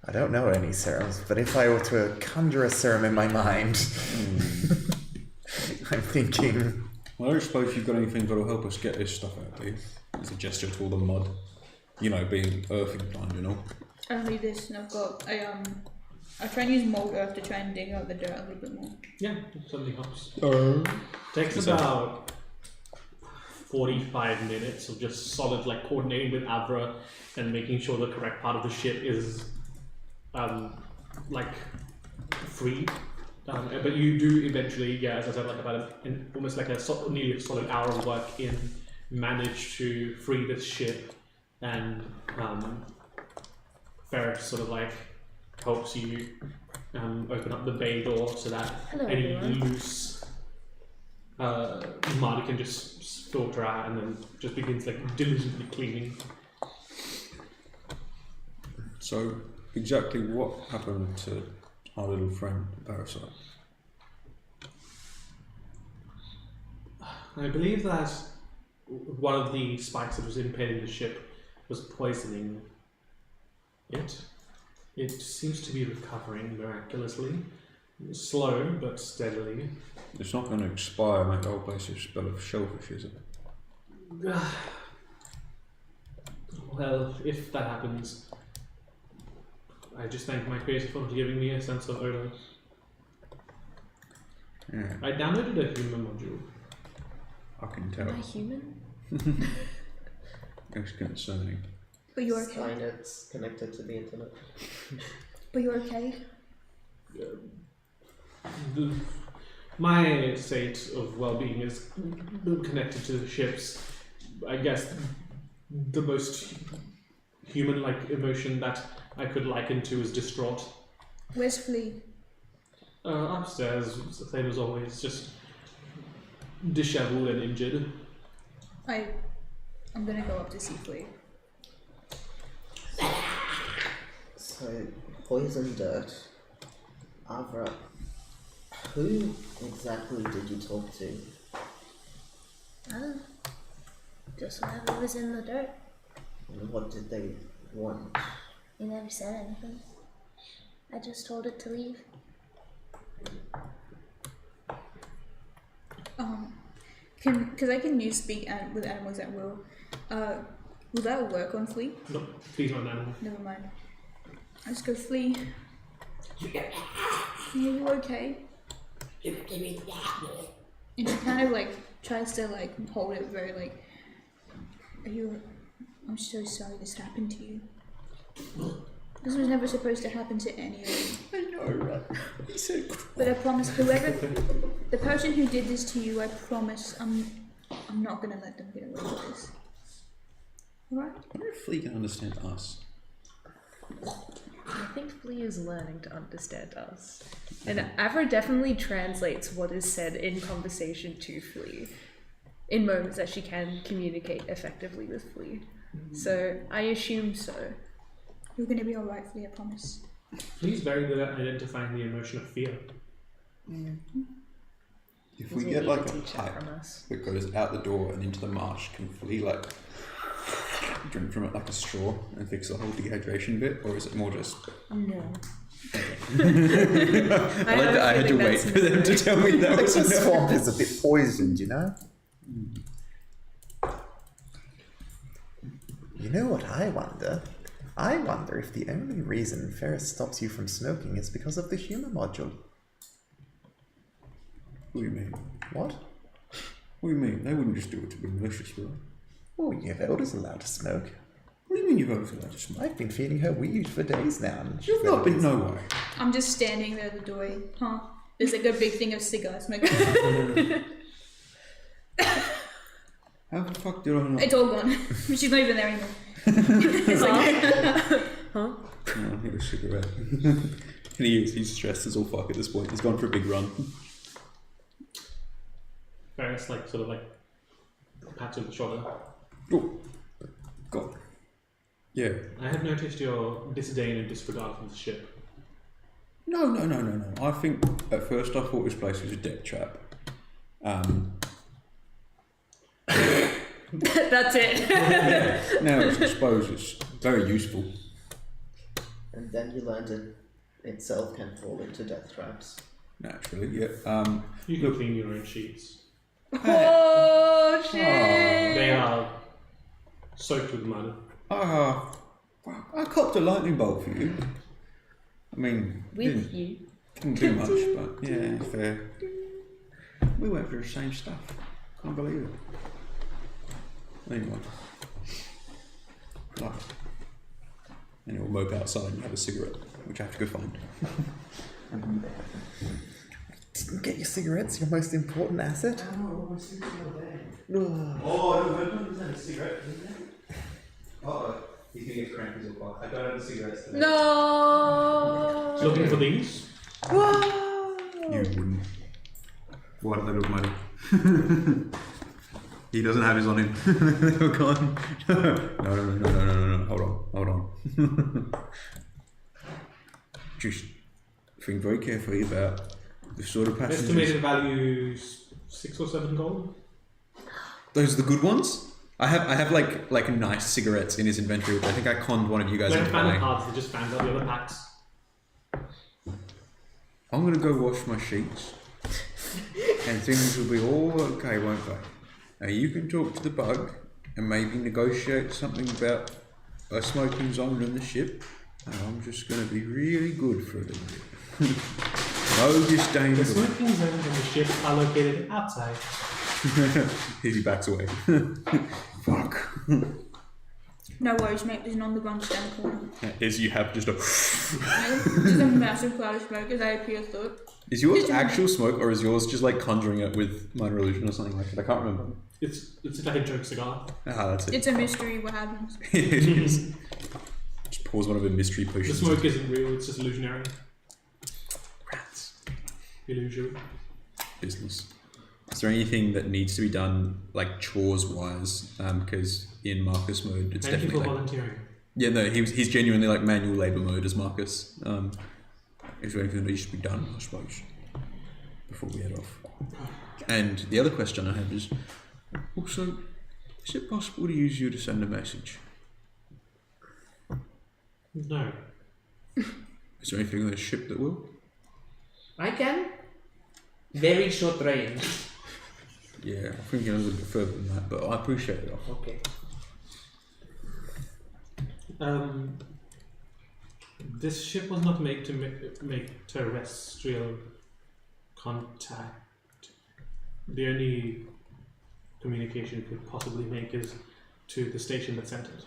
[SPEAKER 4] I don't know any serums, but if I were to conjure a serum in my mind, I'm thinking.
[SPEAKER 3] Well, I don't suppose you've got anything that'll help us get this stuff out, do you? It's a gesture to all the mud. You know, being earth inclined, you know.
[SPEAKER 2] I don't need this, and I've got I try and use mold earth to try and dig out the dirt a little bit more.
[SPEAKER 1] Yeah, something helps. Takes about 45 minutes of just solid like coordinating with Avra and making sure the correct part of the ship is like free. But you do eventually, yeah, as I said, like about almost like nearly a solid hour of work in, manage to free this ship, and Ferris sort of like helps you open up the bay door so that any loose mud can just filter out, and then just begins like diligently cleaning.
[SPEAKER 3] So, exactly what happened to our little friend, Parasite?
[SPEAKER 1] I believe that one of the spikes that was impaling the ship was poisoning it. It seems to be recovering miraculously. Slow, but steadily.
[SPEAKER 3] It's not going to expire and make the whole place a spell of shellfish, is it?
[SPEAKER 1] Well, if that happens, I just thank my creator for giving me a sense of odor.
[SPEAKER 3] Yeah,
[SPEAKER 1] I downloaded a human module.
[SPEAKER 3] I can tell.
[SPEAKER 7] Am I human?
[SPEAKER 3] It's concerning.
[SPEAKER 2] But you're okay.
[SPEAKER 6] Skynet's connected to the internet.
[SPEAKER 2] But you're okay.
[SPEAKER 1] My state of well-being is connected to the ships. I guess the most human-like emotion that I could liken to is distraught.
[SPEAKER 2] Where's Flea?
[SPEAKER 1] Upstairs, same as always, just disheveled and injured.
[SPEAKER 2] I'm gonna go up to see Flea.
[SPEAKER 6] So, poison dirt. Avra, who exactly did you talk to?
[SPEAKER 8] I don't know. Just whatever was in the dirt.
[SPEAKER 6] And what did they want?
[SPEAKER 8] He never said anything. I just told it to leave.
[SPEAKER 2] Because I can use speak with animals at will. Will that work on Flea?
[SPEAKER 1] No, please not an animal.
[SPEAKER 2] Never mind. I just go Flea. Are you okay? And she kind of like tries to like hold it very like, are you, I'm so sorry this happened to you. This was never supposed to happen to any of you.
[SPEAKER 3] I know, right? He said,
[SPEAKER 2] But I promise, whoever, the person who did this to you, I promise, I'm not gonna let them get away with this. Alright?
[SPEAKER 3] I wonder if Flea can understand us.
[SPEAKER 7] I think Flea is learning to understand us. And Avra definitely translates what is said in conversation to Flea in moments that she can communicate effectively with Flea. So I assume so.
[SPEAKER 2] You're gonna be alright, Flea, I promise.
[SPEAKER 1] Flea's very good at identifying the emotion of fear.
[SPEAKER 3] If we get like a pipe that goes out the door and into the marsh, can Flea like drink from it like a straw and fix the whole dehydration bit, or is it more just?
[SPEAKER 7] No.
[SPEAKER 3] I had to wait for them to tell me that.
[SPEAKER 4] The swamp is a bit poisoned, you know? You know what I wonder? I wonder if the only reason Ferris stops you from smoking is because of the humor module.
[SPEAKER 3] What do you mean?
[SPEAKER 4] What?
[SPEAKER 3] What do you mean? They wouldn't just do it to be malicious, would they?
[SPEAKER 4] Oh, Yvelda's allowed to smoke.
[SPEAKER 3] What do you mean you've always allowed to smoke?
[SPEAKER 4] I've been feeding her weed for days now. And
[SPEAKER 3] You've not been no way.
[SPEAKER 2] I'm just standing there at the doorway. Huh? There's like a big thing of cigar smoke.
[SPEAKER 3] How the fuck did I not?
[SPEAKER 2] It's all gone. She's not even there anymore. It's like,
[SPEAKER 7] Huh?
[SPEAKER 3] Oh, I need a cigarette. And he's stressed as all fuck at this point. He's gone for a big run.
[SPEAKER 1] Ferris like sort of like pats you on the shoulder.
[SPEAKER 3] Oh, God. Yeah.
[SPEAKER 1] I have noticed your disdain and disregard for the ship.
[SPEAKER 3] No. I think at first I thought this place was a death trap.
[SPEAKER 7] That's it.
[SPEAKER 3] Now I suppose it's very useful.
[SPEAKER 6] And then you learned it itself can fall into death traps.
[SPEAKER 3] Naturally, yeah.
[SPEAKER 1] You can clean your own sheets.
[SPEAKER 7] Oh shit!
[SPEAKER 1] They are soaked with mud.
[SPEAKER 3] I copped a lightning bolt for you. I mean,
[SPEAKER 7] With you.
[SPEAKER 3] didn't do much, but yeah, fair. We went for the same stuff. Can't believe it. Anyway. Right. And you'll mope outside and have a cigarette, which I have to go find.
[SPEAKER 4] Didn't get your cigarettes, your most important asset?
[SPEAKER 3] Oh, no, we've had a cigarette, isn't it? Uh-oh. He's gonna get cranky as well. I don't have the cigarettes today.
[SPEAKER 7] No.
[SPEAKER 1] Looking for these?
[SPEAKER 7] Whoa.
[SPEAKER 3] You wouldn't. Why do they look money? He doesn't have his on him. They were gone. No. Hold on. Just think very carefully about the sort of passengers.
[SPEAKER 1] Estimated value 6 or 7 gold.
[SPEAKER 3] Those are the good ones? I have like nice cigarettes in his inventory, which I think I conned one of you guys
[SPEAKER 1] They're
[SPEAKER 3] into
[SPEAKER 1] fan
[SPEAKER 3] buying.
[SPEAKER 1] cards, they just fanned out the other packs.
[SPEAKER 3] I'm gonna go wash my sheets, and things will be all okay, won't they? Now you can talk to the bug and maybe negotiate something about a smoking zone on the ship. And I'm just gonna be really good for a little bit. No disdain.
[SPEAKER 1] The smoking zones on the ship are located outside.
[SPEAKER 3] He backs away. Fuck.
[SPEAKER 2] no worries, mate. There's an underground stand corner.
[SPEAKER 3] Is you have just a.
[SPEAKER 2] Just a massive cloud of smoke as I appear through it.
[SPEAKER 3] Is yours actual smoke, or is yours just like conjuring it with minor illusion or something like that? I can't remember.
[SPEAKER 1] It's like a joke cigar.
[SPEAKER 3] Ah, that's it.
[SPEAKER 2] It's a mystery what happens.
[SPEAKER 3] It is. Just pours one of the mystery
[SPEAKER 1] The
[SPEAKER 3] potions.
[SPEAKER 1] smoke isn't real, it's just illusionary.
[SPEAKER 3] Rats.
[SPEAKER 1] Illusory.
[SPEAKER 3] Business. Is there anything that needs to be done, like chores wise? Because in Marcus mode, it's
[SPEAKER 1] Thank you for
[SPEAKER 3] definitely like,
[SPEAKER 1] volunteering.
[SPEAKER 3] yeah, no, he's genuinely like manual labor mode as Marcus. Is there anything that needs to be done, I suppose, before we head off? And the other question I have is, also, is it possible to use you to send a message?
[SPEAKER 1] No.
[SPEAKER 3] Is there anything on the ship that will?
[SPEAKER 5] I can. Very short range.
[SPEAKER 3] Yeah, I'm thinking a little bit further than that, but I appreciate it.
[SPEAKER 1] This ship was not made to make terrestrial contact. The only communication it could possibly make is to the station that sent it.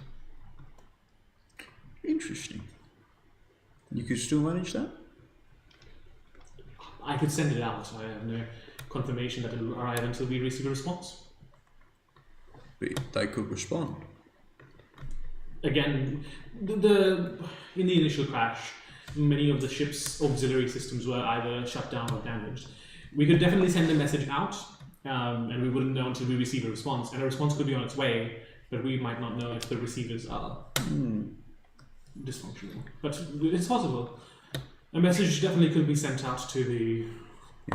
[SPEAKER 3] Interesting. You could still manage that?
[SPEAKER 1] I could send it out. I have no confirmation that it will arrive until we receive a response.
[SPEAKER 3] But they could respond.
[SPEAKER 1] Again, in the initial crash, many of the ship's auxiliary systems were either shut down or damaged. We could definitely send a message out, and we wouldn't know until we receive a response. And a response could be on its way, but we might not know if the receivers are dysfunctional. But it's possible. A message definitely could be sent out to the...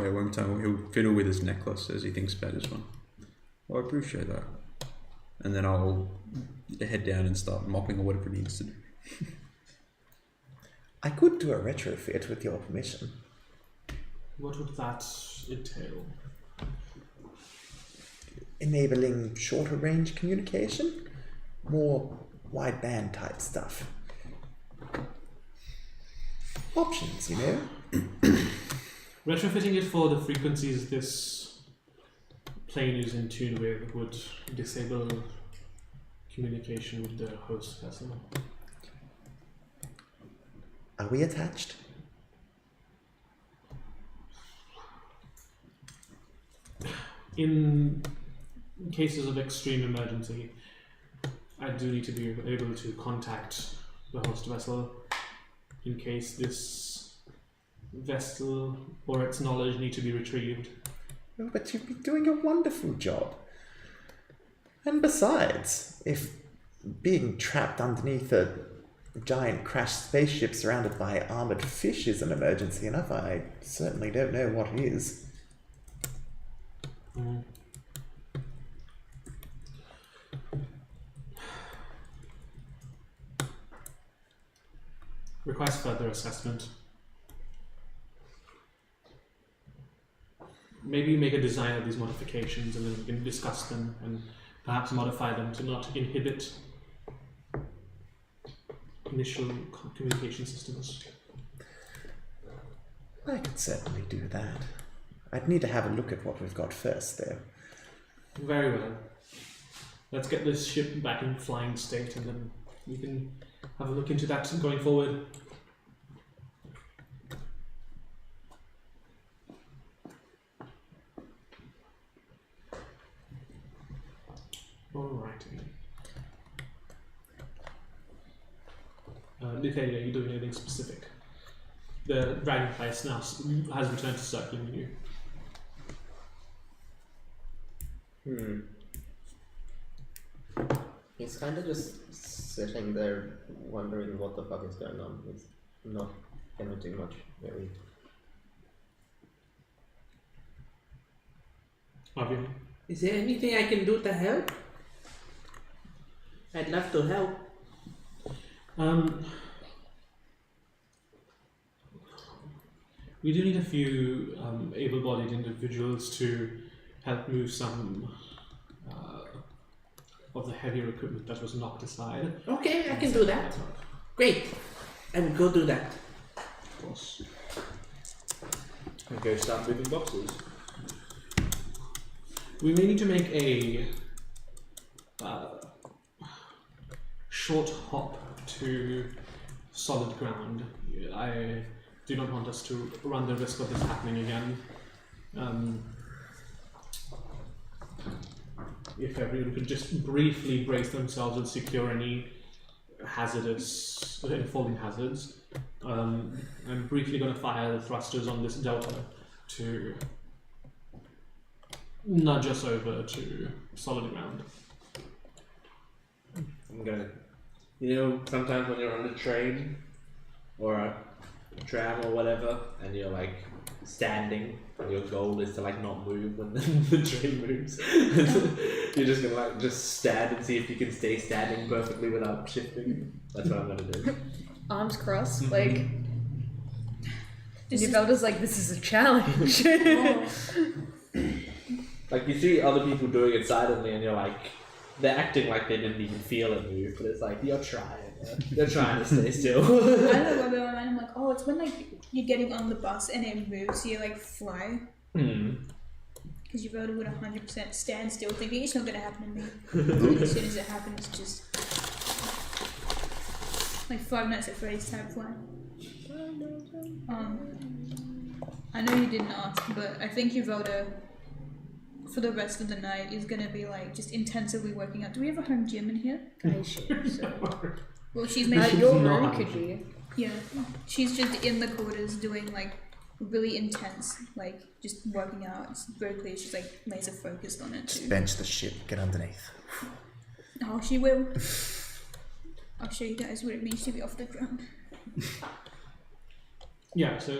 [SPEAKER 3] Yeah, one time he'll fiddle with his necklace as he thinks about this one. I appreciate that. And then I'll head down and start mopping or whatever it needs to do.
[SPEAKER 4] I could do a retrofit with your permission.
[SPEAKER 1] What would that entail?
[SPEAKER 4] Enabling shorter range communication? More wideband type stuff. Options, you know?
[SPEAKER 1] Retrofitting it for the frequencies this plane is in tune with would disable communication with the host vessel.
[SPEAKER 4] Are we attached?
[SPEAKER 1] In cases of extreme emergency, I do need to be able to contact the host vessel in case this vessel or its knowledge need to be retrieved.
[SPEAKER 4] Oh, but you've been doing a wonderful job. And besides, if being trapped underneath a giant crashed spaceship surrounded by armored fish is an emergency enough, I certainly don't know what is.
[SPEAKER 1] Request further assessment. Maybe make a design of these modifications and then we can discuss them and perhaps modify them to not inhibit initial communication systems.
[SPEAKER 4] I could certainly do that. I'd need to have a look at what we've got first, though.
[SPEAKER 1] Very well. Let's get this ship back in flying state and then we can have a look into that going forward. Alrighty. Nithya, are you doing anything specific? The dragonfly now has returned to circling you.
[SPEAKER 6] He's kind of just sitting there wondering what the fuck is going on. He's not gonna do much, really.
[SPEAKER 1] Obviously.
[SPEAKER 9] Is there anything I can do to help? I'd love to help.
[SPEAKER 1] We do need a few able-bodied individuals to help move some of the heavier equipment that was knocked aside.
[SPEAKER 9] Okay, I can do that. Great. I will go do that.
[SPEAKER 1] Of course.
[SPEAKER 5] And go start moving boxes.
[SPEAKER 1] We may need to make a short hop to solid ground. I do not want us to run the risk of this happening again. If everyone could just briefly brace themselves and secure any hazardous, falling hazards. I'm briefly going to fire the thrusters on this delta to nudge us over to solid ground.
[SPEAKER 5] I'm gonna, you know, sometimes when you're on a train or a tram or whatever, and you're like standing, and your goal is to like not move when the train moves. You're just gonna like just stand and see if you can stay standing perfectly without shifting. That's what I'm gonna do.
[SPEAKER 7] Arms crossed, like. Nivelda's like, this is a challenge.
[SPEAKER 5] Like you see other people doing it silently, and you're like, they're acting like they didn't even feel it move, but it's like you're trying. They're trying to stay still.
[SPEAKER 2] I don't know what in my mind. I'm like, oh, it's when like you're getting on the bus and it moves, so you like fly. Because you would 100% stand still, thinking it's not gonna happen to me. As soon as it happens, just like 5 Nights at Freddy's type fly. I know you didn't ask, but I think Yvoda for the rest of the night is gonna be like just intensively working out. Do we have a home gym in here?
[SPEAKER 7] I assume so.
[SPEAKER 2] Well, she's making
[SPEAKER 7] Your room could be.
[SPEAKER 2] Yeah, she's just in the quarters doing like really intense, like just working out. It's very clear she's like laser focused on it too.
[SPEAKER 4] Just bench the ship, get underneath.
[SPEAKER 2] Oh, she will. I'll show you guys what it means to be off the ground.
[SPEAKER 1] Yeah, so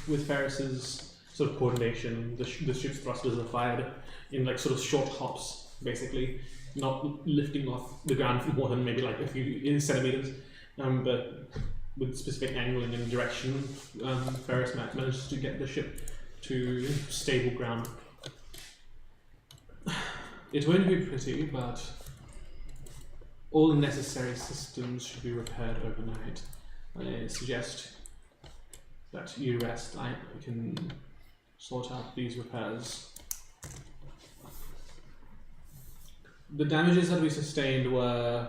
[SPEAKER 1] with Ferris's sort of coordination, the ship's thrusters are fired in like sort of short hops, basically, not lifting off the ground for more than maybe like a few centimeters, but with specific angling and direction, Ferris manages to get the ship to stable ground. It won't be pretty, but all the necessary systems should be repaired overnight. I suggest that you rest. I can sort out these repairs. The damages that we sustained were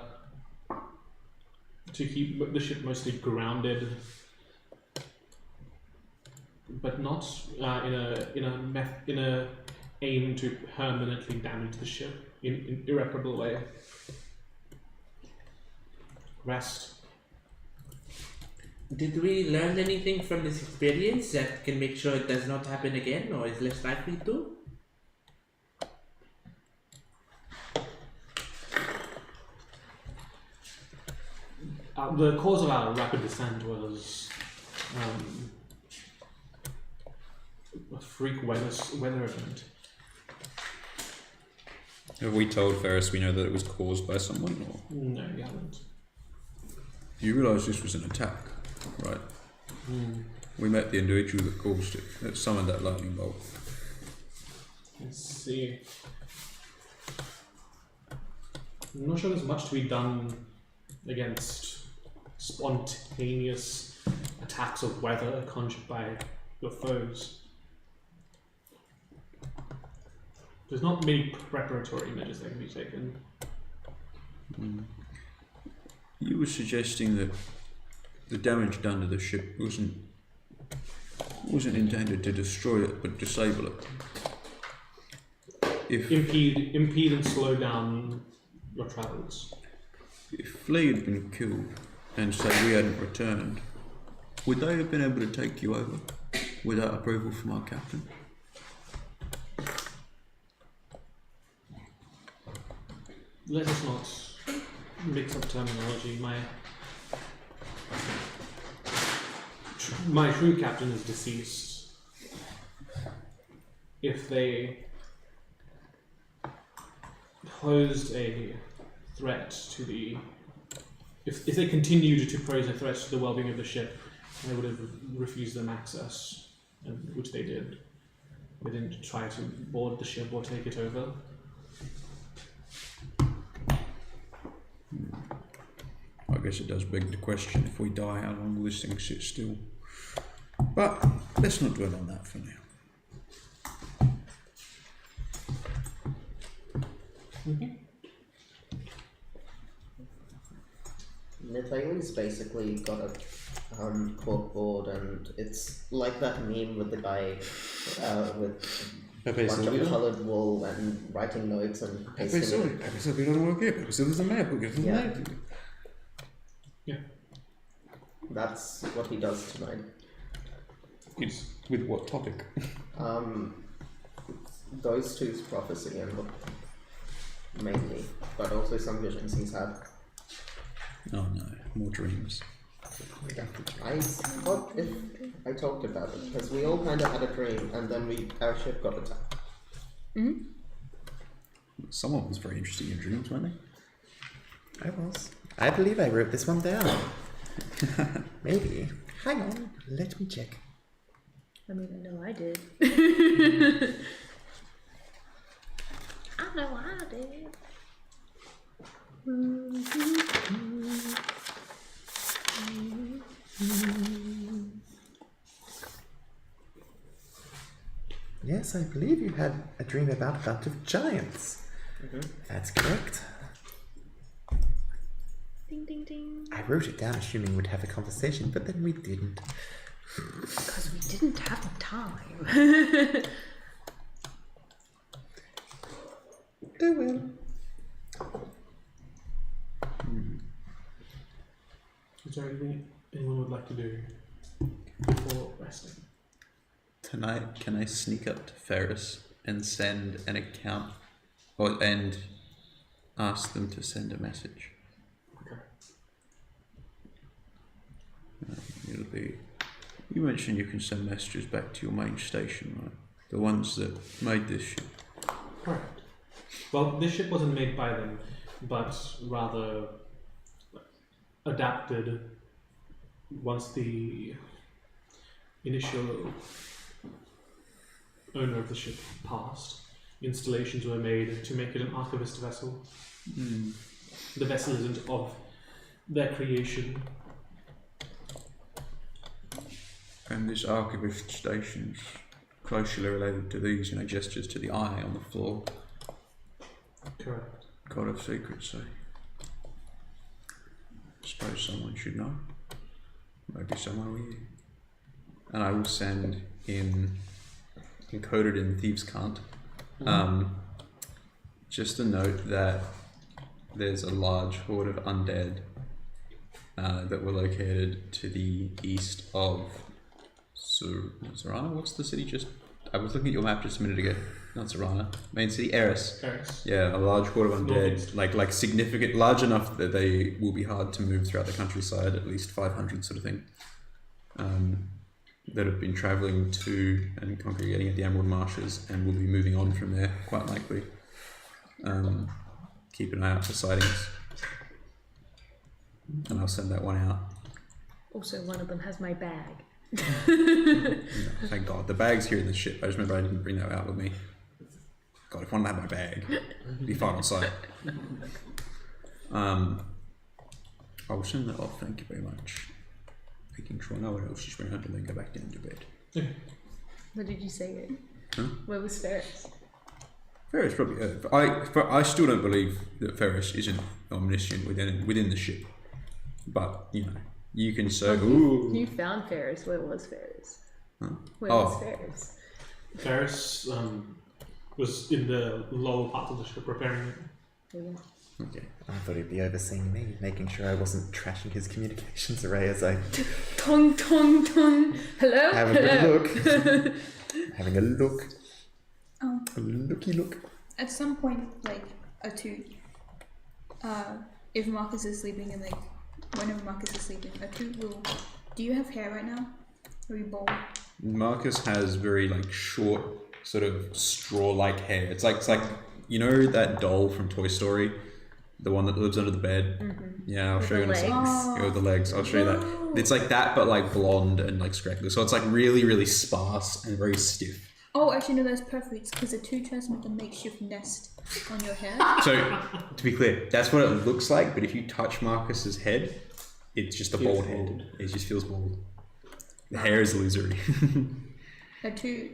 [SPEAKER 1] to keep the ship mostly grounded, but not in a aim to permanently damage the ship in an irreparable way. Rest.
[SPEAKER 9] Did we learn anything from this experience that can make sure it does not happen again or is less likely to?
[SPEAKER 1] The cause of our rapid descent was a freak weather event.
[SPEAKER 3] Have we told Ferris we know that it was caused by someone? Or?
[SPEAKER 1] No, you haven't.
[SPEAKER 3] You realise this was an attack, right? We met the individual that caused it, that summoned that lightning bolt.
[SPEAKER 1] Let's see. I'm not sure there's much to be done against spontaneous attacks of weather conjured by your foes. There's not many preparatory measures that can be taken.
[SPEAKER 3] You were suggesting that the damage done to the ship wasn't intended to destroy it, but disable it. If
[SPEAKER 1] Impede and slow down your travels.
[SPEAKER 3] If Flea had been killed and say we hadn't returned, would they have been able to take you over without approval from our captain?
[SPEAKER 1] Let us not mix up terminology. My true captain is deceased. If they posed a threat to the... If they continued to pose a threat to the well-being of the ship, I would have refused them access, which they did. They didn't try to board the ship or take it over.
[SPEAKER 3] I guess it does beg the question, if we die, how long will this thing sit still? But let's not dwell on that for now.
[SPEAKER 6] Natali's basically got a corkboard, and it's like that meme with the guy with a bunch of coloured wool and writing notes and pasting it.
[SPEAKER 3] Pepe Silvio doesn't work here. Pepe Silvio's a mayor. Who gives him that?
[SPEAKER 1] Yeah.
[SPEAKER 6] That's what he does tonight.
[SPEAKER 3] It's with what topic?
[SPEAKER 6] Those two's prophecy and mainly, but also some visions he's had.
[SPEAKER 3] Oh no, more dreams.
[SPEAKER 6] I thought if I talked about it, because we all kind of had a dream, and then our ship got attacked.
[SPEAKER 3] Someone was very interested in dreams, weren't they?
[SPEAKER 4] I was. I believe I wrote this one down. Maybe. Hang on, let me check.
[SPEAKER 7] I mean, I know I did.
[SPEAKER 8] I know I did.
[SPEAKER 4] Yes, I believe you had a dream about a bunch of giants. That's correct.
[SPEAKER 7] Ding ding ding.
[SPEAKER 4] I wrote it down assuming we'd have a conversation, but then we didn't.
[SPEAKER 7] Because we didn't have time.
[SPEAKER 4] Oh well.
[SPEAKER 1] Is there anything anyone would like to do before resting?
[SPEAKER 3] Tonight, can I sneak up to Ferris and send an account, and ask them to send a message?
[SPEAKER 1] Okay.
[SPEAKER 3] It'll be. You mentioned you can send messages back to your main station, right? The ones that made this ship.
[SPEAKER 1] Correct. Well, this ship wasn't made by them, but rather adapted once the initial owner of the ship passed. Installations were made to make it an archivist vessel. The vessel isn't of their creation.
[SPEAKER 3] And this archivist station's closely related to these, gestures to the eye on the floor.
[SPEAKER 1] Correct.
[SPEAKER 3] God of secrets, say. Suppose someone should know. Maybe someone will. And I will send in, encoded in Thieves' Cant, just a note that there's a large horde of undead that were located to the east of Zorana. What's the city just? I was looking at your map just a minute ago. Not Zorana. Main city, Eris. Yeah, a large horde of undead, like significant, large enough that they will be hard to move throughout the countryside, at least 500 sort of thing. That have been travelling to and congregating at the Emerald Marshes and will be moving on from there, quite likely. Keep an eye out for sightings. And I'll send that one out.
[SPEAKER 7] Also, one of them has my bag.
[SPEAKER 3] No, thank God. The bag's here in the ship. I just remember I didn't bring that out with me. God, if one had my bag, it'd be fine on site. I'll send that off, thank you very much. Making sure no one else is around and then go back down to bed.
[SPEAKER 7] What did you say?
[SPEAKER 3] Huh?
[SPEAKER 7] Where was Ferris?
[SPEAKER 3] Ferris probably. I still don't believe that Ferris isn't omniscient within the ship. But you can say, ooh.
[SPEAKER 7] You found Ferris. Where was Ferris?
[SPEAKER 3] Huh?
[SPEAKER 7] Where was Ferris?
[SPEAKER 1] Ferris was in the lower part of the ship repairing it.
[SPEAKER 7] Yeah.
[SPEAKER 3] Okay.
[SPEAKER 4] I thought he'd be overseeing me, making sure I wasn't trashing his communications array as I
[SPEAKER 7] Tong, tong, tong. Hello?
[SPEAKER 4] have a good look. Having a look.
[SPEAKER 2] Oh.
[SPEAKER 4] A looky look.
[SPEAKER 2] At some point, if Marcus is sleeping and whenever Marcus is sleeping, Atu will. Do you have hair right now? Are you bald?
[SPEAKER 3] Marcus has very short, sort of straw-like hair. It's like that doll from Toy Story, the one that lives under the bed.
[SPEAKER 7] Mm-hmm.
[SPEAKER 3] Yeah, I'll show you in a second.
[SPEAKER 2] Oh.
[SPEAKER 3] Yeah, with the legs. I'll show you that. It's like that, but blonde and scraggly. So it's really, really sparse and very stiff.
[SPEAKER 2] Oh, actually, no, that's perfect because Atu tries to make a makeshift nest on your hair.
[SPEAKER 3] So, to be clear, that's what it looks like, but if you touch Marcus's head, it's just a bald head. It just feels bald. The hair is illusory.
[SPEAKER 2] Atu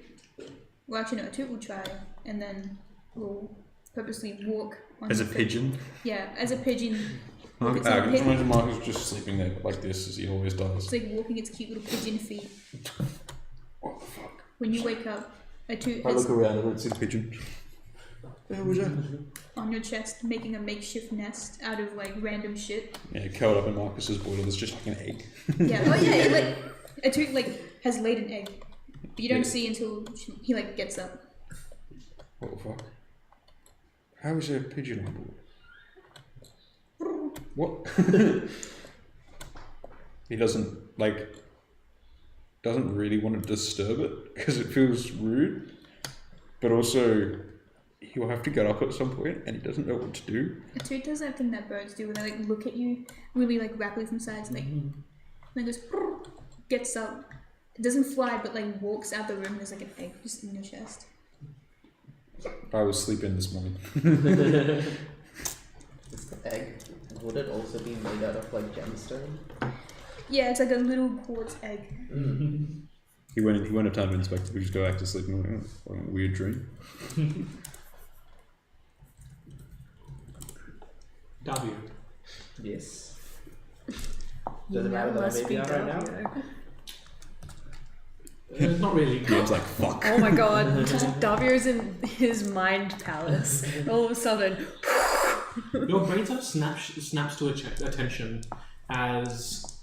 [SPEAKER 2] will try and then will purposely walk on
[SPEAKER 3] As a
[SPEAKER 2] your
[SPEAKER 3] pigeon?
[SPEAKER 2] Yeah, as a pigeon.
[SPEAKER 3] I can just imagine Marcus just sleeping there like this, as he always does.
[SPEAKER 2] It's walking its cute little pigeon feet.
[SPEAKER 3] What the fuck?
[SPEAKER 2] When you wake up, Atu
[SPEAKER 3] I
[SPEAKER 2] is
[SPEAKER 3] look around, I don't see the pigeon. Where was that?
[SPEAKER 2] on your chest making a makeshift nest out of random shit.
[SPEAKER 3] Yeah, curled up in Marcus's boiler, there's just an egg.
[SPEAKER 2] Yeah, oh yeah, Atu has laid an egg. But you don't see until he gets up.
[SPEAKER 3] What the fuck? How is there a pigeon on board? What? He doesn't really want to disturb it because it feels rude, but also he will have to get up at some point and he doesn't know what to do.
[SPEAKER 2] Atu does that thing that birds do when they look at you really rapidly from sides, and then goes gets up. It doesn't fly, but walks out the room. There's an egg just in your chest.
[SPEAKER 3] I was sleeping this morning.
[SPEAKER 6] egg, would it also be made out of like gemstone?
[SPEAKER 2] Yeah, it's like a little quartz egg.
[SPEAKER 6] Mm-hmm.
[SPEAKER 3] He won't have time to inspect it. We just go back to sleep and what a weird dream.
[SPEAKER 1] W.
[SPEAKER 5] Yes. Does it matter that I may be out right now?
[SPEAKER 1] Not really.
[SPEAKER 3] Game's like, fuck.
[SPEAKER 7] Oh my god, Davio's in his mind palace. All of a sudden,
[SPEAKER 1] Your brain sort of snaps to attention as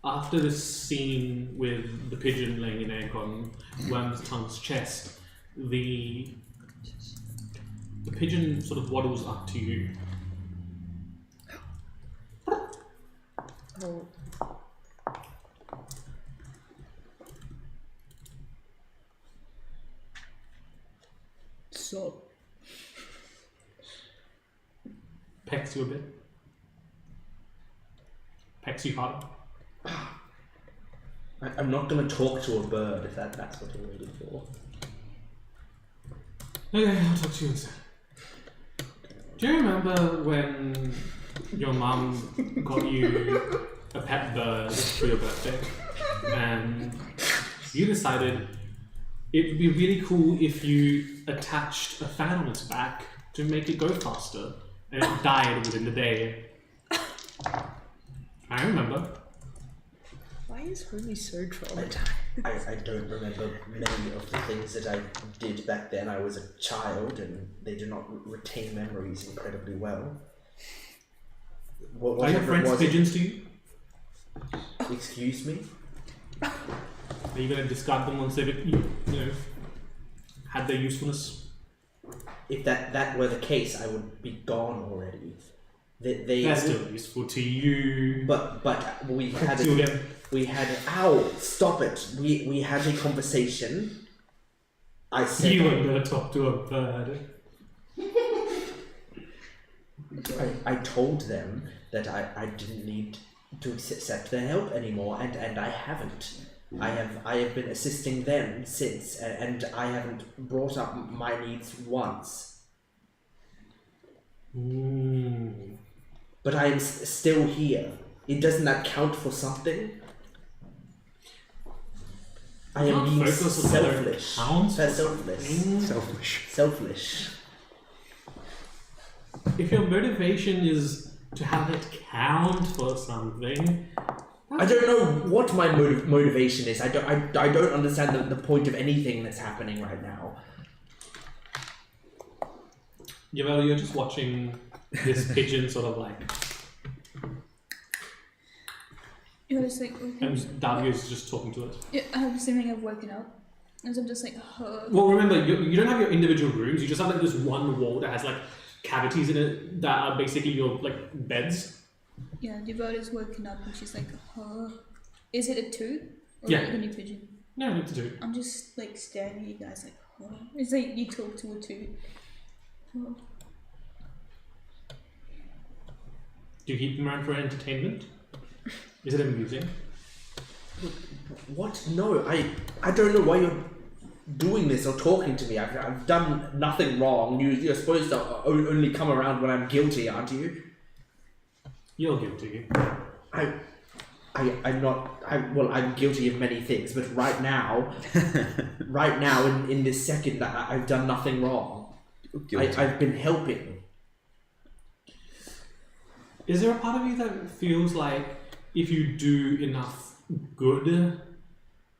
[SPEAKER 1] after this scene with the pigeon laying an egg on Worm's tongue's chest, the pigeon sort of waddles up to you.
[SPEAKER 7] oh, so
[SPEAKER 1] Pecks you a bit. Pecks you hard.
[SPEAKER 5] I'm not going to talk to a bird if that's what you're waiting for.
[SPEAKER 1] Okay, I'll talk to you instead. Do you remember when your mum got you a pet bird for your birthday? And you decided it would be really cool if you attached a fan on its back to make it go faster. And it died within the day. I remember.
[SPEAKER 7] why is Homie so traumatized?
[SPEAKER 5] I don't remember many of the things that I did back then. I was a child and they do not retain memories incredibly well.
[SPEAKER 1] Are your friends pigeons to you?
[SPEAKER 5] Excuse me?
[SPEAKER 1] Are you going to discard them once they've, had their usefulness?
[SPEAKER 5] If that were the case, I would be gone already.
[SPEAKER 1] They're still useful to you.
[SPEAKER 5] But we had ow, stop it. We had a conversation. I said
[SPEAKER 1] You weren't going to talk to a bird.
[SPEAKER 5] I told them that I didn't need to accept their help anymore, and I haven't. I have been assisting them since, and I haven't brought up my needs once. But I am still here. Doesn't that count for something? I am being selfish. Selfish.
[SPEAKER 1] If your motivation is to have it count for something,
[SPEAKER 5] I don't know what my motivation is. I don't understand the point of anything that's happening right now.
[SPEAKER 1] Well, you're just watching this pigeon sort of like,
[SPEAKER 2] You're just like,
[SPEAKER 1] and Davio's just talking to it.
[SPEAKER 2] yeah, I'm assuming I've woken up. And so I'm just like,
[SPEAKER 1] Well, remember, you don't have your individual rooms. You just have like this one wall that has like cavities in it that are basically your like beds.
[SPEAKER 2] Yeah, Devota's woken up and she's like, is it a toot? Or
[SPEAKER 1] Yeah.
[SPEAKER 2] a honey pigeon?
[SPEAKER 1] No, it's a toot.
[SPEAKER 2] I'm just like staring at you guys like, It's like you talk to a toot.
[SPEAKER 1] Do you keep them around for entertainment? Is it amusing?
[SPEAKER 5] What? No, I don't know why you're doing this or talking to me. I've done nothing wrong. You're supposed to only come around when I'm guilty, aren't you?
[SPEAKER 1] You're guilty.
[SPEAKER 5] I'm not. I'm guilty of many things, but right now, in this second, I've done nothing wrong. I've been helping.
[SPEAKER 1] Is there a part of you that feels like if you do enough good,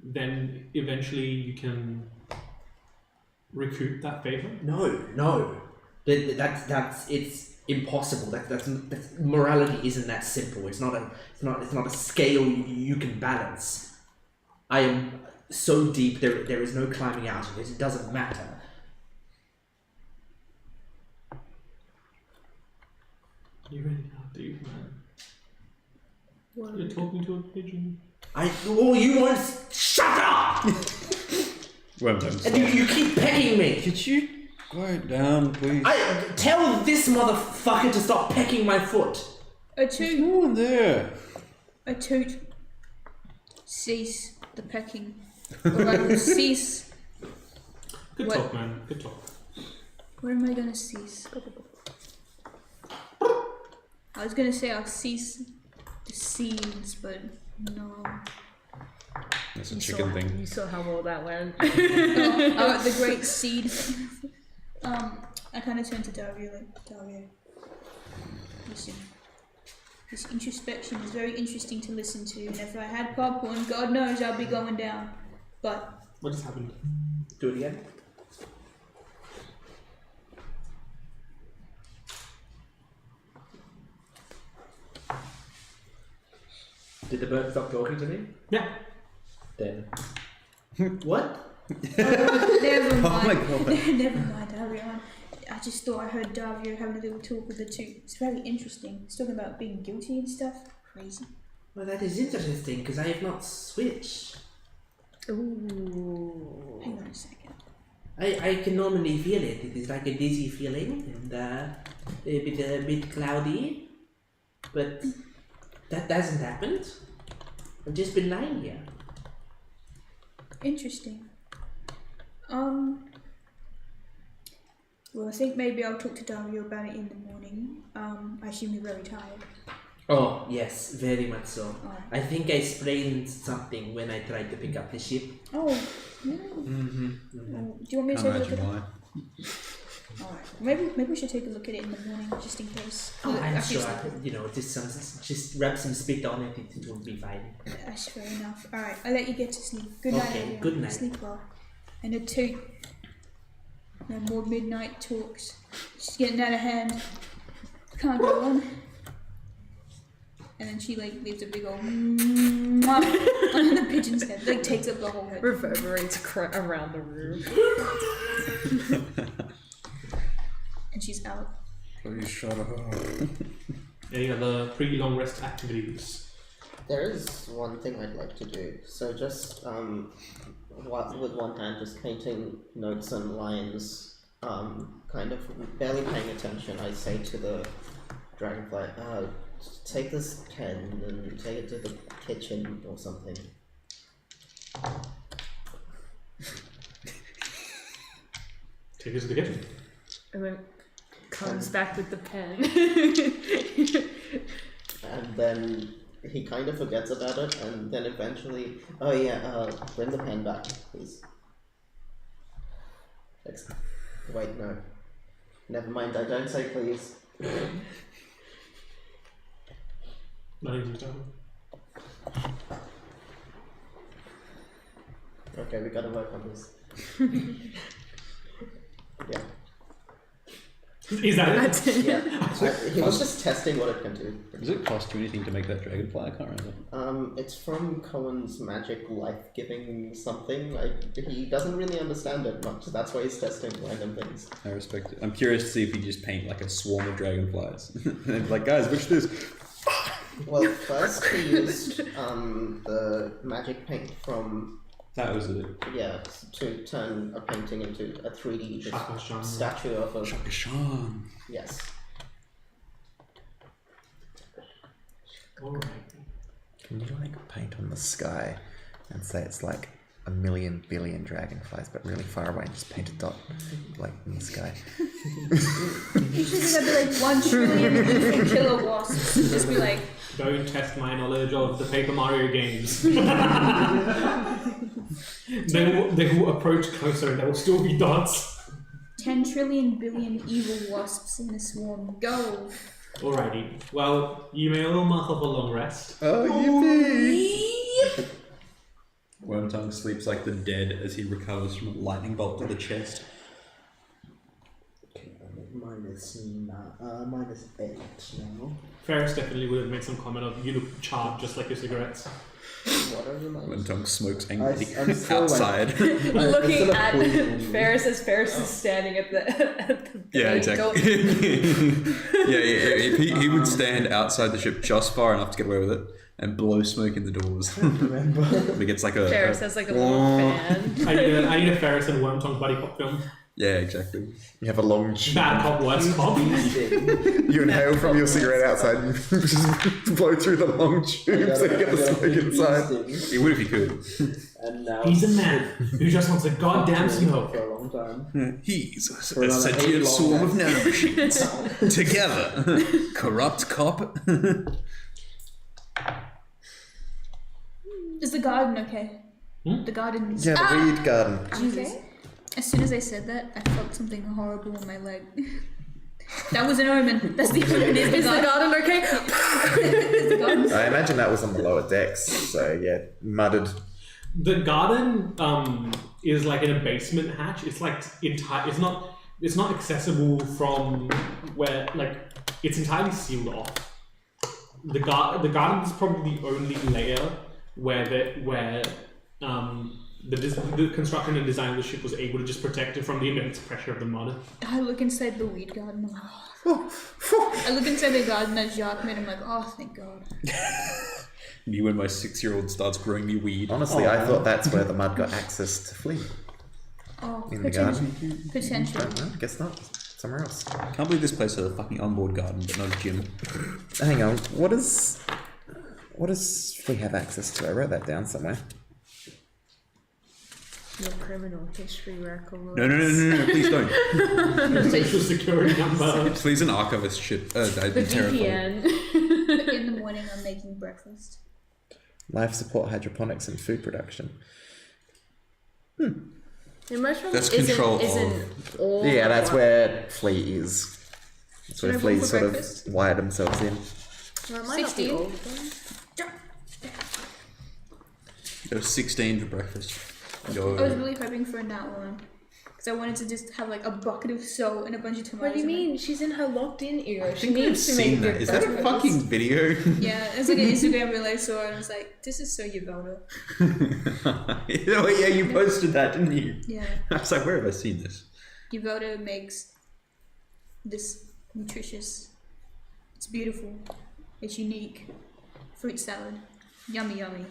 [SPEAKER 1] then eventually you can recoup that favor?
[SPEAKER 5] No. That's it's impossible. That's morality isn't that simple. It's not a scale you can balance. I am so deep there is no climbing out of it. It doesn't matter.
[SPEAKER 1] You really are deep, man. You're talking to a pigeon.
[SPEAKER 5] You won't shut up!
[SPEAKER 3] Well done.
[SPEAKER 5] And you keep pecking me.
[SPEAKER 3] Could you quiet down, please?
[SPEAKER 5] I tell this motherfucker to stop pecking my foot.
[SPEAKER 2] A toot.
[SPEAKER 3] No one there.
[SPEAKER 2] A toot. Cease the pecking. Or I will cease.
[SPEAKER 1] Good talk, man. Good talk.
[SPEAKER 2] Where am I gonna cease? I was gonna say I'll cease the seeds, but no.
[SPEAKER 3] That's a chicken thing.
[SPEAKER 7] You saw how well that went.
[SPEAKER 2] The great seed. I kind of turned to Dario, like, Dario, listen. This introspection is very interesting to listen to, and if I had popcorn, God knows I'll be going down. But
[SPEAKER 1] What just happened?
[SPEAKER 5] Do it again. Did the bird stop talking to me?
[SPEAKER 1] Yeah.
[SPEAKER 5] Then. What?
[SPEAKER 2] never mind.
[SPEAKER 4] Oh my god.
[SPEAKER 2] Never mind, Dario. I just thought I heard Dario having a little talk with the two. It's very interesting. He's talking about being guilty and stuff. Crazy.
[SPEAKER 9] Well, that is interesting because I have not switched.
[SPEAKER 7] Ooh.
[SPEAKER 2] Hang on a second.
[SPEAKER 9] I can normally feel it. It is like a dizzy feeling and a bit cloudy, but that hasn't happened. I've just been lying here.
[SPEAKER 2] Interesting. Well, I think maybe I'll talk to Dario about it in the morning. I assume you're very tired.
[SPEAKER 9] Oh yes, very much so.
[SPEAKER 2] Oh.
[SPEAKER 9] I think I sprained something when I tried to pick up the ship.
[SPEAKER 2] Oh, yeah.
[SPEAKER 3] Mm-hmm.
[SPEAKER 2] Do you want me to
[SPEAKER 3] Can't
[SPEAKER 2] take a look
[SPEAKER 3] imagine
[SPEAKER 2] at
[SPEAKER 3] why.
[SPEAKER 2] it? Alright. Maybe we should take a look at it in the morning, just in case.
[SPEAKER 9] Oh, I'm
[SPEAKER 2] Actually,
[SPEAKER 9] sure. Just rub some spit on it. It will be fine.
[SPEAKER 2] That's fair enough. Alright, I'll let you get to sleep. Good night,
[SPEAKER 9] Okay,
[SPEAKER 2] everyone.
[SPEAKER 9] good night.
[SPEAKER 2] Sleep well. And a toot. No more midnight talks. It's getting out of hand. Can't go on. And then she like leaves a big old on the pigeon's head. Like takes up the whole head.
[SPEAKER 7] Reverberates around the room.
[SPEAKER 2] And she's out.
[SPEAKER 3] Please shut up.
[SPEAKER 1] Any other pre-long rest activities?
[SPEAKER 6] There is one thing I'd like to do. So just with one hand, just painting notes and lines, kind of barely paying attention. I say to the dragonfly, take this pen and take it to the kitchen or something.
[SPEAKER 1] Take it to the kitchen.
[SPEAKER 7] And then comes back with the pen.
[SPEAKER 6] And then he kind of forgets about it, and then eventually, bring the pen back, please. Wait, no. Never mind, I don't say please.
[SPEAKER 1] Nothing to tell.
[SPEAKER 6] Okay, we gotta work on this. Yeah.
[SPEAKER 1] Is that it?
[SPEAKER 6] Yeah. He was just testing what it can do.
[SPEAKER 3] Does it cost you anything to make that dragonfly? I can't remember.
[SPEAKER 6] It's from Cohen's magic life-giving something. He doesn't really understand it much. That's why he's testing random things.
[SPEAKER 3] I respect it. I'm curious to see if you just paint like a swarm of dragonflies. And like, guys, which this?
[SPEAKER 6] Well, first he used the magic paint from
[SPEAKER 3] That was it.
[SPEAKER 6] to turn a painting into a 3D
[SPEAKER 1] Shaka Shan.
[SPEAKER 6] statue of a
[SPEAKER 3] Shaka Shan.
[SPEAKER 6] yes.
[SPEAKER 1] Alright.
[SPEAKER 4] Can you like paint on the sky and say it's like 1,000,000 billion dragonflies, but really far away, and just paint a dot like in the sky?
[SPEAKER 2] Usually there'd be like 1 trillion killer wasps. Just be like,
[SPEAKER 1] Don't test my knowledge of the Paper Mario games. they will approach closer and there will still be dots.
[SPEAKER 2] 10 trillion billion evil wasps in a swarm. Go!
[SPEAKER 1] Alrighty. Well, you may all mark off a long rest.
[SPEAKER 3] Oh, yippee! Wormtongue sleeps like the dead as he recovers from a lightning bolt to the chest.
[SPEAKER 6] Okay, minus 8 now.
[SPEAKER 1] Ferris definitely would have made some comment of you look charred just like your cigarettes.
[SPEAKER 6] What are the minus?
[SPEAKER 3] Wormtongue smokes angrily
[SPEAKER 6] I'm still
[SPEAKER 3] outside.
[SPEAKER 7] Looking at Ferris as Ferris is standing at the
[SPEAKER 3] Yeah, exactly. If he would stand outside the ship just far enough to get away with it and blow smoke in the doors. He gets like a
[SPEAKER 7] Ferris has like a little fan.
[SPEAKER 1] I need a Ferris and Wormtongue buddy cop film.
[SPEAKER 3] Yeah, exactly.
[SPEAKER 4] You have a long tube.
[SPEAKER 1] Bad cop, worse cop.
[SPEAKER 4] You inhale from your cigarette outside and you just blow through the long tube so you get the smoke inside.
[SPEAKER 3] He would if he could.
[SPEAKER 5] And now
[SPEAKER 1] He's a man who just wants a goddamn smoke.
[SPEAKER 5] for a long time.
[SPEAKER 3] He's
[SPEAKER 5] For
[SPEAKER 3] a
[SPEAKER 5] another
[SPEAKER 3] sentient
[SPEAKER 5] 8 long
[SPEAKER 3] swarm of
[SPEAKER 5] days.
[SPEAKER 3] nanomachines. Together. Corrupt cop.
[SPEAKER 2] Is the garden okay?
[SPEAKER 1] Hmm?
[SPEAKER 2] The garden's
[SPEAKER 4] Yeah, the weed garden.
[SPEAKER 2] Jesus. As soon as I said that, I felt something horrible in my leg. That was an omen. That's the omen.
[SPEAKER 7] Is the garden okay?
[SPEAKER 2] Is the garden?
[SPEAKER 4] I imagine that was on the lower decks, so yeah, mudded.
[SPEAKER 1] The garden is like in a basement hatch. It's like It's not accessible from where it's entirely sealed off. The garden is probably the only layer where the construction and design of the ship was able to just protect it from the immense pressure of the mud.
[SPEAKER 2] I look inside the weed garden. I'm like, oh. I look inside the garden that Jacques made. I'm like, oh, thank God.
[SPEAKER 3] Me when my 6-year-old starts growing me weed.
[SPEAKER 4] Honestly, I thought that's where the mud got access to flee.
[SPEAKER 2] Oh,
[SPEAKER 4] In the garden?
[SPEAKER 2] Potentially.
[SPEAKER 4] No, guess not. Somewhere else.
[SPEAKER 3] Can't believe this place has a fucking onboard garden, but not a gym.
[SPEAKER 4] Hang on, what does Flea have access to? I wrote that down somewhere.
[SPEAKER 7] Your criminal history record.
[SPEAKER 3] No, please don't.
[SPEAKER 1] Social security number.
[SPEAKER 3] Please an archivist ship. I'd
[SPEAKER 7] The
[SPEAKER 3] be terrified.
[SPEAKER 7] VPN.
[SPEAKER 2] In the morning, I'm making breakfast.
[SPEAKER 4] Life support, hydroponics, and food production.
[SPEAKER 7] Emotional
[SPEAKER 3] That's
[SPEAKER 7] isn't,
[SPEAKER 3] control
[SPEAKER 7] isn't all.
[SPEAKER 4] Yeah, that's where Flea is. That's where
[SPEAKER 2] Should I
[SPEAKER 4] Flea
[SPEAKER 2] roll for
[SPEAKER 4] sort
[SPEAKER 2] breakfast?
[SPEAKER 4] of wired themselves in.
[SPEAKER 7] Well, it might not be
[SPEAKER 2] 16.
[SPEAKER 7] all of them.
[SPEAKER 3] There was 16 for breakfast.
[SPEAKER 2] I was really hoping for a nat one. Because I wanted to just have like a bucket of salt and a bunch of tomatoes.
[SPEAKER 7] What do you
[SPEAKER 2] and, like-
[SPEAKER 7] mean? She's in her locked in era.
[SPEAKER 3] I
[SPEAKER 7] She
[SPEAKER 3] think I've
[SPEAKER 7] needs to make
[SPEAKER 3] seen that.
[SPEAKER 7] good
[SPEAKER 3] Is that a
[SPEAKER 7] breakfast.
[SPEAKER 3] fucking video?
[SPEAKER 2] Yeah, it's like an Instagram reel I saw and I was like, this is so Yavelda.
[SPEAKER 3] Oh yeah, you posted that, didn't you?
[SPEAKER 2] Yeah.
[SPEAKER 3] I was like, where have I seen this?
[SPEAKER 2] Yavelda makes this nutritious, it's beautiful, it's unique fruit salad. Yummy, yummy.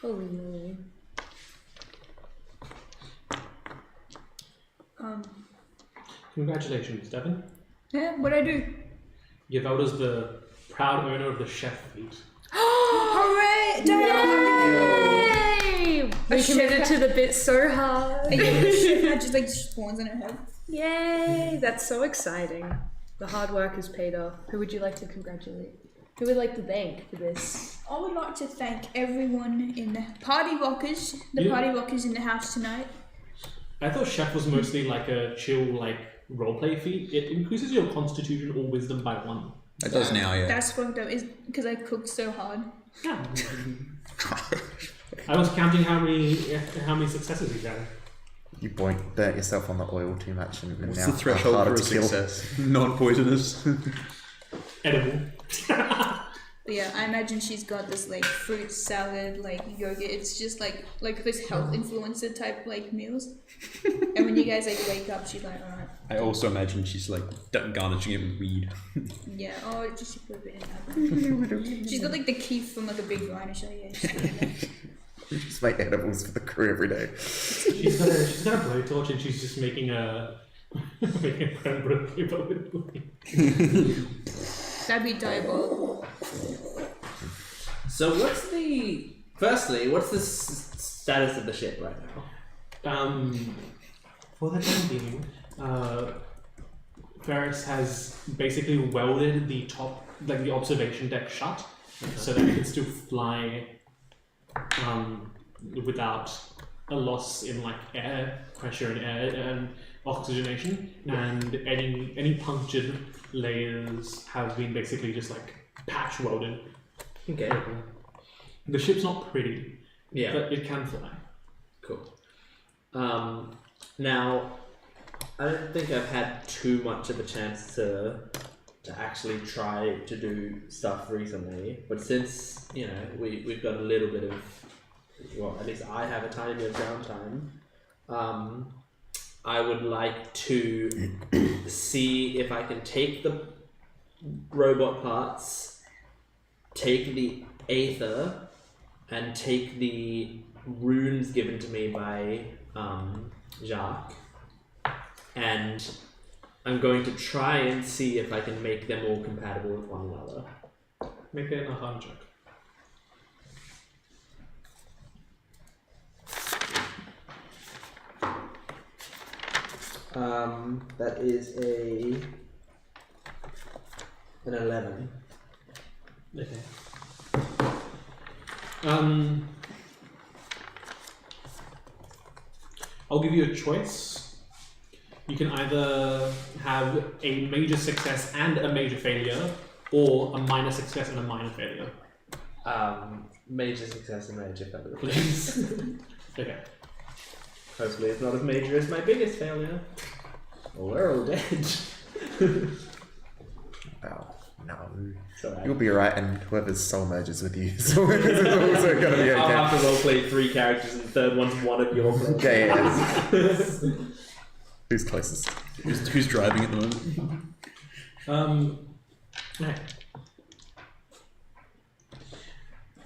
[SPEAKER 7] Holy moly.
[SPEAKER 1] Congratulations, Devin.
[SPEAKER 2] Yeah, what'd I do?
[SPEAKER 1] Yavelda's the proud owner of the chef fleet.
[SPEAKER 2] Hooray!
[SPEAKER 7] Yay! We committed to the bit so hard.
[SPEAKER 2] It just like spawns on her head.
[SPEAKER 7] Yay! That's so exciting. The hard work has paid off. Who would you like to congratulate? Who would like to thank for this?
[SPEAKER 2] I would like to thank everyone in the party rockers, party rockers in the house tonight.
[SPEAKER 1] I thought chef was mostly like a chill, like roleplay feat. It increases your constitution or wisdom by 1.
[SPEAKER 3] It does now, yeah.
[SPEAKER 2] That's fucked up. Is because I cooked so hard.
[SPEAKER 1] Yeah. I was counting how many successes you had.
[SPEAKER 4] You burnt yourself on the oil too much and
[SPEAKER 3] What's
[SPEAKER 4] now
[SPEAKER 3] the threshold
[SPEAKER 4] harder
[SPEAKER 3] for a
[SPEAKER 4] to kill.
[SPEAKER 3] success? Non-poisonous.
[SPEAKER 1] Edible.
[SPEAKER 2] But yeah, I imagine she's got this like fruit salad, like yogurt. It's just like this health influencer type like meals. And when you guys like wake up, she's like, alright.
[SPEAKER 3] I also imagine she's like garnishing it with weed.
[SPEAKER 2] Yeah. Oh, just she put a bit in that. She's got like the keef from like a big garnish. Yeah, just put it in there.
[SPEAKER 4] Just make edibles for the crew every day.
[SPEAKER 1] She's got a blowtorch and she's just making a creme brulee but with weed.
[SPEAKER 2] That'd be diabolical.
[SPEAKER 5] So what's the status of the ship right now?
[SPEAKER 1] For the time being, Ferris has basically welded the top, like the observation deck shut, so that it can still fly without a loss in like air pressure and air and oxygenation, and any punctured layers have been basically just like patch welded.
[SPEAKER 5] Okay.
[SPEAKER 1] The ship's not pretty,
[SPEAKER 5] Yeah.
[SPEAKER 1] but it can fly.
[SPEAKER 5] Cool. Now, I don't think I've had too much of a chance to actually try to do stuff recently, but since we've got a little bit of, well, at least I have a tiny bit of downtime. I would like to see if I can take the robot parts, take the Aether, and take the runes given to me by Jacques, and I'm going to try and see if I can make them all compatible with one another.
[SPEAKER 1] Make an Arcana check.
[SPEAKER 5] That is an 11.
[SPEAKER 1] Okay. I'll give you a choice. You can either have a major success and a major failure, or a minor success and a minor failure.
[SPEAKER 5] Major success and major failure.
[SPEAKER 1] Please. Okay.
[SPEAKER 5] Hopefully it's not as major as my biggest failure. Well, we're all dead.
[SPEAKER 4] Oh, no.
[SPEAKER 5] Sorry.
[SPEAKER 4] You'll be right, and whoever's soul merges with you is also going to be okay.
[SPEAKER 5] I'll have to roleplay 3 characters, and the third one's one of your friends.
[SPEAKER 4] Okay, yes. Who's closest?
[SPEAKER 3] Who's driving at the moment?
[SPEAKER 1] Okay.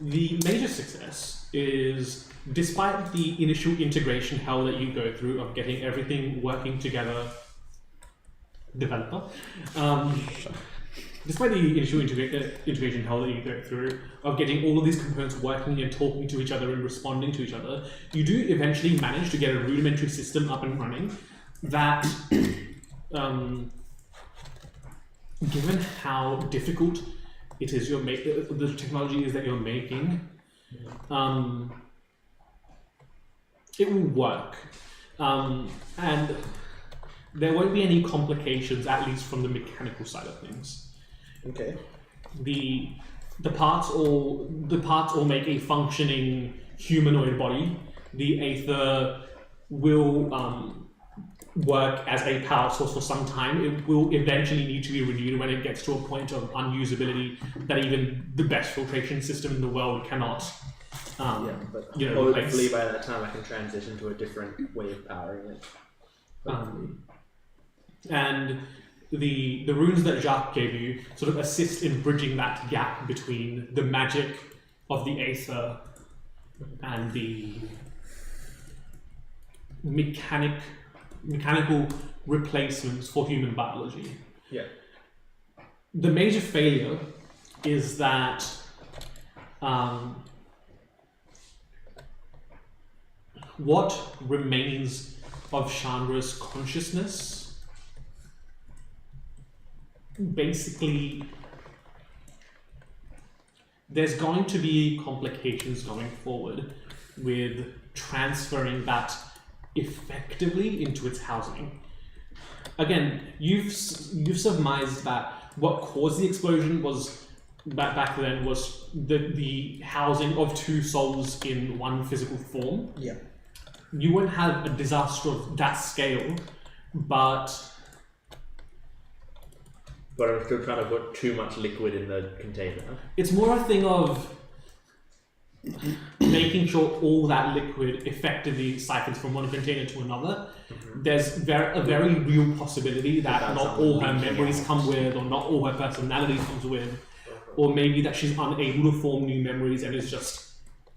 [SPEAKER 1] The major success is, despite the initial integration hell that you go through of getting everything working together, developer, despite the initial integration hell that you go through of getting all of these components working and talking to each other and responding to each other, you do eventually manage to get a rudimentary system up and running that, given how difficult it is the technology is that you're making, it will work, and there won't be any complications, at least from the mechanical side of things.
[SPEAKER 5] Okay.
[SPEAKER 1] The parts all make a functioning humanoid body. The Aether will work as a power source for some time. It will eventually need to be renewed when it gets to a point of unusability that even the best filtration system in the world cannot.
[SPEAKER 5] But hopefully by that time I can transition to a different way of powering it.
[SPEAKER 1] And the runes that Jacques gave you sort of assist in bridging that gap between the magic of the Aether and the mechanical replacements for human biology.
[SPEAKER 5] Yeah.
[SPEAKER 1] The major failure is that what remains of Chandra's consciousness basically, there's going to be complications going forward with transferring that effectively into its housing. Again, you've surmised that what caused the explosion was back then was the housing of 2 souls in one physical form.
[SPEAKER 5] Yeah.
[SPEAKER 1] You wouldn't have a disaster of that scale, but
[SPEAKER 5] I'm still trying to put too much liquid in the container.
[SPEAKER 1] it's more a thing of making sure all that liquid effectively cycles from one container to another.
[SPEAKER 5] Mm-hmm.
[SPEAKER 1] There's a very real possibility that
[SPEAKER 5] That's
[SPEAKER 1] not all her
[SPEAKER 5] leaking
[SPEAKER 1] memories
[SPEAKER 5] out.
[SPEAKER 1] come with, or not all her personality comes with, or maybe that she's unable to form new memories and is just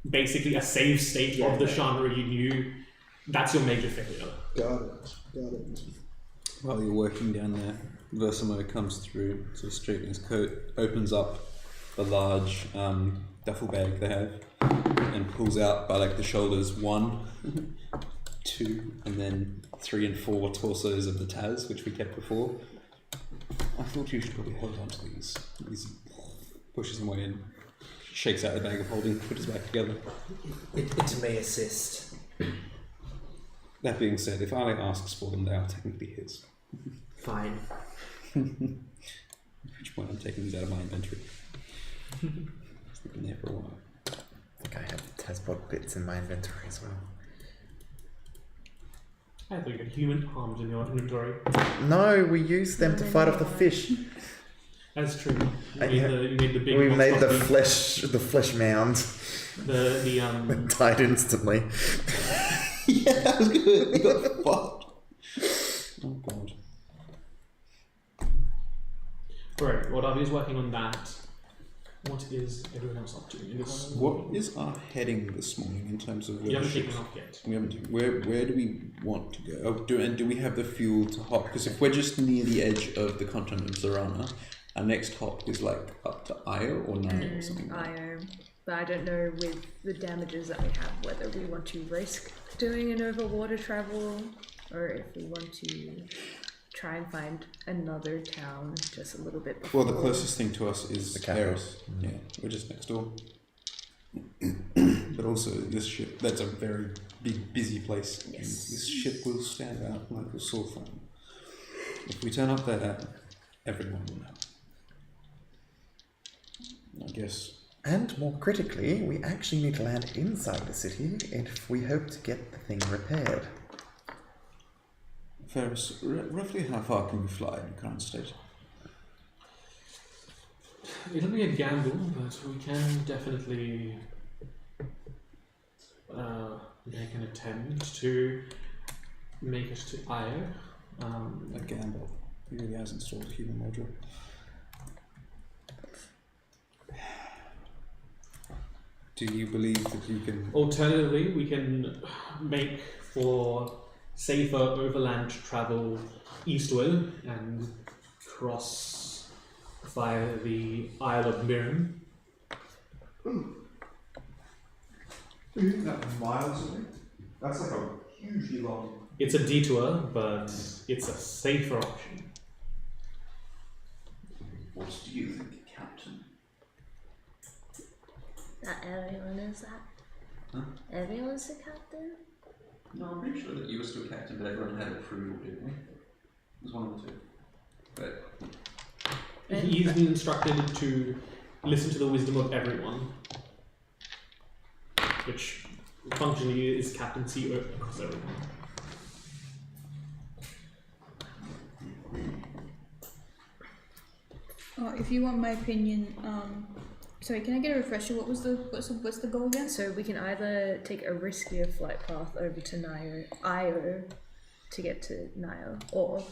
[SPEAKER 1] basically a save state of the Chandra you knew. That's your major failure.
[SPEAKER 3] Got it. While you're working down there, Versimo comes through, sort of straightening his coat, opens up a large duffel bag they have, and pulls out by like the shoulders 1, 2, and then 3 and 4 torsos of the Taz, which we kept before. I thought you should probably hold on to these. Pushes them way in, shakes out the bag of holding, puts it back together.
[SPEAKER 9] It may assist.
[SPEAKER 3] That being said, if Ali asks for them, they are technically his.
[SPEAKER 9] Fine.
[SPEAKER 3] At which point I'm taking these out of my inventory. It's been there for a while.
[SPEAKER 4] I think I have Tazbot bits in my inventory as well.
[SPEAKER 1] I thought you had human arms in your inventory.
[SPEAKER 4] No, we use them to fight off the fish.
[SPEAKER 1] That's true. You
[SPEAKER 4] Yeah.
[SPEAKER 1] made the big.
[SPEAKER 4] We made the
[SPEAKER 1] monstrosity.
[SPEAKER 4] flesh mound.
[SPEAKER 1] The
[SPEAKER 4] Died instantly.
[SPEAKER 3] Yeah, that was good. You got fucked. Oh god.
[SPEAKER 1] Right. Well, Davi is working on that. What is everyone else up to in this?
[SPEAKER 3] What is our heading this morning in terms of?
[SPEAKER 1] You haven't taken off yet.
[SPEAKER 3] We haven't. Where do we want to go? Oh, do we have the fuel to hop? Because if we're just near the edge of the continent of Zorana, our next hop is like up to Io or Nano or something.
[SPEAKER 7] Io, but I don't know with the damages that we have whether we want to risk doing an overwater travel or if we want to try and find another town just a little bit before.
[SPEAKER 3] Well, the closest thing to us is
[SPEAKER 4] the capital.
[SPEAKER 3] Paris. Yeah, we're just next door. But also, this ship, that's a very big, busy place.
[SPEAKER 7] Yes.
[SPEAKER 3] And this ship will stand out like a sore thumb. If we turn up there, everyone will know. I guess.
[SPEAKER 4] And more critically, we actually need to land inside the city if we hope to get the thing repaired.
[SPEAKER 3] Ferris, roughly how far can we fly in the current state?
[SPEAKER 1] It'll be a gamble, but we can definitely make an attempt to make it to Io.
[SPEAKER 3] A gamble. He really has installed a human module. Do you believe that you can...
[SPEAKER 1] Alternatively, we can make for safer overland travel eastward and cross via the Isle of Mirren.
[SPEAKER 3] Isn't that miles away? That's like a hugely long...
[SPEAKER 1] It's a detour, but it's a safer option.
[SPEAKER 3] What do you think, Captain?
[SPEAKER 8] Not everyone is that.
[SPEAKER 3] Huh?
[SPEAKER 8] Everyone's the captain?
[SPEAKER 3] No, I'm pretty sure that you were still captain, but everyone had approval, didn't we? It was one of the two. But
[SPEAKER 1] He's been instructed to listen to the wisdom of everyone, which functionally is captaincy across everyone.
[SPEAKER 2] If you want my opinion, sorry, can I get a refresher? What's the goal again?
[SPEAKER 7] So we can either take a riskier flight path over to Io to get to Nio, or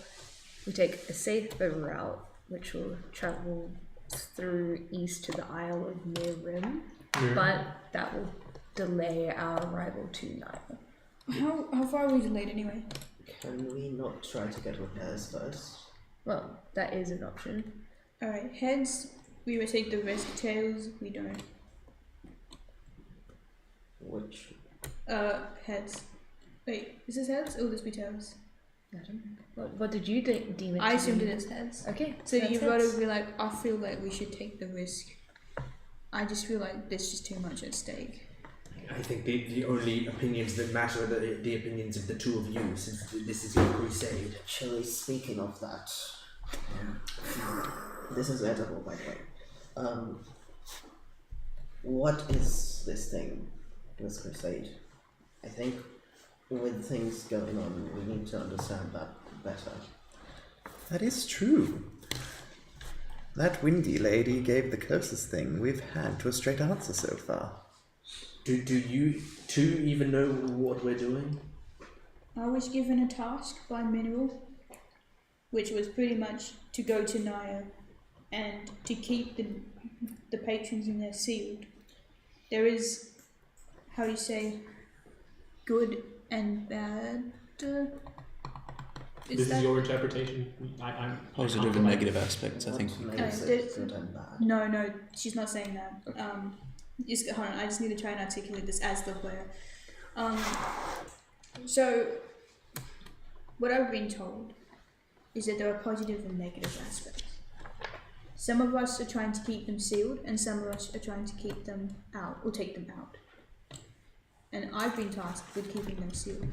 [SPEAKER 7] we take a safer route which will travel through east to the Isle of Mirren, but that will delay our arrival to Nio.
[SPEAKER 2] How far are we delayed anyway?
[SPEAKER 6] Can we not try to get repairs first?
[SPEAKER 7] Well, that is an option.
[SPEAKER 2] Alright, heads, we would take the risk. Tails, we don't.
[SPEAKER 6] Which?
[SPEAKER 2] Heads. Wait, is this heads or will this be tails?
[SPEAKER 7] I don't know. What did you deem it?
[SPEAKER 2] I
[SPEAKER 7] to
[SPEAKER 2] assumed
[SPEAKER 7] be?
[SPEAKER 2] it is heads.
[SPEAKER 7] Okay.
[SPEAKER 2] So
[SPEAKER 7] that's
[SPEAKER 2] you've
[SPEAKER 7] heads.
[SPEAKER 2] got to be like, I feel like we should take the risk. I just feel like there's just too much at stake.
[SPEAKER 9] I think the only opinions that matter are the opinions of the two of you, since this is your crusade.
[SPEAKER 6] Actually, speaking of that, this is edible, by the way. What is this thing, this crusade? I think with things going on, we need to understand that better.
[SPEAKER 4] That is true. That windy lady gave the closest thing we've had to a straight answer so far.
[SPEAKER 9] Do you two even know what we're doing?
[SPEAKER 2] I was given a task by Mineral, which was pretty much to go to Nio and to keep the patrons in there sealed. There is, how do you say, good and bad.
[SPEAKER 1] This is your interpretation. I'm
[SPEAKER 3] positive and negative aspects, I think.
[SPEAKER 6] What makes it good and bad?
[SPEAKER 2] No, she's not saying that. Hold on, I just need to try and articulate this as the player. So, what I've been told is that there are positive and negative aspects. Some of us are trying to keep them sealed, and some of us are trying to keep them out, or take them out. And I've been tasked with keeping them sealed.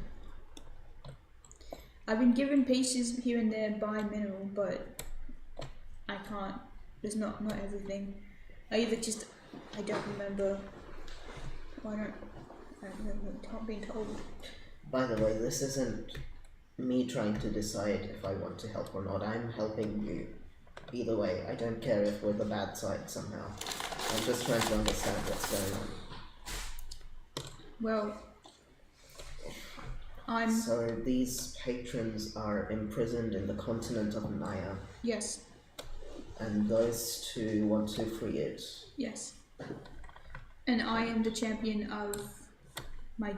[SPEAKER 2] I've been given pieces here and there by Mineral, but I can't. There's not everything. I don't remember. I don't remember being told.
[SPEAKER 6] By the way, this isn't me trying to decide if I want to help or not. I'm helping you. Either way, I don't care if we're the bad side somehow. I'm just trying to understand what's going on.
[SPEAKER 2] Well,
[SPEAKER 6] So these patrons are imprisoned in the continent of Naya.
[SPEAKER 2] Yes.
[SPEAKER 6] And those two want to free it.
[SPEAKER 2] Yes. And I am the champion of my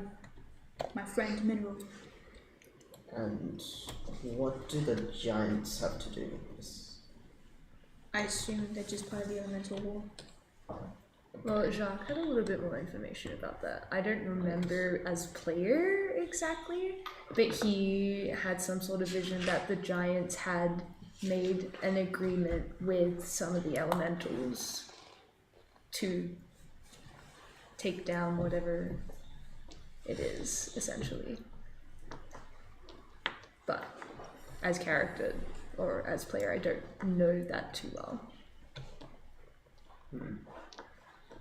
[SPEAKER 2] friend Mineral.
[SPEAKER 6] And what do the giants have to do with this?
[SPEAKER 2] I assume they're just part of the elemental war.
[SPEAKER 7] Well, Jacques had a little bit more information about that. I don't remember as player exactly, but he had some sort of vision that the giants had made an agreement with some of the elementals to take down whatever it is, essentially. But as character or as player, I don't know that too well.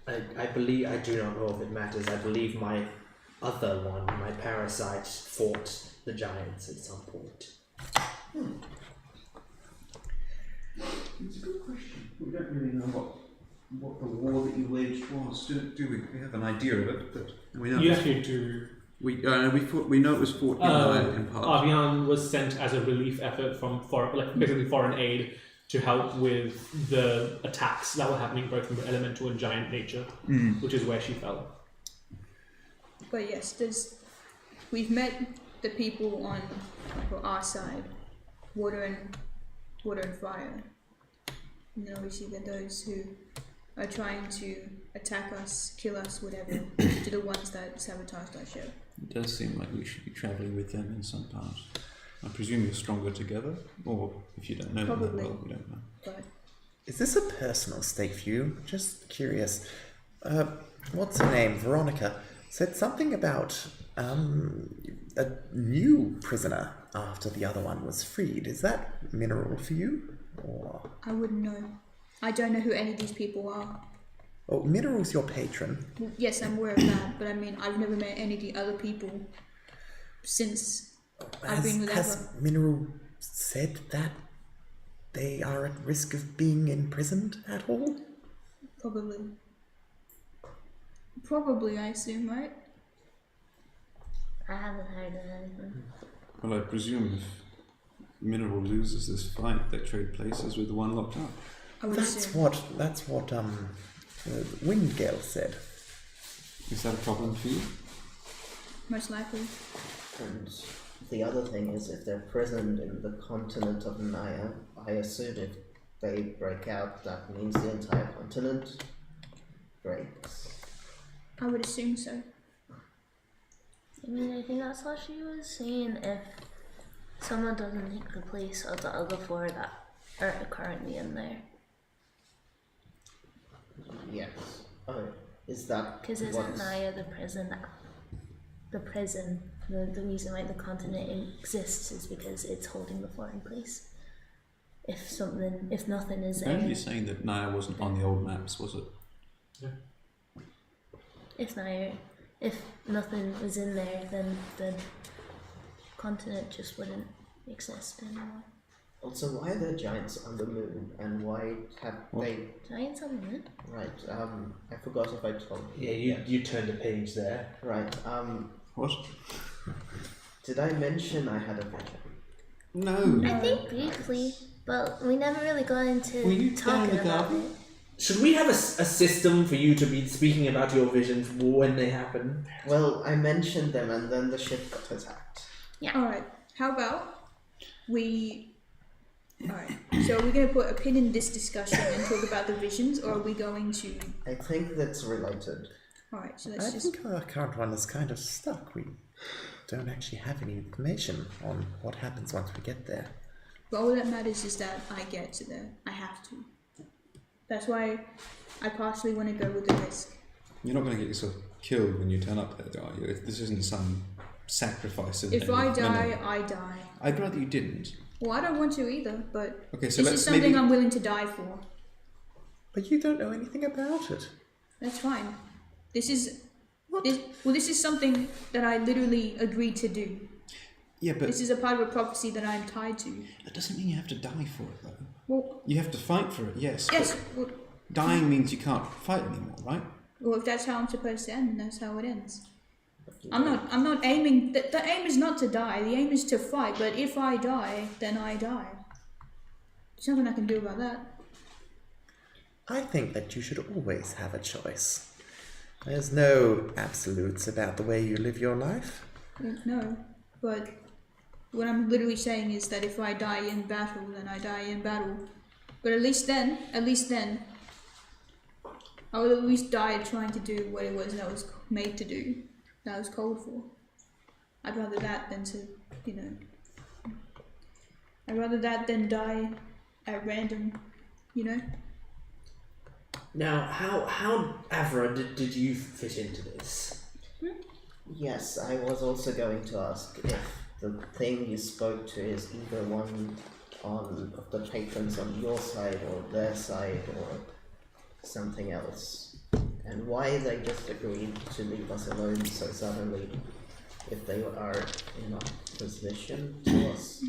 [SPEAKER 5] I believe, I do not know if it matters, I believe my other one, my parasite, fought the giants at some point.
[SPEAKER 3] It's a good question. We don't really know what the war that you waged was, do we? We have an idea of it, but we know.
[SPEAKER 1] You actually do.
[SPEAKER 3] We know it was fought in part.
[SPEAKER 1] Avian was sent as a relief effort from basically foreign aid to help with the attacks that were happening both from the elemental and giant nature, which is where she fell.
[SPEAKER 2] But yes, we've met the people on our side, water and fire. And then obviously there are those who are trying to attack us, kill us, whatever, to the ones that sabotaged our ship.
[SPEAKER 3] It does seem like we should be travelling with them in some parts. I presume you're stronger together, or if you don't know them that well, we don't know.
[SPEAKER 2] But
[SPEAKER 4] Is this a personal stake for you? Just curious. What's her name? Veronica said something about a new prisoner after the other one was freed. Is that Mineral for you? Or...
[SPEAKER 2] I wouldn't know. I don't know who any of these people are.
[SPEAKER 4] Oh, Mineral's your patron.
[SPEAKER 2] Well, yes, I'm aware of that, but I mean, I've never met any of the other people since I've been with
[SPEAKER 4] Has Mineral said that they are at risk of being imprisoned at all?
[SPEAKER 2] Probably, I assume, right?
[SPEAKER 8] I haven't heard of anything.
[SPEAKER 3] Well, I presume if Mineral loses this fight, they trade places with the one locked up.
[SPEAKER 2] I would
[SPEAKER 4] That's
[SPEAKER 2] assume.
[SPEAKER 4] what Windgale said.
[SPEAKER 3] Is that a problem for you?
[SPEAKER 2] Most likely.
[SPEAKER 6] And the other thing is, if they're prisoned in the continent of Naya, I assume if they break out, that means the entire continent breaks.
[SPEAKER 2] I would assume so.
[SPEAKER 8] I mean, I think that's what she was saying. If someone doesn't take the place of the other four that are currently in there.
[SPEAKER 6] Yes. Oh, is that
[SPEAKER 8] Because isn't Naya the prison? The reason why the continent exists is because it's holding the four in place. If nothing is there.
[SPEAKER 3] Apparently you're saying that Naya wasn't on the old maps, was it?
[SPEAKER 5] Yeah.
[SPEAKER 8] If nothing was in there, then the continent just wouldn't exist anymore.
[SPEAKER 6] Also, why are there giants on the moon, and why have they?
[SPEAKER 8] Giants on the moon?
[SPEAKER 6] Right. I forgot if I told you.
[SPEAKER 5] Yeah, you turned a page there.
[SPEAKER 6] Right.
[SPEAKER 3] What?
[SPEAKER 6] Did I mention I had a vision?
[SPEAKER 3] No.
[SPEAKER 8] I think briefly, but we never really got
[SPEAKER 3] Were you
[SPEAKER 8] into talking
[SPEAKER 3] down the
[SPEAKER 8] about
[SPEAKER 3] garden?
[SPEAKER 8] it.
[SPEAKER 5] Should we have a system for you to be speaking about your visions when they happen?
[SPEAKER 6] Well, I mentioned them, and then the ship got attacked.
[SPEAKER 2] Alright, how about we... Alright, so are we going to put a pin in this discussion and talk about the visions, or are we going to...
[SPEAKER 6] I think that's related.
[SPEAKER 2] Alright, so
[SPEAKER 4] I
[SPEAKER 2] let's just...
[SPEAKER 4] think our current one is kind of stuck. We don't actually have any information on what happens once we get there.
[SPEAKER 2] But all that matters is that I get to there. I have to. That's why I partially want to go with the risk.
[SPEAKER 3] You're not going to get yourself killed when you turn up there, are you? This isn't some sacrifice.
[SPEAKER 2] If I die, I die.
[SPEAKER 3] I'd rather you didn't.
[SPEAKER 2] Well, I don't want to either, but
[SPEAKER 3] Okay, so
[SPEAKER 2] this
[SPEAKER 3] let's
[SPEAKER 2] is something
[SPEAKER 3] maybe...
[SPEAKER 2] I'm willing to die for.
[SPEAKER 4] But you don't know anything about it.
[SPEAKER 2] That's fine. This is something that I literally agreed to do.
[SPEAKER 3] Yeah, but
[SPEAKER 2] This is a part of a prophecy that I'm tied to.
[SPEAKER 3] that doesn't mean you have to die for it, though.
[SPEAKER 2] Well,
[SPEAKER 3] You have to fight for it, yes.
[SPEAKER 2] yes.
[SPEAKER 3] But dying means you can't fight anymore, right?
[SPEAKER 2] Well, if that's how I'm supposed to end, then that's how it ends. I'm not aiming. The aim is not to die. The aim is to fight. But if I die, then I die. There's nothing I can do about that.
[SPEAKER 4] I think that you should always have a choice. There's no absolutes about the way you live your life.
[SPEAKER 2] No, but what I'm literally saying is that if I die in battle, then I die in battle. But at least then, I will at least die trying to do what it was that I was made to do, that I was called for. I'd rather that than to, I'd rather that than die at random,
[SPEAKER 9] Now, how Avra, did you fit into this?
[SPEAKER 6] Yes, I was also going to ask if the thing you spoke to is either one of the patrons on your side or their side or something else, and why they just agreed to leave us alone so suddenly if they are in opposition to us.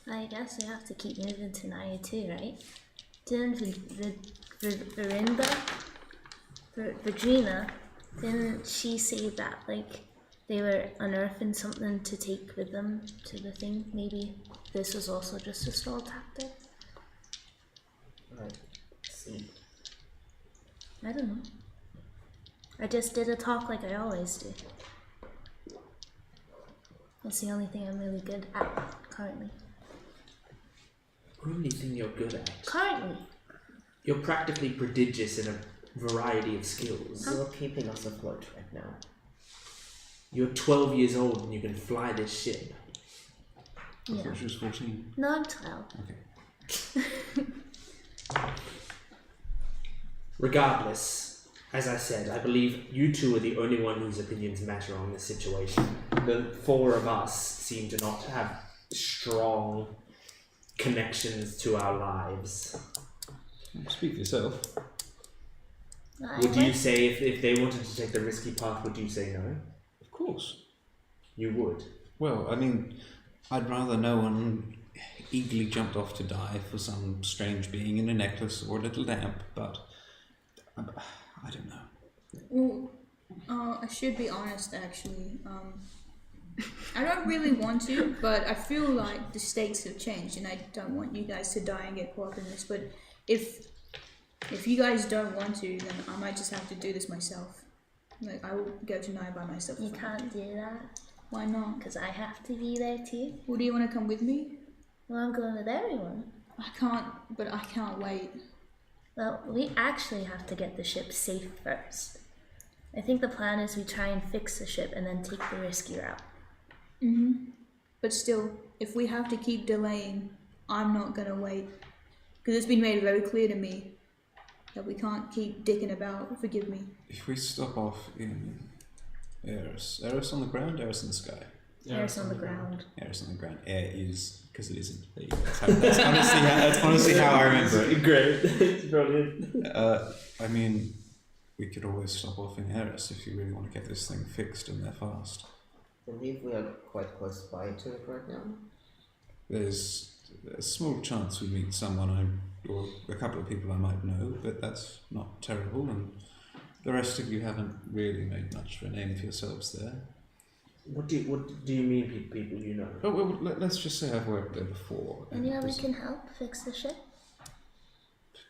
[SPEAKER 8] I guess we have to keep moving tonight too, right? Didn't Virginia, didn't she say that they were unearthing something to take with them to the thing? Maybe this was also just a stall tactic?
[SPEAKER 6] Right. See.
[SPEAKER 8] I don't know. I just did a talk like I always do. That's the only thing I'm really good at currently.
[SPEAKER 9] Only thing you're good at.
[SPEAKER 8] Currently.
[SPEAKER 9] You're practically prodigious in a variety of skills.
[SPEAKER 6] You're keeping us afloat right now.
[SPEAKER 9] You're 12 years old and you can fly this ship.
[SPEAKER 3] I thought she was 14.
[SPEAKER 8] No, I'm 12.
[SPEAKER 3] Okay.
[SPEAKER 9] Regardless, as I said, I believe you two are the only one whose opinions matter on this situation. The four of us seem to not have strong connections to our lives.
[SPEAKER 3] Speak for yourself.
[SPEAKER 9] Would you say, if they wanted to take the risky path, would you say no?
[SPEAKER 3] Of course.
[SPEAKER 9] You would?
[SPEAKER 3] Well, I mean, I'd rather no one eagerly jumped off to die for some strange being in a necklace or a little lamp, but I don't know.
[SPEAKER 2] Well, I should be honest actually. I don't really want to, but I feel like the stakes have changed and I don't want you guys to die and get caught up in this, but if you guys don't want to, then I might just have to do this myself. I will go tonight by myself.
[SPEAKER 8] You can't do that.
[SPEAKER 2] Why not?
[SPEAKER 8] Because I have to be there too.
[SPEAKER 2] Well, do you want to come with me?
[SPEAKER 8] Well, I'm going with everyone.
[SPEAKER 2] I can't, but I can't wait.
[SPEAKER 8] Well, we actually have to get the ship safe first. I think the plan is we try and fix the ship and then take the risky route.
[SPEAKER 2] But still, if we have to keep delaying, I'm not gonna wait. Because it's been made very clear to me that we can't keep dicking about, forgive me.
[SPEAKER 3] If we stop off in Eris on the ground, Eris in the sky?
[SPEAKER 8] Eris on the ground.
[SPEAKER 3] Eris on the ground. Air is, because it isn't. That's honestly how I remember it.
[SPEAKER 9] Great. It's brilliant.
[SPEAKER 3] I mean, we could always stop off in Eris if you really want to get this thing fixed and they're fast.
[SPEAKER 6] I believe we are quite close by to it right now.
[SPEAKER 3] There's a small chance we meet someone or a couple of people I might know, but that's not terrible, and the rest of you haven't really made much of a name for yourselves there.
[SPEAKER 9] What do you mean, people you know?
[SPEAKER 3] Oh, well, let's just say I've worked there before.
[SPEAKER 8] And we can help fix the ship?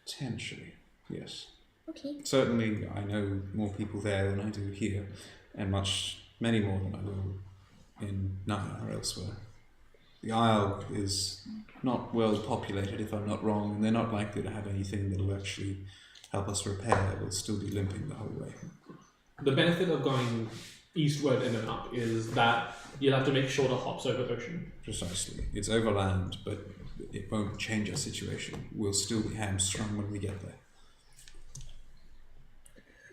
[SPEAKER 3] Potentially, yes.
[SPEAKER 8] Okay.
[SPEAKER 3] Certainly, I know more people there than I do here, and many more than I will in Naya or elsewhere. The Isle is not well populated, if I'm not wrong, and they're not likely to have anything that will actually help us repair. We'll still be limping the whole way.
[SPEAKER 1] The benefit of going eastward and then up is that you'll have to make shorter hops over ocean.
[SPEAKER 3] Precisely. It's overland, but it won't change our situation. We'll still be hamstrung when we get there.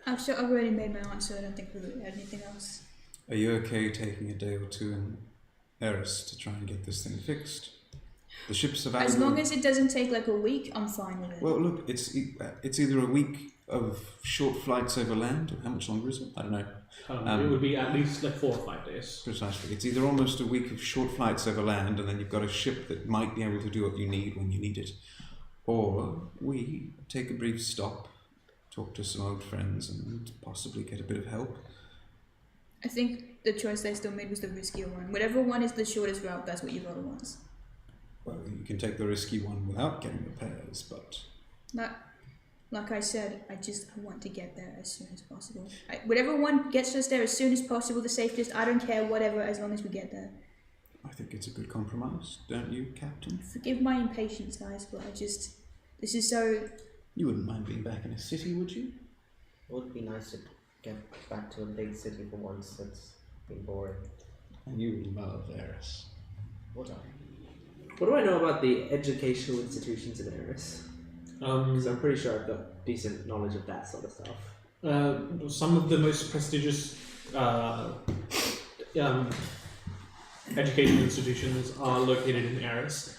[SPEAKER 2] I've already made my answer, I don't think we'll add anything else.
[SPEAKER 3] Are you okay taking a day or two in Eris to try and get this thing fixed? The ship's available.
[SPEAKER 2] As long as it doesn't take like a week, I'm fine with it.
[SPEAKER 3] Well, look, it's either a week of short flights over land, or how much longer is it? I don't know.
[SPEAKER 1] It would be at least like 4 or 5 days.
[SPEAKER 3] Precisely. It's either almost a week of short flights over land, and then you've got a ship that might be able to do what you need when you need it, or we take a brief stop, talk to some old friends, and possibly get a bit of help.
[SPEAKER 2] I think the choice they still made was the riskier one. Whatever one is the shortest route, that's what you roll wants.
[SPEAKER 3] Well, you can take the risky one without getting repairs, but...
[SPEAKER 2] like I said, I want to get there as soon as possible. Whatever one gets us there as soon as possible, the safest. I don't care, whatever, as long as we get there.
[SPEAKER 3] I think it's a good compromise, don't you, Captain?
[SPEAKER 2] Forgive my impatience, guys, but this is so...
[SPEAKER 3] You wouldn't mind being back in a city, would you?
[SPEAKER 6] It would be nice to get back to a big city for once. It's been boring.
[SPEAKER 3] And you love Eris.
[SPEAKER 6] What
[SPEAKER 9] do I know about the educational institutions in Eris? Because I'm pretty sure I've got decent knowledge of that sort of stuff.
[SPEAKER 1] Some of the most prestigious educational institutions are located in Eris.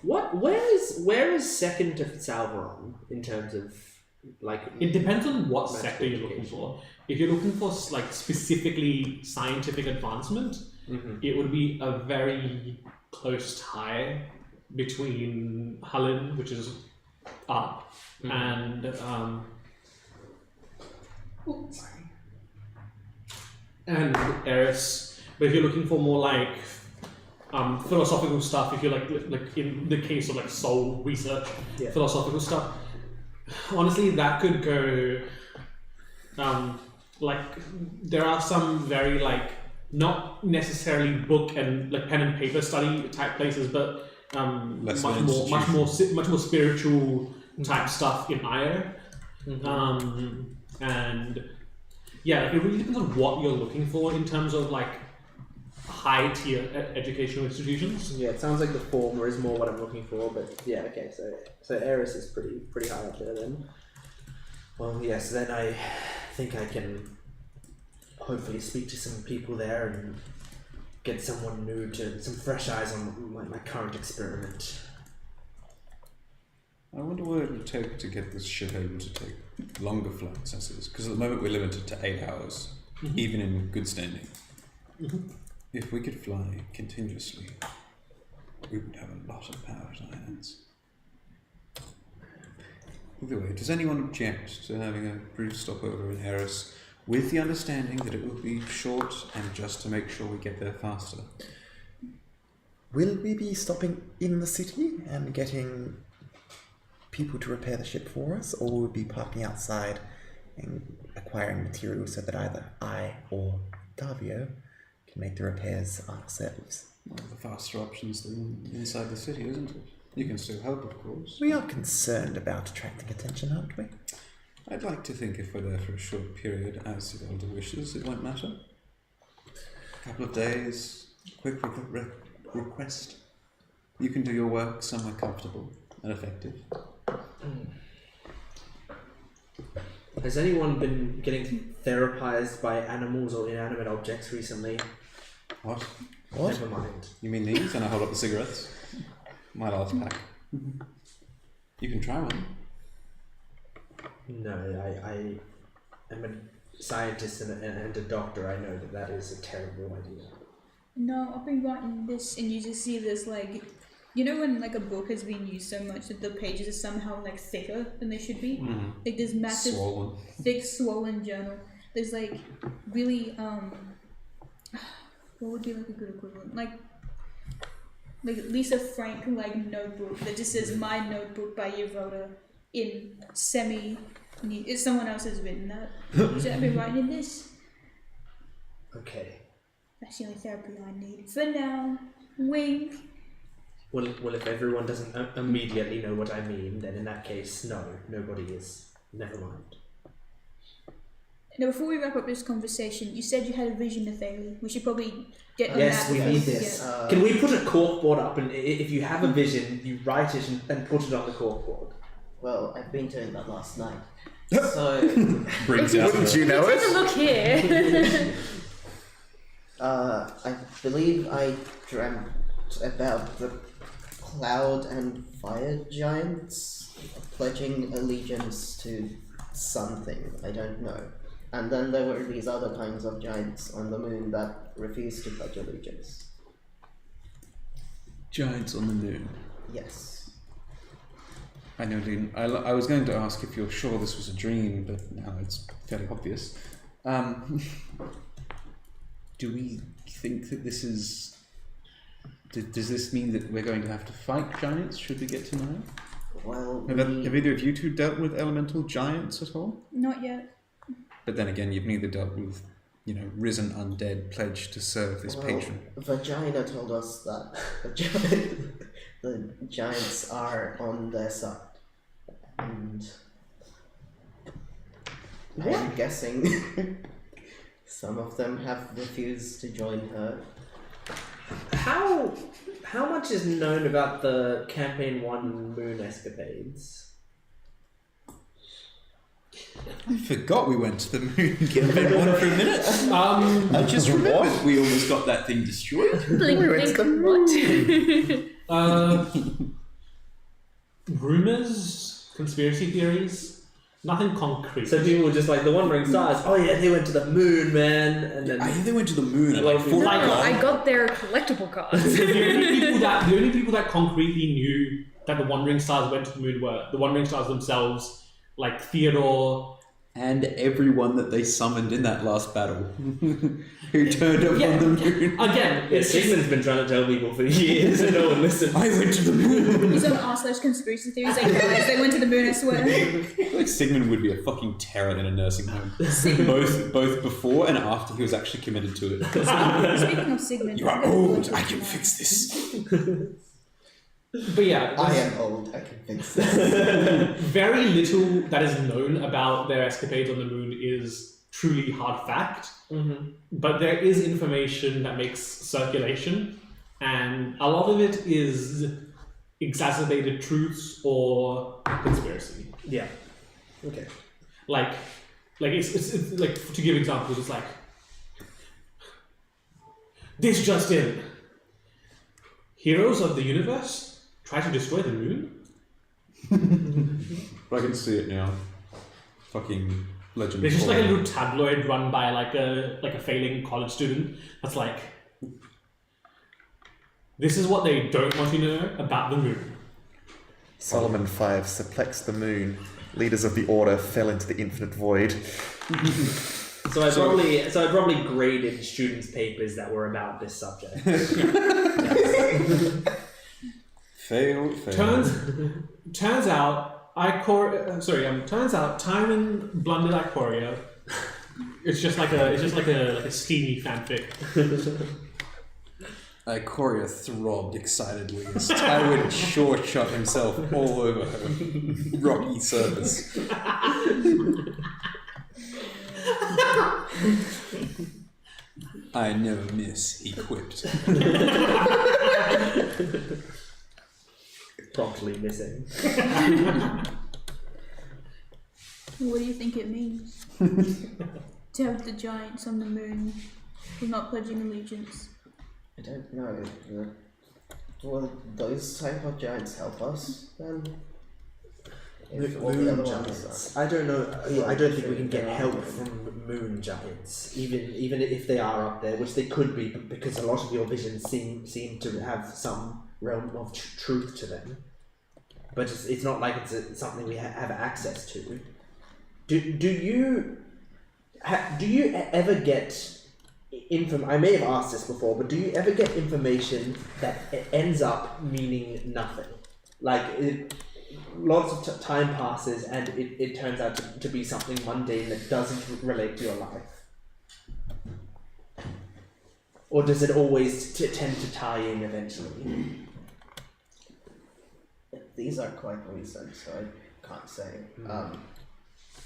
[SPEAKER 9] Where is second to Salveron in terms of like?
[SPEAKER 1] It depends on what
[SPEAKER 9] Magical
[SPEAKER 1] sector you're looking
[SPEAKER 9] education.
[SPEAKER 1] for. If you're looking for like specifically scientific advancement, it would be a very close tie between Hallin, which is up, and and Eris. But if you're looking for more like philosophical stuff, if you're like in the case of like soul research, philosophical stuff, honestly, that could go. Like there are some very like not necessarily book and like pen and paper study type places, but much more spiritual type stuff in Aether. And yeah, like, it really depends on what you're looking for in terms of like high tier educational institutions.
[SPEAKER 9] Yeah, it sounds like the former is more what I'm looking for, but yeah, okay, so Eris is pretty high up there then. Well, yes, then I think I can hopefully speak to some people there and get someone new some fresh eyes on my current experiment.
[SPEAKER 3] I wonder what it would take to get this ship able to take longer flight accesses, because at the moment we're limited to 8 hours, even in good standing. If we could fly continuously, we would have a lot of power at our hands. Either way, does anyone object to having a brief stopover in Eris, with the understanding that it will be short and just to make sure we get there faster?
[SPEAKER 4] Will we be stopping in the city and getting people to repair the ship for us, or will we be parking outside and acquiring materials so that either I or Davio can make the repairs ourselves?
[SPEAKER 3] Well, the faster options than inside the city, isn't it? You can still help, of course.
[SPEAKER 4] We are concerned about attracting attention, aren't we?
[SPEAKER 3] I'd like to think if we're there for a short period, as the Elder wishes, it won't matter. A couple of days, quick request. You can do your work somewhere comfortable and effective.
[SPEAKER 9] Has anyone been getting therapized by animals or inanimate objects recently?
[SPEAKER 3] What?
[SPEAKER 9] Never mind.
[SPEAKER 3] You mean these? And I hold up the cigarettes. My last pack. You can try one.
[SPEAKER 9] No, I am a scientist and a doctor. I know that is a terrible idea.
[SPEAKER 2] No, I've been writing this, and you just see this like, you know when like a book has been used so much that the pages are somehow like thicker than they should be? Like this massive, thick, swollen journal. There's like really, what would be like a good equivalent? Like Lisa Frank like notebook that just says "My Notebook" by Yavoda in semi. If someone else has written that, so I've been writing in this.
[SPEAKER 9] Okay.
[SPEAKER 2] That's the only therapy I need for now. Wink.
[SPEAKER 9] Well, if everyone doesn't immediately know what I mean, then in that case, no, nobody is. Never mind.
[SPEAKER 2] Now, before we wrap up this conversation, you said you had a vision of Thalie. We should probably get on
[SPEAKER 9] yes,
[SPEAKER 2] that
[SPEAKER 9] we
[SPEAKER 2] first.
[SPEAKER 9] need this.
[SPEAKER 2] Yeah.
[SPEAKER 9] Can we put a corkboard up, and if you have a vision, you write it and put it on the corkboard?
[SPEAKER 6] Well, I've been doing that last night. So,
[SPEAKER 3] Brings out.
[SPEAKER 4] Wouldn't you know
[SPEAKER 7] Take a
[SPEAKER 4] it?
[SPEAKER 7] look here.
[SPEAKER 6] I believe I dreamt about the cloud and fire giants pledging allegiance to something, I don't know. And then there were these other kinds of giants on the moon that refused to pledge allegiance.
[SPEAKER 3] Giants on the moon.
[SPEAKER 6] Yes.
[SPEAKER 3] I know, Dean. I was going to ask if you're sure this was a dream, but now it's fairly obvious. Do we think that this is... Does this mean that we're going to have to fight giants, should we get to know?
[SPEAKER 6] Well,
[SPEAKER 3] Have either of you two dealt with elemental giants at all?
[SPEAKER 2] Not yet.
[SPEAKER 3] But then again, you've neither dealt with, risen undead pledged to serve this patron.
[SPEAKER 6] Vagina told us that the giants are on their side. And I'm guessing some of them have refused to join her.
[SPEAKER 5] How much is known about the Campaign 1 moon escapades?
[SPEAKER 3] I forgot we went to the moon campaign 1 for a minute. I just remembered we almost got that thing destroyed.
[SPEAKER 7] Blink, blink, what?
[SPEAKER 1] Rumors, conspiracy theories, nothing concrete.
[SPEAKER 5] So people were just like, the Wandering Stars, oh yeah, they went to the moon, man. And then
[SPEAKER 3] I hear they went to the moon at
[SPEAKER 5] Like,
[SPEAKER 3] like 4
[SPEAKER 7] I got their collectible cards.
[SPEAKER 1] the only people that concretely knew that the Wandering Stars went to the moon were the Wandering Stars themselves, like Theodore.
[SPEAKER 3] And everyone that they summoned in that last battle who turned up on the moon.
[SPEAKER 1] Again,
[SPEAKER 5] yeah, Sigmund's been trying to tell people for years and no one listened.
[SPEAKER 3] I went to the moon.
[SPEAKER 2] He's on /conspiracy theories. Like, guys, they went to the moon, I swear.
[SPEAKER 3] Like Sigmund would be a fucking terror in a nursing home. both before and after he was actually committed to it.
[SPEAKER 2] Speaking of Sigmund,
[SPEAKER 3] You are old, I can fix this.
[SPEAKER 1] But yeah,
[SPEAKER 6] I am old, I can fix this.
[SPEAKER 1] very little that is known about their escapades on the moon is truly hard fact.
[SPEAKER 5] Mm-hmm.
[SPEAKER 1] But there is information that makes circulation, and a lot of it is exacerbated truths or conspiracy.
[SPEAKER 5] Yeah. Okay.
[SPEAKER 1] Like it's like, to give examples, it's like, this just in. Heroes of the universe try to destroy the moon?
[SPEAKER 3] But I can see it now. Fucking legend.
[SPEAKER 1] There's just like a little tabloid run by like a failing college student that's like, this is what they don't want you to know about the moon.
[SPEAKER 4] Solomon 5 perplexed the moon. Leaders of the order fell into the infinite void.
[SPEAKER 5] So I probably graded students' papers that were about this subject.
[SPEAKER 3] Fail.
[SPEAKER 1] Turns out Tywin blundered Ikoria. It's just like a steamy fanfic.
[SPEAKER 3] Ikoria throbbed excitedly as Tywin short shot himself all over her rocky surface. I never miss, he quipped.
[SPEAKER 5] Promptly missing.
[SPEAKER 2] What do you think it means to have the giants on the moon who's not pledging allegiance?
[SPEAKER 6] I don't know. Will those type of giants help us then? If all the other ones
[SPEAKER 9] I don't know. I don't think we can get help from moon giants, even if they are up there, which they could be, because a lot of your visions seem to have some realm of truth to them. But it's not like it's something we have access to. Do you ever get I may have asked this before, but do you ever get information that ends up meaning nothing? Like lots of time passes and it turns out to be something mundane that doesn't relate to your life? Or does it always tend to tie in eventually?
[SPEAKER 6] These are quite recent, so I can't say.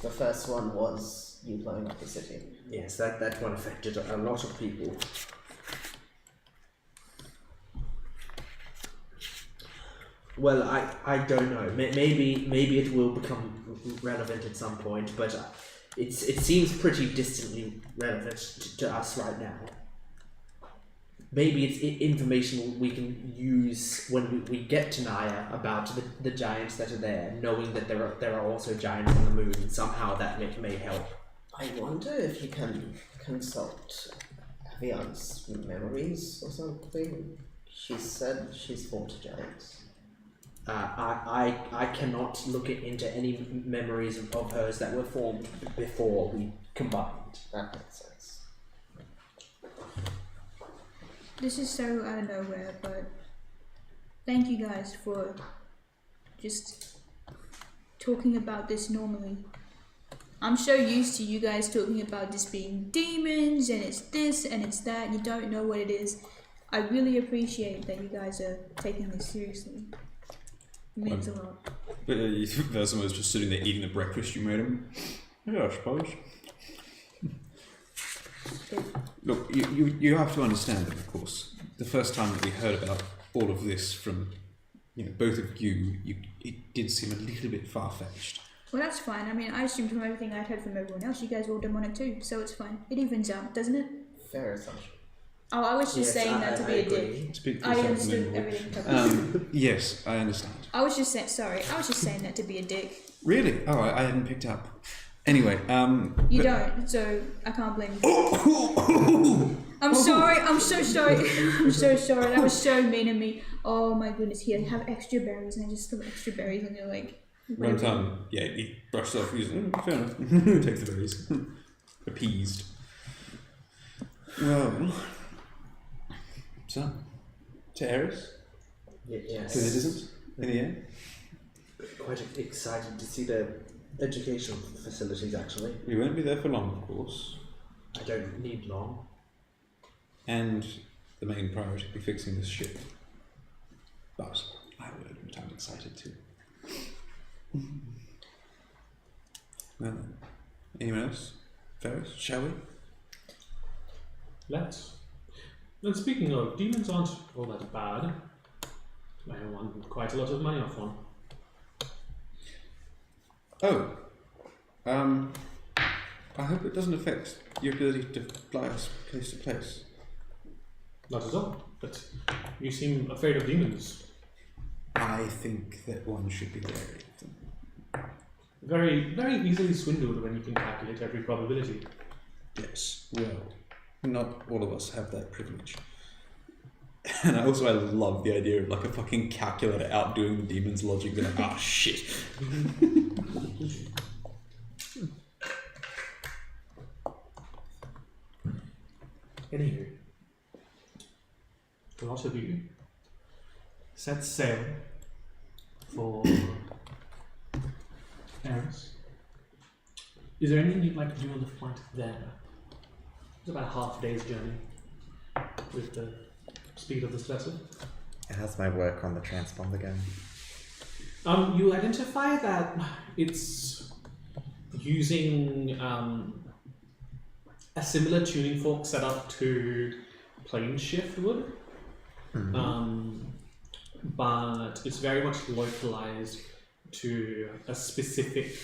[SPEAKER 6] The first one was you blowing up the city.
[SPEAKER 9] Yes, that one affected a lot of people. Well, I don't know. Maybe it will become relevant at some point, but it seems pretty distantly relevant to us right now. Maybe it's information we can use when we get to Naya about the giants that are there, knowing that there are also giants on the moon. Somehow that may help.
[SPEAKER 6] I wonder if you can consult Avian's memories or something. She said she's fought giants.
[SPEAKER 9] I cannot look into any memories of hers that were formed before we combined.
[SPEAKER 6] That makes sense.
[SPEAKER 2] This is so out of nowhere, but thank you guys for just talking about this normally. I'm so used to you guys talking about this being demons and it's this and it's that. You don't know what it is. I really appreciate that you guys are taking this seriously. It means a lot.
[SPEAKER 3] But Versum was just sitting there eating the breakfast you made him. Yeah, I suppose. Look, you have to understand that, of course. The first time that we heard about all of this from, both of you, it did seem a little bit far-fetched.
[SPEAKER 2] Well, that's fine. I mean, I assumed from everything I'd heard from everyone else, you guys were all demonic too, so it's fine. It evens out, doesn't it?
[SPEAKER 6] Fair assumption.
[SPEAKER 2] Oh, I was just saying that to be a dick.
[SPEAKER 3] Speak for
[SPEAKER 2] I
[SPEAKER 3] yourself,
[SPEAKER 2] understood
[SPEAKER 3] Linwood.
[SPEAKER 2] everything.
[SPEAKER 3] Yes, I understand.
[SPEAKER 2] I was just saying that to be a dick.
[SPEAKER 3] Really? Oh, I hadn't picked up. Anyway,
[SPEAKER 2] You don't, so I can't blame you. I'm sorry, I'm so sorry. I'm so sorry. That was so mean of me. Oh my goodness, here, have extra berries, and I just threw extra berries on your leg.
[SPEAKER 3] One time, he brushed off. He's fair enough. Takes the berries. Appeased. Well, so to Eris,
[SPEAKER 5] Yes.
[SPEAKER 3] to the citizens in the air.
[SPEAKER 5] Quite excited to see the educational facilities, actually.
[SPEAKER 3] We won't be there for long, of course.
[SPEAKER 5] I don't need long.
[SPEAKER 3] And the main priority will be fixing this ship. But I will admit I'm excited too. Well then, anyone else? Ferris, shall we?
[SPEAKER 1] Let's. And speaking of, demons aren't all that bad. I won quite a lot of money off one.
[SPEAKER 3] Oh, I hope it doesn't affect your ability to fly us place to place.
[SPEAKER 1] Not at all, but you seem afraid of demons.
[SPEAKER 3] I think that one should be wary of them.
[SPEAKER 1] Very, very easily swindled when you can calculate every probability.
[SPEAKER 3] Yes, well, not all of us have that privilege. And I love the idea of like a fucking calculator outdoing the demon's logic. They're like, ah, shit.
[SPEAKER 1] Anywho, a lot of you set sail for Eris. Is there anything you'd like to do on the flight there? It's about half a day's journey with the speed of this vessel.
[SPEAKER 4] How's my work on the transponder going?
[SPEAKER 1] You identify that it's using a similar tuning fork setup to plane shift would, but it's very much localized to a specific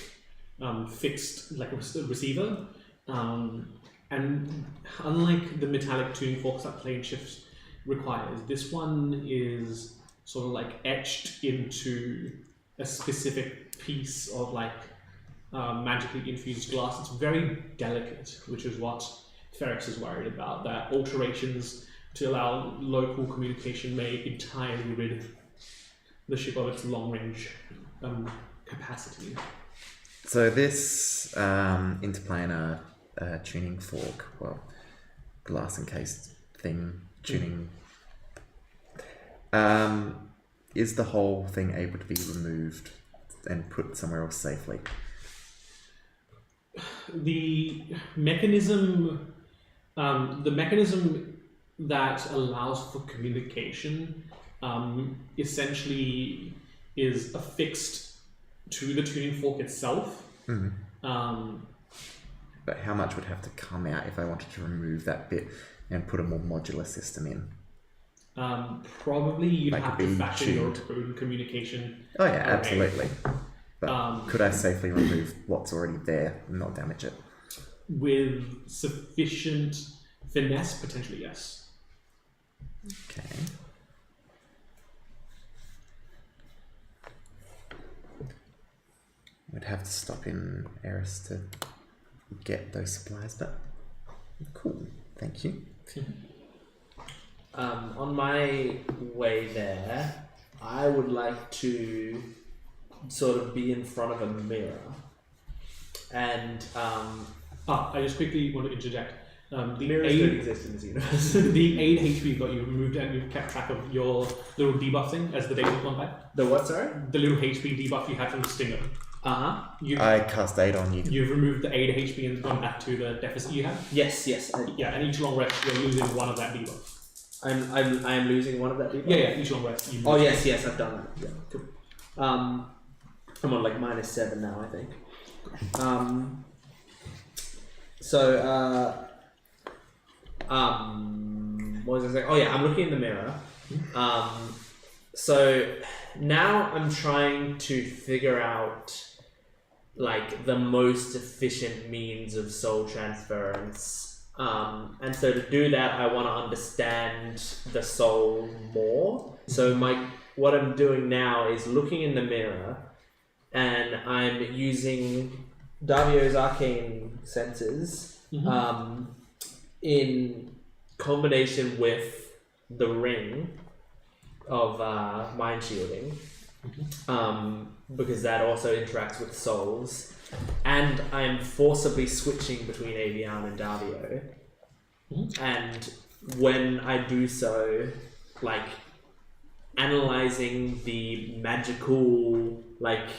[SPEAKER 1] fixed like receiver, and unlike the metallic tuning forks that plane shift requires, this one is sort of like etched into a specific piece of like magically infused glass. It's very delicate, which is what Ferris is worried about, that alterations to allow local communication may entirely rid the ship of its long-range capacity.
[SPEAKER 4] So this interplanar tuning fork, well, glass encased thing, tuning, is the whole thing able to be removed and put somewhere else safely?
[SPEAKER 1] The mechanism that allows for communication essentially is affixed to the tuning fork itself.
[SPEAKER 4] But how much would have to come out if I wanted to remove that bit and put a more modular system in?
[SPEAKER 1] Probably you'd
[SPEAKER 4] That
[SPEAKER 1] have
[SPEAKER 4] could
[SPEAKER 1] to
[SPEAKER 4] be
[SPEAKER 1] fashion your
[SPEAKER 4] tuned.
[SPEAKER 1] own communication.
[SPEAKER 4] Oh yeah,
[SPEAKER 1] array.
[SPEAKER 4] absolutely. But could I safely remove what's already there and not damage it?
[SPEAKER 1] With sufficient finesse, potentially yes.
[SPEAKER 4] Okay. I'd have to stop in Eris to get those supplies, but cool. Thank you.
[SPEAKER 5] On my way there, I would like to sort of be in front of a mirror, and
[SPEAKER 1] I just quickly want to interject. The
[SPEAKER 5] mirrors don't exist in this universe.
[SPEAKER 1] the 8 HP got you removed, and you've kept track of your little debuff thing as the days have gone by.
[SPEAKER 5] The what, sorry?
[SPEAKER 1] The little HP debuff you had from the stinger.
[SPEAKER 4] I cast 8 on you.
[SPEAKER 1] You've removed the 8 HP and gone back to the deficit you have.
[SPEAKER 5] Yes.
[SPEAKER 1] Yeah, and each long rest you're losing 1 of that debuff.
[SPEAKER 5] I'm losing 1 of that debuff.
[SPEAKER 1] Yeah, each long rest.
[SPEAKER 5] Oh yes, I've done that. Yeah, cool. I'm on like -7 now, I think. What was I saying? Oh yeah, I'm looking in the mirror. So now I'm trying to figure out like the most efficient means of soul transference. And so to do that, I want to understand the soul more. So what I'm doing now is looking in the mirror, and I'm using Davio's arcane senses in combination with the ring of mind shielding, because that also interacts with souls, and I'm forcibly switching between Avian and Davio. And when I do so, like analyzing the magical like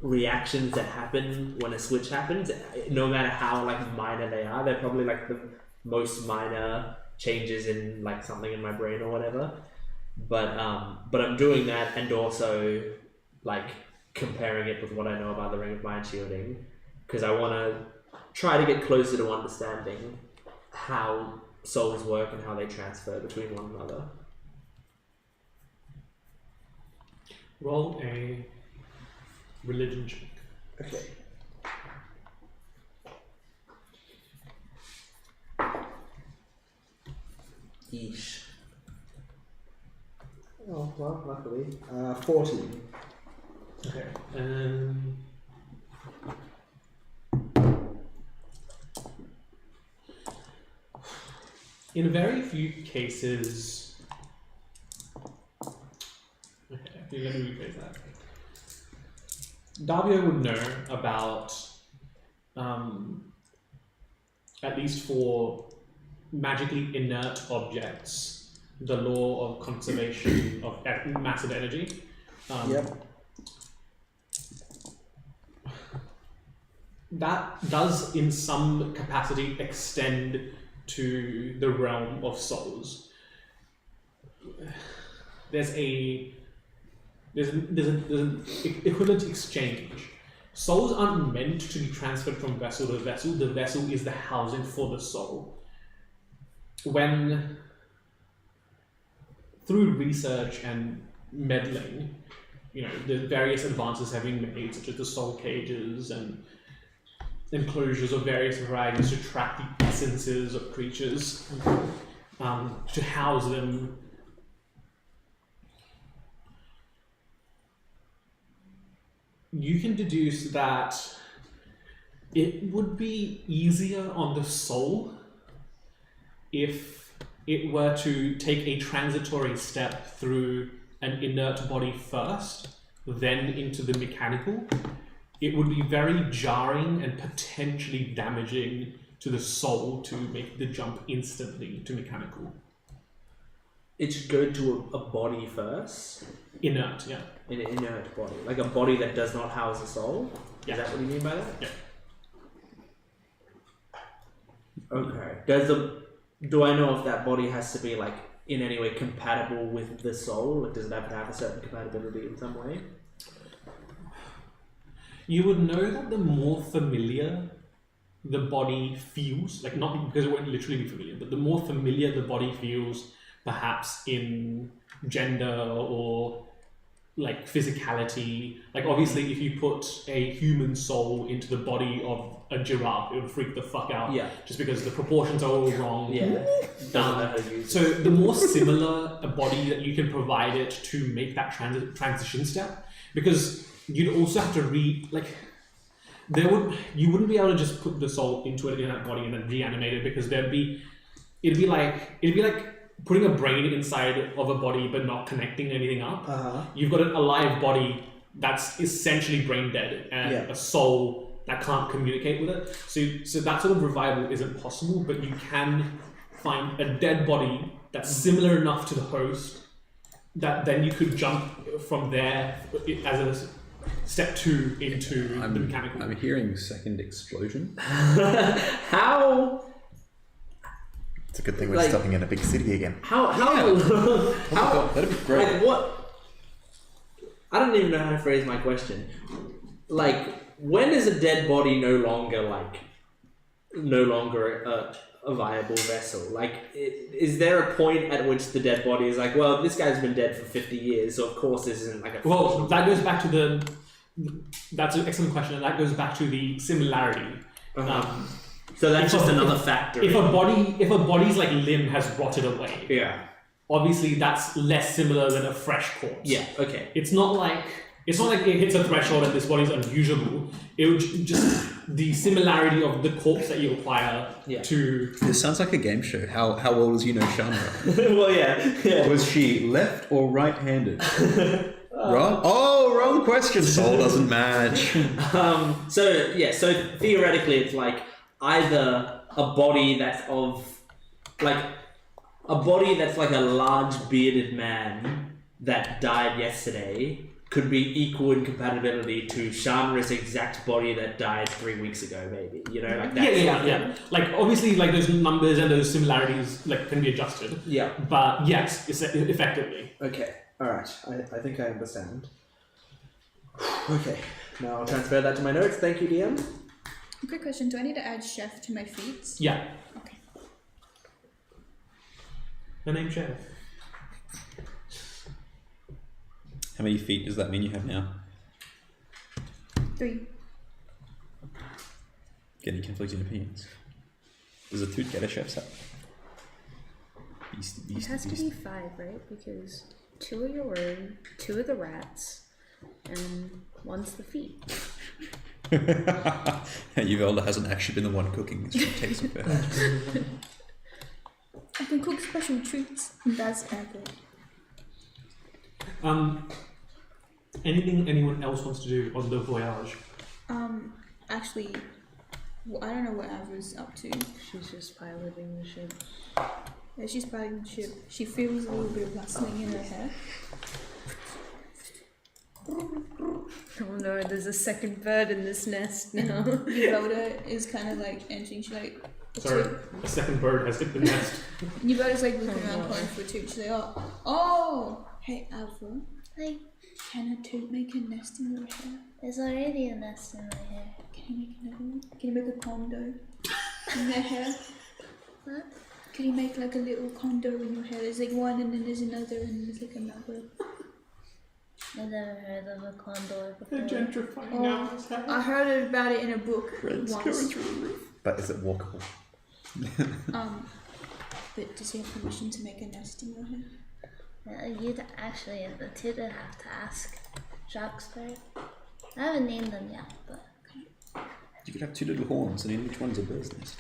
[SPEAKER 5] reactions that happen when a switch happens, no matter how like minor they are, they're probably like the most minor changes in like something in my brain or whatever. But I'm doing that, and also like comparing it with what I know about the Ring of Mind Shielding, because I want to try to get closer to understanding how souls work and how they transfer between one another.
[SPEAKER 1] Roll a religion check.
[SPEAKER 5] Okay. Yeesh. Oh, well, luckily. 14.
[SPEAKER 1] Okay. In very few cases... Okay, let me rephrase that. Davio would know about, at least for magically inert objects, the law of conservation of massive energy. That does, in some capacity, extend to the realm of souls. There's an equivalent exchange. Souls aren't meant to be transferred from vessel to vessel. The vessel is the housing for the soul. When, through research and meddling, the various advances have been made, such as the soul cages and enclosures of various varieties to track the essences of creatures, to house them. You can deduce that it would be easier on the soul if it were to take a transitory step through an inert body first, then into the mechanical. It would be very jarring and potentially damaging to the soul to make the jump instantly to mechanical.
[SPEAKER 5] It should go to a body first?
[SPEAKER 1] Inert, yeah.
[SPEAKER 5] An inert body. Like a body that does not house a soul?
[SPEAKER 1] Yeah.
[SPEAKER 5] Is that what you mean by that?
[SPEAKER 1] Yeah.
[SPEAKER 5] Okay. Do I know if that body has to be like in any way compatible with the soul? Like, does it have to have a certain compatibility in some way?
[SPEAKER 1] You would know that the more familiar the body feels, like not because it won't literally be familiar, but the more familiar the body feels, perhaps in gender or like physicality. Like obviously if you put a human soul into the body of a giraffe, it would freak the fuck out.
[SPEAKER 5] Yeah.
[SPEAKER 1] Just because the proportions are all wrong.
[SPEAKER 5] Yeah.
[SPEAKER 1] So the more similar a body that you can provide it to make that transition step, because you'd also have to you wouldn't be able to just put the soul into it in that body and then reanimate it, because it'd be like putting a brain inside of a body but not connecting anything up. You've got an alive body that's essentially brain dead and a soul that can't communicate with it. So that sort of revival isn't possible, but you can find a dead body that's similar enough to the host that then you could jump from there as a step 2 into the mechanical.
[SPEAKER 3] I'm hearing second explosion.
[SPEAKER 5] How?
[SPEAKER 4] It's a good thing we're
[SPEAKER 5] Like-
[SPEAKER 4] stopping in a big city again.
[SPEAKER 5] How?
[SPEAKER 3] That'd be great.
[SPEAKER 5] Like what? I don't even know how to phrase my question. Like, when is a dead body no longer a viable vessel? Like, is there a point at which the dead body is like, well, this guy's been dead for 50 years, so of course this isn't like a.
[SPEAKER 1] Well, that goes back to that's an excellent question, and that goes back to the similarity.
[SPEAKER 5] So that's
[SPEAKER 1] if
[SPEAKER 5] just
[SPEAKER 1] a-
[SPEAKER 5] another
[SPEAKER 1] if-
[SPEAKER 5] factor.
[SPEAKER 1] If a body's like limb has rotted away,
[SPEAKER 5] Yeah.
[SPEAKER 1] obviously that's less similar than a fresh corpse.
[SPEAKER 5] Yeah. Okay.
[SPEAKER 1] It's not like it hits a threshold and this body's unusable. It would just the similarity of the corpse that you acquire
[SPEAKER 5] Yeah.
[SPEAKER 1] to.
[SPEAKER 3] This sounds like a game show. How well as you know Chandra?
[SPEAKER 5] Well, yeah.
[SPEAKER 3] Was she left or right-handed? Wrong? Oh, wrong question. Soul doesn't match.
[SPEAKER 5] So theoretically, it's like either a body that's like a large bearded man that died yesterday could be equal in compatibility to Chandra's exact body that died 3 weeks ago, maybe. You know, like that.
[SPEAKER 1] Yeah. Like obviously, like those numbers and those similarities like can be adjusted.
[SPEAKER 5] Yeah.
[SPEAKER 1] But yes, effectively.
[SPEAKER 5] Okay. All right. I think I understand. Okay. Now I'll transfer that to my notes. Thank you, DM.
[SPEAKER 2] Quick question: do I need to add chef to my feats?
[SPEAKER 1] Yeah.
[SPEAKER 2] Okay.
[SPEAKER 1] Her name's Chef.
[SPEAKER 3] How many feet does that mean you have now?
[SPEAKER 2] 3.
[SPEAKER 3] Getting conflicting opinions. Does a toot get a chef's hat? Beastie,
[SPEAKER 7] It
[SPEAKER 3] beastie,
[SPEAKER 7] has to
[SPEAKER 3] beastie.
[SPEAKER 7] be 5, right? Because 2 are your word, 2 are the rats, and 1's the feet.
[SPEAKER 3] Uvelda hasn't actually been the one cooking. She takes it back.
[SPEAKER 2] I can cook special treats. That's epic.
[SPEAKER 1] Anything anyone else wants to do on the voyage?
[SPEAKER 2] Actually, I don't know what Avra's up to.
[SPEAKER 7] She's just piloting the ship.
[SPEAKER 2] Yeah, she's piloting the ship. She feels a little bit of rustling in her hair.
[SPEAKER 7] Oh no, there's a second bird in this nest now.
[SPEAKER 2] Uvelda is kind of like entering. She's like,
[SPEAKER 1] Sorry, a second bird has hit the nest.
[SPEAKER 2] Uvelda's like looking around, calling for a toot. She's like, oh, hey Avra,
[SPEAKER 8] Like,
[SPEAKER 2] can a toot make a nest in your hair?
[SPEAKER 8] there's already a nest in my hair.
[SPEAKER 2] Can you make another one? Can you make a condo in their hair?
[SPEAKER 8] What?
[SPEAKER 2] Can you make like a little condo in your hair? There's like one and then there's another and then there's like another.
[SPEAKER 8] I've never heard of a condor
[SPEAKER 1] They're
[SPEAKER 8] before.
[SPEAKER 1] gentrifying now.
[SPEAKER 2] I heard about it in a book once.
[SPEAKER 4] But is it walkable?
[SPEAKER 2] But does he have permission to make a nest in your hair?
[SPEAKER 8] You'd actually, the tutor have to ask Jacques Bird. I haven't named them yet, but
[SPEAKER 3] You could have 2 little horns, and in each one's a bird's nest.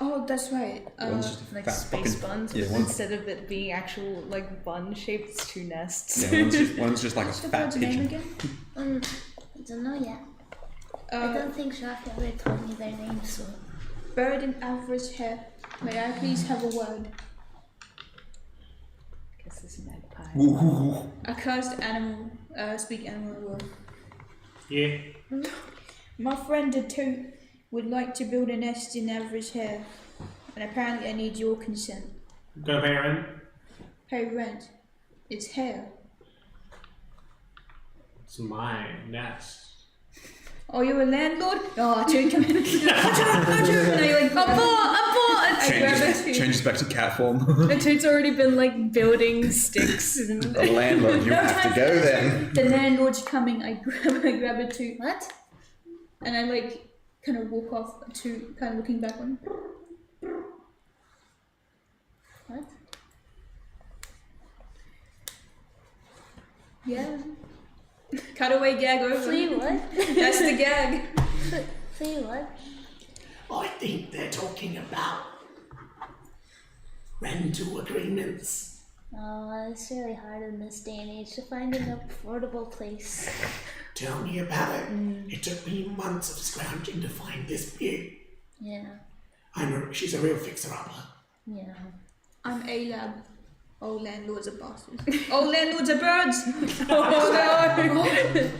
[SPEAKER 2] Oh, that's right.
[SPEAKER 3] One's just a
[SPEAKER 7] Like
[SPEAKER 3] fat
[SPEAKER 7] space
[SPEAKER 3] fucking-
[SPEAKER 7] buns,
[SPEAKER 3] Yeah,
[SPEAKER 7] but
[SPEAKER 3] one's,
[SPEAKER 7] instead of it being actual like bun shaped, it's 2 nests.
[SPEAKER 3] yeah, one's just like a
[SPEAKER 2] What's the
[SPEAKER 3] fat
[SPEAKER 2] bird's name
[SPEAKER 3] pigeon.
[SPEAKER 2] again?
[SPEAKER 8] I don't know yet. I
[SPEAKER 2] Uh,
[SPEAKER 8] don't think Jacques ever told me their names, so
[SPEAKER 2] bird in Avra's hair. May I please have a word?
[SPEAKER 7] Guess this is magpie.
[SPEAKER 3] Ooh.
[SPEAKER 2] A cursed animal. Speak animal word.
[SPEAKER 1] Yeah.
[SPEAKER 2] My friend the toot would like to build a nest in Avra's hair, and apparently I need your consent.
[SPEAKER 1] Go pay rent.
[SPEAKER 2] Pay rent. It's hair.
[SPEAKER 1] It's my nest.
[SPEAKER 2] Oh, you're a landlord? Oh, toot, come in. And you're like, abort! I grab a toot.
[SPEAKER 3] Changes back to cat form.
[SPEAKER 7] The toot's already been like building sticks and
[SPEAKER 4] The landlord, you
[SPEAKER 2] No
[SPEAKER 4] have to
[SPEAKER 2] time
[SPEAKER 4] go
[SPEAKER 2] for
[SPEAKER 4] then.
[SPEAKER 2] The landlord's coming. I grab a toot.
[SPEAKER 8] what?
[SPEAKER 2] And I like kind of walk off to kind of looking back on.
[SPEAKER 8] What?
[SPEAKER 2] Yeah. Cutaway gag over.
[SPEAKER 8] Flea what?
[SPEAKER 2] That's the gag.
[SPEAKER 8] Flea what?
[SPEAKER 10] I think they're talking about rental agreements.
[SPEAKER 8] Oh, it's really hard in this day and age to find an affordable place.
[SPEAKER 10] Tell me about it. It took me months of scrounging to find this pig.
[SPEAKER 8] Yeah,
[SPEAKER 10] She's a real fixer-upper.
[SPEAKER 8] yeah.
[SPEAKER 2] I'm A-Lab. Oh, landlords are bastards. Oh, landlords are birds. Oh, no.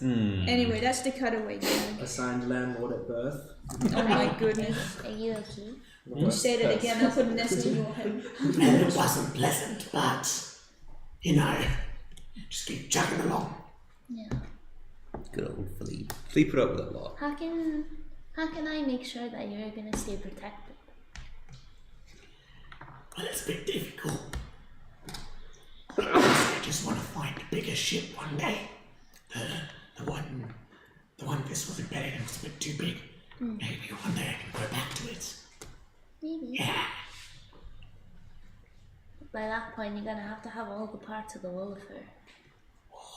[SPEAKER 2] Anyway, that's the cutaway gag.
[SPEAKER 5] Assigned landlord at birth.
[SPEAKER 2] Oh my goodness.
[SPEAKER 8] Are you okay?
[SPEAKER 2] You said it again, I'll put a nest in your head.
[SPEAKER 10] Well, it wasn't pleasant, but, you know, just keep chugging along.
[SPEAKER 8] Yeah.
[SPEAKER 3] Good old Flea. Flea put up with a lot.
[SPEAKER 8] How can I make sure that you're gonna stay protected?
[SPEAKER 10] Well, it's a bit difficult. I just want to find a bigger ship one day. The one this was embedded in was a bit too big. Maybe one day I can go back to it.
[SPEAKER 8] Maybe.
[SPEAKER 10] Yeah.
[SPEAKER 8] By that point, you're gonna have to have all the parts of the Wolfer.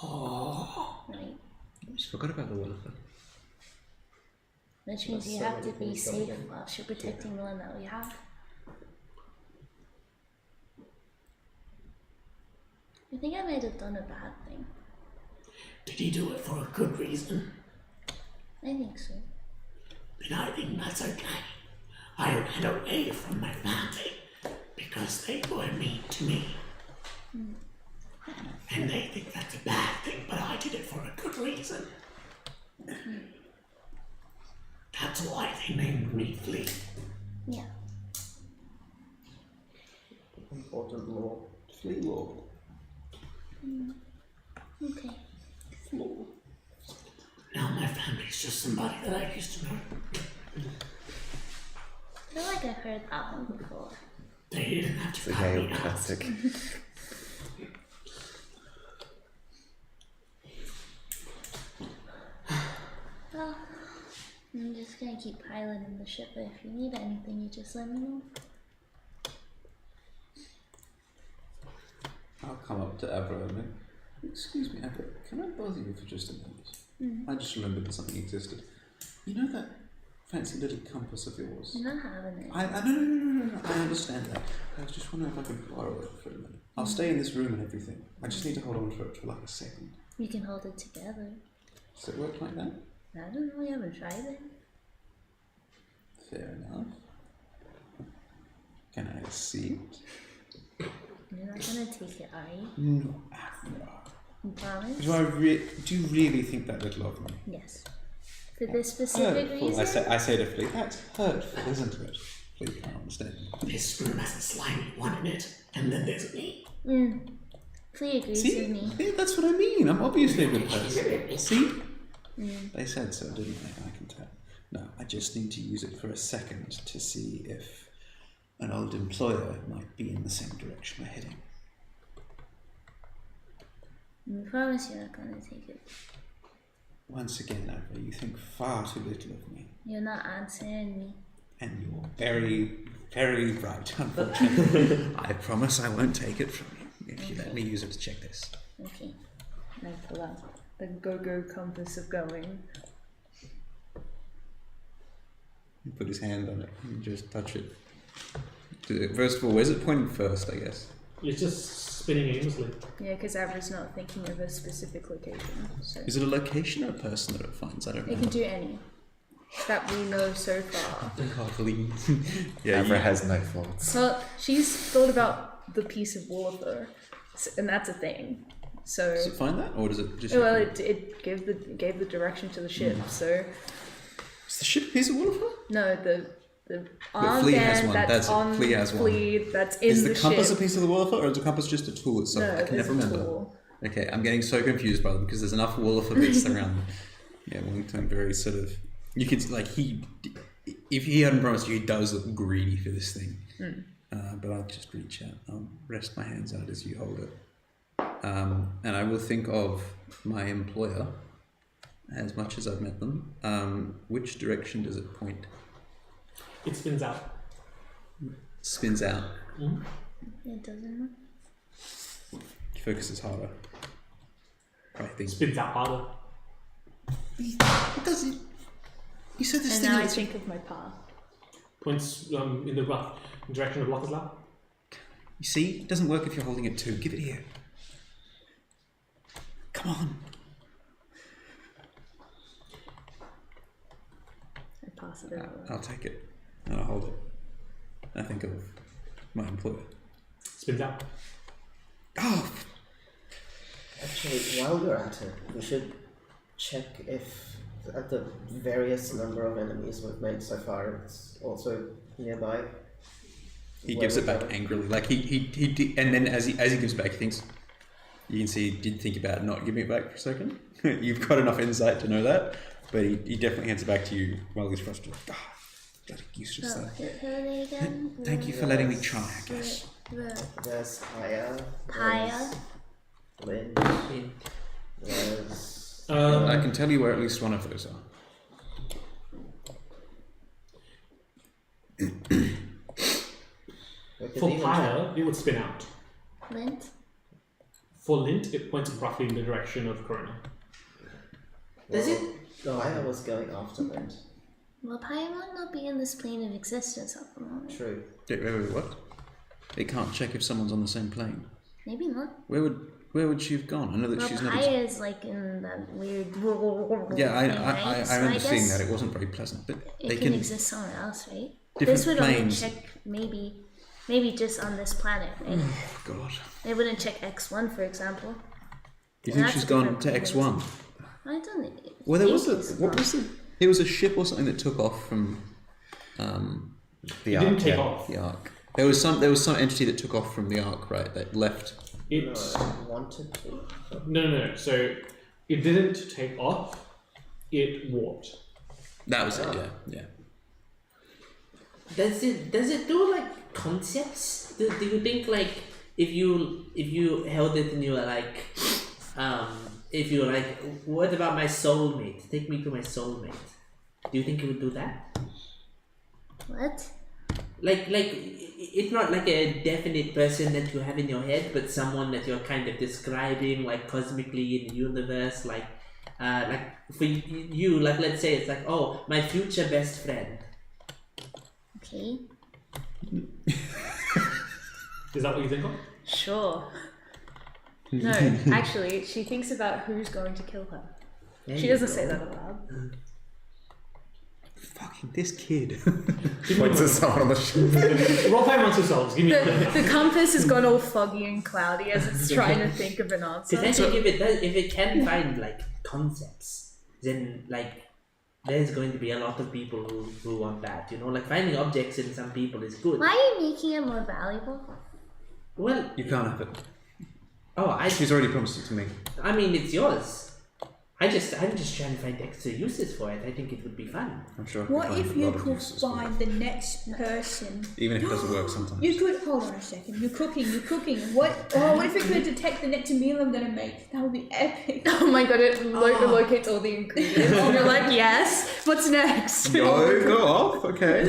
[SPEAKER 10] Oh.
[SPEAKER 8] Right.
[SPEAKER 3] I just forgot about the Wolfer.
[SPEAKER 8] Which means
[SPEAKER 5] There's
[SPEAKER 8] you
[SPEAKER 5] so
[SPEAKER 8] have
[SPEAKER 5] many
[SPEAKER 8] to be
[SPEAKER 5] things going
[SPEAKER 8] safe
[SPEAKER 5] on.
[SPEAKER 8] whilst you're protecting the one that we have. I think I might have done a bad thing.
[SPEAKER 10] Did he do it for a good reason?
[SPEAKER 8] I think so.
[SPEAKER 10] Then I think that's okay. I ran away from my family because they were mean to me. And they think that's a bad thing, but I did it for a good reason. That's why they named me Flea.
[SPEAKER 8] Yeah.
[SPEAKER 5] Important law.
[SPEAKER 3] Flea law.
[SPEAKER 8] Okay.
[SPEAKER 10] Now my family's just somebody that I used to know.
[SPEAKER 8] I feel like I've heard that one before.
[SPEAKER 10] They didn't have
[SPEAKER 4] It's
[SPEAKER 10] to
[SPEAKER 4] a
[SPEAKER 10] cut
[SPEAKER 4] Yale
[SPEAKER 10] me out.
[SPEAKER 4] classic.
[SPEAKER 8] Well, I'm just gonna keep piloting the ship, but if you need anything, you just let me know.
[SPEAKER 3] I'll come up to Avro and be, excuse me, Avro, can I bother you for just a minute? I just remembered that something existed. You know that fancy little compass of yours?
[SPEAKER 8] I'm not having it.
[SPEAKER 3] No, I understand that. I was just wondering if I could borrow it for a minute. I'll stay in this room and everything. I just need to hold on to it for like a second.
[SPEAKER 8] You can hold it together.
[SPEAKER 3] Does it work like that?
[SPEAKER 8] I don't know, we haven't tried it.
[SPEAKER 3] Fair enough. Can I see it?
[SPEAKER 8] You're not gonna take it, are you?
[SPEAKER 3] No, Avro.
[SPEAKER 8] You promise?
[SPEAKER 3] Do you really think that little of me?
[SPEAKER 8] Yes. For this specific
[SPEAKER 3] Hurtful.
[SPEAKER 8] reason?
[SPEAKER 3] I say to Flea, that's hurtful, isn't it? Flea can't understand.
[SPEAKER 10] This room has a slimy one in it, and then there's me.
[SPEAKER 8] Flea agrees
[SPEAKER 3] See?
[SPEAKER 8] with me.
[SPEAKER 3] Yeah, that's what I mean. I'm obviously a good person. See? They said so, didn't they? I can tell. No, I just need to use it for a second to see if an old employer might be in the same direction we're heading.
[SPEAKER 8] I promise you're not gonna take it.
[SPEAKER 3] Once again, Avro, you think far too little of me.
[SPEAKER 8] You're not answering me.
[SPEAKER 3] And you're very, very right, unfortunately. I promise I won't take it from you if you let me use it to check this.
[SPEAKER 8] Okay.
[SPEAKER 7] And I pull out the go-go compass of going.
[SPEAKER 3] You put his hand on it and just touch it. First of all, where's it pointing first, I guess?
[SPEAKER 1] It's just spinning aimlessly.
[SPEAKER 7] Yeah, because Avra's not thinking of a specific location. So
[SPEAKER 3] Is it a location or a person that it finds? I don't know.
[SPEAKER 7] it can do any that we know so far.
[SPEAKER 3] Please.
[SPEAKER 4] Avra has no faults.
[SPEAKER 7] Well, she's thought about the piece of Wolfer, and that's a thing. So
[SPEAKER 3] Does it find that, or does it just?
[SPEAKER 7] well, it gave the direction to the ship. So
[SPEAKER 3] Is the ship a piece of water?
[SPEAKER 7] no, the
[SPEAKER 3] Flea has
[SPEAKER 7] armband
[SPEAKER 3] one,
[SPEAKER 7] that's
[SPEAKER 3] that's it,
[SPEAKER 7] on
[SPEAKER 3] Flea has one.
[SPEAKER 7] Flea that's in
[SPEAKER 3] Is
[SPEAKER 7] the
[SPEAKER 3] the compass
[SPEAKER 7] ship.
[SPEAKER 3] a piece of the water, or is the compass just a tool itself?
[SPEAKER 7] No,
[SPEAKER 3] I can
[SPEAKER 7] it's
[SPEAKER 3] never
[SPEAKER 7] a
[SPEAKER 3] remember.
[SPEAKER 7] tool.
[SPEAKER 3] Okay, I'm getting so confused by them because there's enough Wolfer bits around. Yeah, Wellington very sort of. You could like if he hadn't promised you, he does look greedy for this thing. But I'll just reach out. I'll rest my hands out as you hold it, and I will think of my employer. As much as I've met them, which direction does it point?
[SPEAKER 1] It spins out.
[SPEAKER 3] Spins out.
[SPEAKER 8] It doesn't.
[SPEAKER 3] Focuses harder. I think.
[SPEAKER 1] Spins out harder.
[SPEAKER 3] It doesn't. You said this
[SPEAKER 7] And
[SPEAKER 3] thing.
[SPEAKER 7] now I
[SPEAKER 3] was-
[SPEAKER 7] think of my path.
[SPEAKER 1] Points in the rough direction of Locker's lab.
[SPEAKER 3] You see, it doesn't work if you're holding it too. Give it here. Come on.
[SPEAKER 7] I pass it over.
[SPEAKER 3] I'll take it and I'll hold it. I think of my employer.
[SPEAKER 1] Spins out.
[SPEAKER 3] Oh,
[SPEAKER 6] Actually, while you're at it, we should check if at the various number of enemies we've made so far, it's also nearby?
[SPEAKER 3] He
[SPEAKER 6] Where
[SPEAKER 3] gives it
[SPEAKER 6] we're
[SPEAKER 3] back
[SPEAKER 6] going?
[SPEAKER 3] angrily. Like he and then as he gives it back, he thinks. You can see he did think about not giving it back for a second. You've got enough insight to know that, but he definitely hands it back to you while he's frustrated. God, bloody useless
[SPEAKER 8] Oh,
[SPEAKER 3] thing.
[SPEAKER 8] who are they again?
[SPEAKER 3] Thank you for letting me try, I guess.
[SPEAKER 6] There's Haya.
[SPEAKER 8] Haya.
[SPEAKER 6] Lynn. There's...
[SPEAKER 3] I can tell you where at least one of those are.
[SPEAKER 1] For Pyre, it would spin out.
[SPEAKER 8] Lint.
[SPEAKER 1] For Lint, it points roughly in the direction of Corona.
[SPEAKER 9] Does it?
[SPEAKER 6] Haya was going after Lynn.
[SPEAKER 8] Well, Pi might not be in this plane of existence at the moment.
[SPEAKER 6] True.
[SPEAKER 3] Wait, what? It can't check if someone's on the same plane.
[SPEAKER 8] Maybe not.
[SPEAKER 3] Where would she have gone? I know that
[SPEAKER 8] Well,
[SPEAKER 3] she's
[SPEAKER 8] Pi
[SPEAKER 3] never.
[SPEAKER 8] is like in that weird.
[SPEAKER 3] Yeah, I
[SPEAKER 8] So
[SPEAKER 3] remember seeing
[SPEAKER 8] guess
[SPEAKER 3] that. It wasn't very pleasant, but
[SPEAKER 8] It
[SPEAKER 3] they
[SPEAKER 8] can
[SPEAKER 3] can.
[SPEAKER 8] exist somewhere else, right?
[SPEAKER 3] Different
[SPEAKER 8] This would
[SPEAKER 3] planes.
[SPEAKER 8] only check maybe just on this planet, right?
[SPEAKER 3] God.
[SPEAKER 8] They wouldn't check X1, for example.
[SPEAKER 3] Do you
[SPEAKER 8] Well,
[SPEAKER 3] think
[SPEAKER 8] that's
[SPEAKER 3] she's
[SPEAKER 8] a
[SPEAKER 3] gone
[SPEAKER 8] different
[SPEAKER 3] to
[SPEAKER 8] planet.
[SPEAKER 3] X1?
[SPEAKER 8] I don't think.
[SPEAKER 3] Well, there was
[SPEAKER 8] it's
[SPEAKER 3] what was it? It was a ship or something that took off from
[SPEAKER 1] It didn't take off.
[SPEAKER 3] the Ark. There was some entity that took off from the Ark, right? That left.
[SPEAKER 1] It
[SPEAKER 6] Wanted to.
[SPEAKER 1] no. So it didn't take off. It warped.
[SPEAKER 3] That was it. Yeah.
[SPEAKER 9] Does it do like concepts? Do you think like if you held it and you were like if you were like, what about my soulmate? Take me to my soulmate. Do you think it would do that?
[SPEAKER 8] What?
[SPEAKER 9] Like it's not like a definite person that you have in your head, but someone that you're kind of describing like cosmically in the universe, like for you, like let's say it's like, oh, my future best friend.
[SPEAKER 8] Okay.
[SPEAKER 1] Is that what you think of?
[SPEAKER 7] Sure. No, actually, she thinks about who's going to kill her.
[SPEAKER 9] There
[SPEAKER 7] She
[SPEAKER 9] you
[SPEAKER 7] doesn't
[SPEAKER 9] go.
[SPEAKER 7] say that aloud.
[SPEAKER 3] Fucking this kid.
[SPEAKER 4] Points at someone on the ship.
[SPEAKER 1] Roleplay amongst yourselves. Give me a minute.
[SPEAKER 7] The compass has gone all foggy and cloudy as it's trying to think of an answer.
[SPEAKER 9] Because I think if it can find like concepts, then like there's going to be a lot of people who want that. You know, like finding objects in some people is good.
[SPEAKER 8] Why are you making it more valuable?
[SPEAKER 9] Well,
[SPEAKER 3] You can't have it.
[SPEAKER 9] oh,
[SPEAKER 3] She's already promised it to me.
[SPEAKER 9] I mean, it's yours. I'm just trying to find extra uses for it. I think it would be fun.
[SPEAKER 3] I'm sure. I
[SPEAKER 2] What
[SPEAKER 3] could find
[SPEAKER 2] if
[SPEAKER 3] a
[SPEAKER 2] you
[SPEAKER 3] lot of
[SPEAKER 2] could
[SPEAKER 3] uses for it.
[SPEAKER 2] find the next person?
[SPEAKER 3] Even if it doesn't work sometimes.
[SPEAKER 2] You could hold on a second. You're cooking. What if it could detect the next meal I'm gonna make? That would be epic.
[SPEAKER 7] Oh my god, it locates all the ingredients. And you're like, yes, what's next?
[SPEAKER 3] Go off. Okay.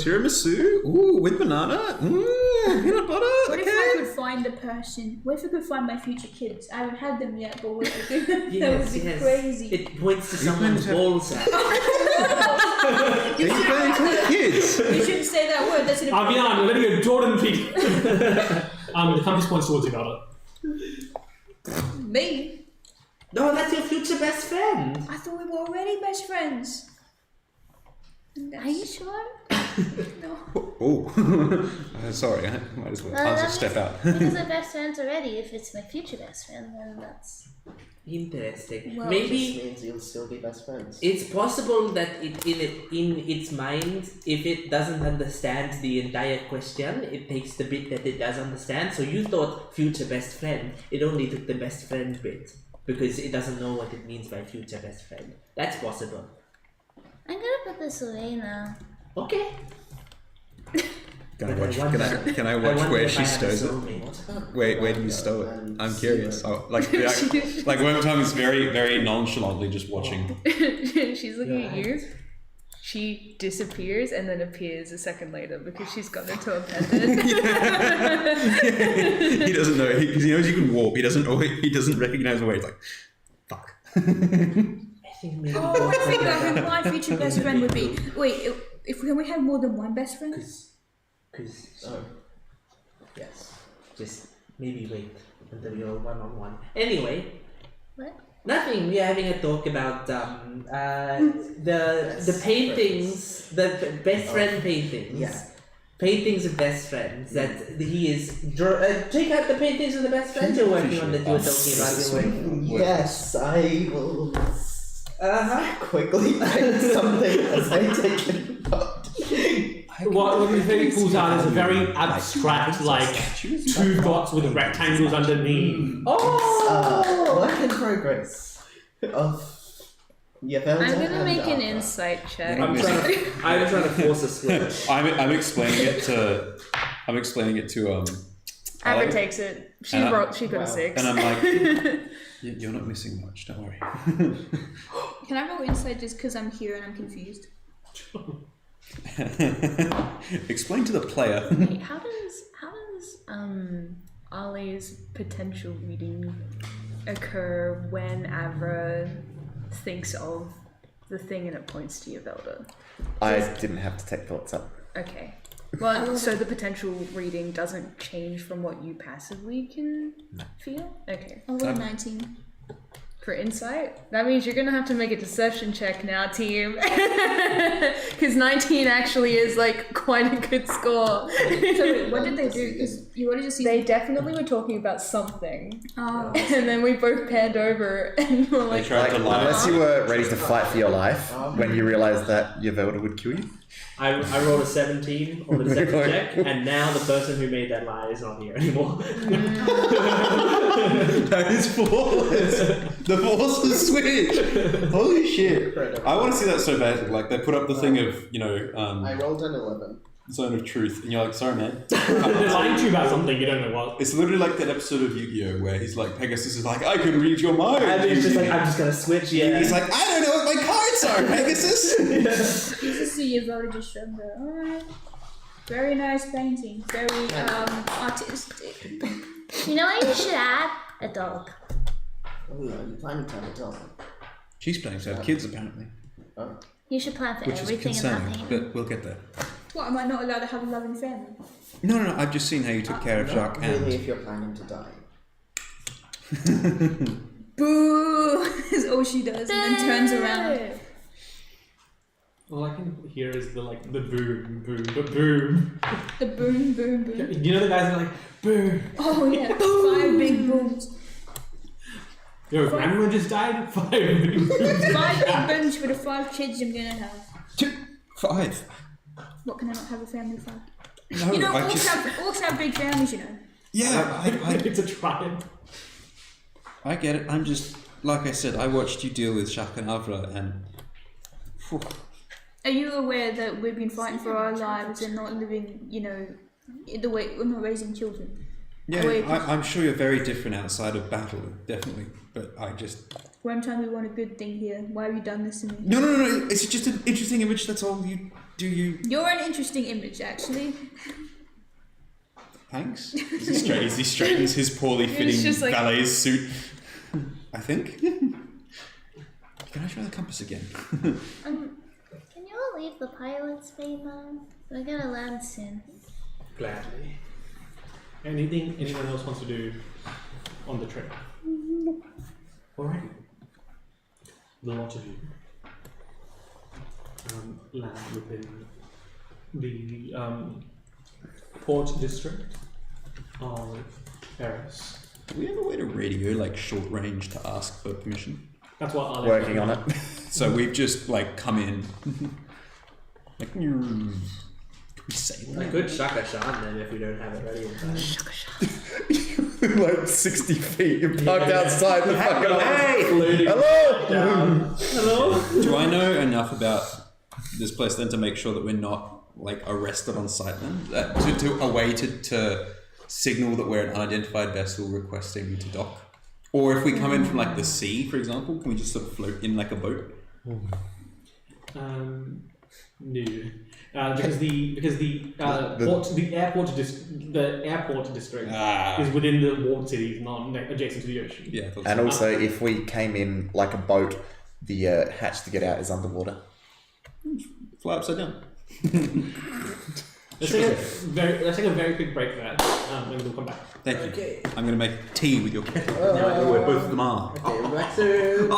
[SPEAKER 3] Tiramisu. Ooh, with banana. Peanut butter.
[SPEAKER 2] What if I
[SPEAKER 3] Okay.
[SPEAKER 2] could find the person? What if I could find my future kids? I haven't had them yet, but what if I could? That
[SPEAKER 9] Yes,
[SPEAKER 2] would be
[SPEAKER 9] yes.
[SPEAKER 2] crazy.
[SPEAKER 9] It points to someone's
[SPEAKER 3] have-
[SPEAKER 9] balls. Out.
[SPEAKER 3] Are you planning to have kids?
[SPEAKER 2] You shouldn't say that word. That's an
[SPEAKER 1] Avian, you're letting a Jordan peek. The compass points towards you, Gala.
[SPEAKER 2] Me?
[SPEAKER 9] No, that's your future best friend.
[SPEAKER 2] I thought we were already best friends.
[SPEAKER 8] Are you sure?
[SPEAKER 2] No.
[SPEAKER 3] Oh. Sorry, I might as well. I'll
[SPEAKER 8] that
[SPEAKER 3] just step
[SPEAKER 8] means-
[SPEAKER 3] out.
[SPEAKER 8] Because we're best friends already. If it's my future best friend, then that's.
[SPEAKER 9] Interesting.
[SPEAKER 2] Well,
[SPEAKER 6] It
[SPEAKER 9] Maybe
[SPEAKER 6] just means you'll still be best friends.
[SPEAKER 9] it's possible that in its mind, if it doesn't understand the entire question, it takes the bit that it does understand. So you thought future best friend, it only took the best friend bit because it doesn't know what it means by future best friend. That's possible.
[SPEAKER 8] I'm gonna put this away now.
[SPEAKER 9] Okay.
[SPEAKER 3] Can I
[SPEAKER 9] But I
[SPEAKER 3] watch?
[SPEAKER 9] wonder-
[SPEAKER 3] Can I
[SPEAKER 9] I
[SPEAKER 3] watch
[SPEAKER 9] wonder
[SPEAKER 3] where
[SPEAKER 9] if
[SPEAKER 3] she
[SPEAKER 9] I have a
[SPEAKER 3] stows it?
[SPEAKER 9] soulmate.
[SPEAKER 3] Where do you stow it? I'm curious. Like one time is very, very nonchalantly just watching.
[SPEAKER 7] She's looking at you. She disappears and then appears a second later because she's gone into a pendant.
[SPEAKER 3] He doesn't know because he knows you can warp. He doesn't recognize the way. He's like, fuck.
[SPEAKER 9] I think maybe
[SPEAKER 2] Oh, I think I who my future best friend would be. Wait, if we have more than one best friend?
[SPEAKER 9] because
[SPEAKER 6] Oh.
[SPEAKER 9] yes, just maybe wait until you're one-on-one. Anyway.
[SPEAKER 8] What?
[SPEAKER 9] Nothing. We're having a talk about the paintings, the best friend paintings.
[SPEAKER 6] Yeah.
[SPEAKER 9] Paintings of best friends that he is. Check out the paintings of the best friends you're working on that you were talking about. You're working on.
[SPEAKER 6] Yes, I will quickly take something as they take it out.
[SPEAKER 1] What the thing he pulls out is a very abstract, like, two dots with rectangles underneath.
[SPEAKER 6] Work in progress. Yeah,
[SPEAKER 7] I'm gonna make an insight check.
[SPEAKER 5] I'm trying to force a switch.
[SPEAKER 3] I'm explaining it to.
[SPEAKER 7] Amber
[SPEAKER 3] Alex,
[SPEAKER 7] takes it. She
[SPEAKER 3] and
[SPEAKER 7] got a 6.
[SPEAKER 3] and I'm like, you're not missing much. Don't worry.
[SPEAKER 2] Can I roll insight just because I'm here and I'm confused?
[SPEAKER 3] Explain to the player.
[SPEAKER 7] Wait, how does Ollie's potential reading occur when Avra thinks of the thing and it points to your Velda?
[SPEAKER 4] I didn't have to take thoughts up.
[SPEAKER 7] Okay. Well, so the potential reading doesn't change from what you passively can feel? Okay.
[SPEAKER 2] I rolled 19.
[SPEAKER 7] For insight? That means you're gonna have to make a deception check now, team. Because 19 actually is like quite a good score.
[SPEAKER 2] So wait, what did they do? Because you already just see.
[SPEAKER 7] They definitely were talking about something.
[SPEAKER 2] Oh.
[SPEAKER 7] And then we both panned over and were like,
[SPEAKER 4] Unless you were ready to fight for your life when you realised that your Velda would kill you.
[SPEAKER 5] I rolled a 17 on the deception check, and now the person who made that lie is not here anymore.
[SPEAKER 3] That is flawless. The force is switch. Holy shit! I want to see that so badly. Like they put up the thing of
[SPEAKER 6] I rolled an 11.
[SPEAKER 3] Zone of Truth, and you're like, sorry, man.
[SPEAKER 1] They're lying to you about something you don't know what.
[SPEAKER 3] It's literally like that episode of Yu-Gi-Oh where he's like, Pegasus is like, I can read your mind.
[SPEAKER 5] And he's just like, I'm just gonna switch. Yeah.
[SPEAKER 3] He's like, I don't know what my cards are, Pegasus.
[SPEAKER 2] You just see your voter just showed there. Alright. Very nice painting. Very artistic.
[SPEAKER 8] You know what you should add? A dog.
[SPEAKER 6] Oh, yeah, you planning to have a dog.
[SPEAKER 3] She's planning to have kids, apparently.
[SPEAKER 6] Oh.
[SPEAKER 8] You should plan for
[SPEAKER 3] Which is
[SPEAKER 8] everything in that
[SPEAKER 3] concerning,
[SPEAKER 8] painting.
[SPEAKER 3] but we'll get there.
[SPEAKER 2] What, am I not allowed to have a loving family?
[SPEAKER 3] No, I've just seen how you took care of Jacques
[SPEAKER 6] Not really
[SPEAKER 3] and...
[SPEAKER 6] if you're planning to die.
[SPEAKER 2] Boo! Is all she does and then turns around.
[SPEAKER 1] All I can hear is the boom, boom, the boom.
[SPEAKER 2] The boom, boom, boom.
[SPEAKER 1] You know the guys are like, boom.
[SPEAKER 2] Oh yeah, 5 big booms.
[SPEAKER 1] Yo, grandma just died. 5 big booms.
[SPEAKER 2] 5 big booms for the 5 kids I'm gonna have.
[SPEAKER 3] 5.
[SPEAKER 2] What, can I not have a family of 5?
[SPEAKER 3] No,
[SPEAKER 2] You know,
[SPEAKER 3] I
[SPEAKER 2] orcs have big families, you know.
[SPEAKER 3] Yeah,
[SPEAKER 1] It's a tribe.
[SPEAKER 3] I get it. I'm just, like I said, I watched you deal with Jacques and Avra and...
[SPEAKER 2] Are you aware that we've been fighting for our lives and not living, you know, the way we're not raising children?
[SPEAKER 3] Yeah, I'm sure you're very different outside of battle, definitely. But I just...
[SPEAKER 2] One time we want a good thing here. Why have you done this to me?
[SPEAKER 3] No. It's just an interesting image. That's all you do.
[SPEAKER 2] You're an interesting image, actually.
[SPEAKER 3] Thanks. As he straightens his poorly fitting
[SPEAKER 7] just like-
[SPEAKER 3] valet's suit. I think. Can I try the compass again?
[SPEAKER 8] Can you all leave the pilot's bay now? We're gonna land soon.
[SPEAKER 5] Gladly.
[SPEAKER 1] Anything anyone else wants to do on the trip? Alright. The lot of you land within the port district of Paris.
[SPEAKER 3] Do we have a way to radio, like, short range to ask for permission?
[SPEAKER 1] That's what I'll
[SPEAKER 4] Working on it.
[SPEAKER 3] So we've just, like, come in. Like, can we say
[SPEAKER 5] A
[SPEAKER 3] that?
[SPEAKER 5] good Shaka Shan then if we don't have it ready in time.
[SPEAKER 4] Like 60 feet, you're parked outside the fucking...
[SPEAKER 5] Hey!
[SPEAKER 4] Hello!
[SPEAKER 5] Hello?
[SPEAKER 3] Do I know enough about this place then to make sure that we're not, like, arrested on sight then? A way to signal that we're an unidentified vessel requesting to dock? Or if we come in from, like, the sea, for example, can we just sort of float in like a boat?
[SPEAKER 1] No. Because the airport district is within the walled city, not adjacent to the ocean.
[SPEAKER 3] Yeah.
[SPEAKER 4] And also, if we came in like a boat, the hatch to get out is underwater.
[SPEAKER 3] Fly upside down.
[SPEAKER 1] Let's take a very quick break there, and we'll come back.
[SPEAKER 3] Thank you.
[SPEAKER 5] Okay.
[SPEAKER 3] I'm going to make tea with your kettle. Now I know where both of them are.
[SPEAKER 5] Okay, back soon.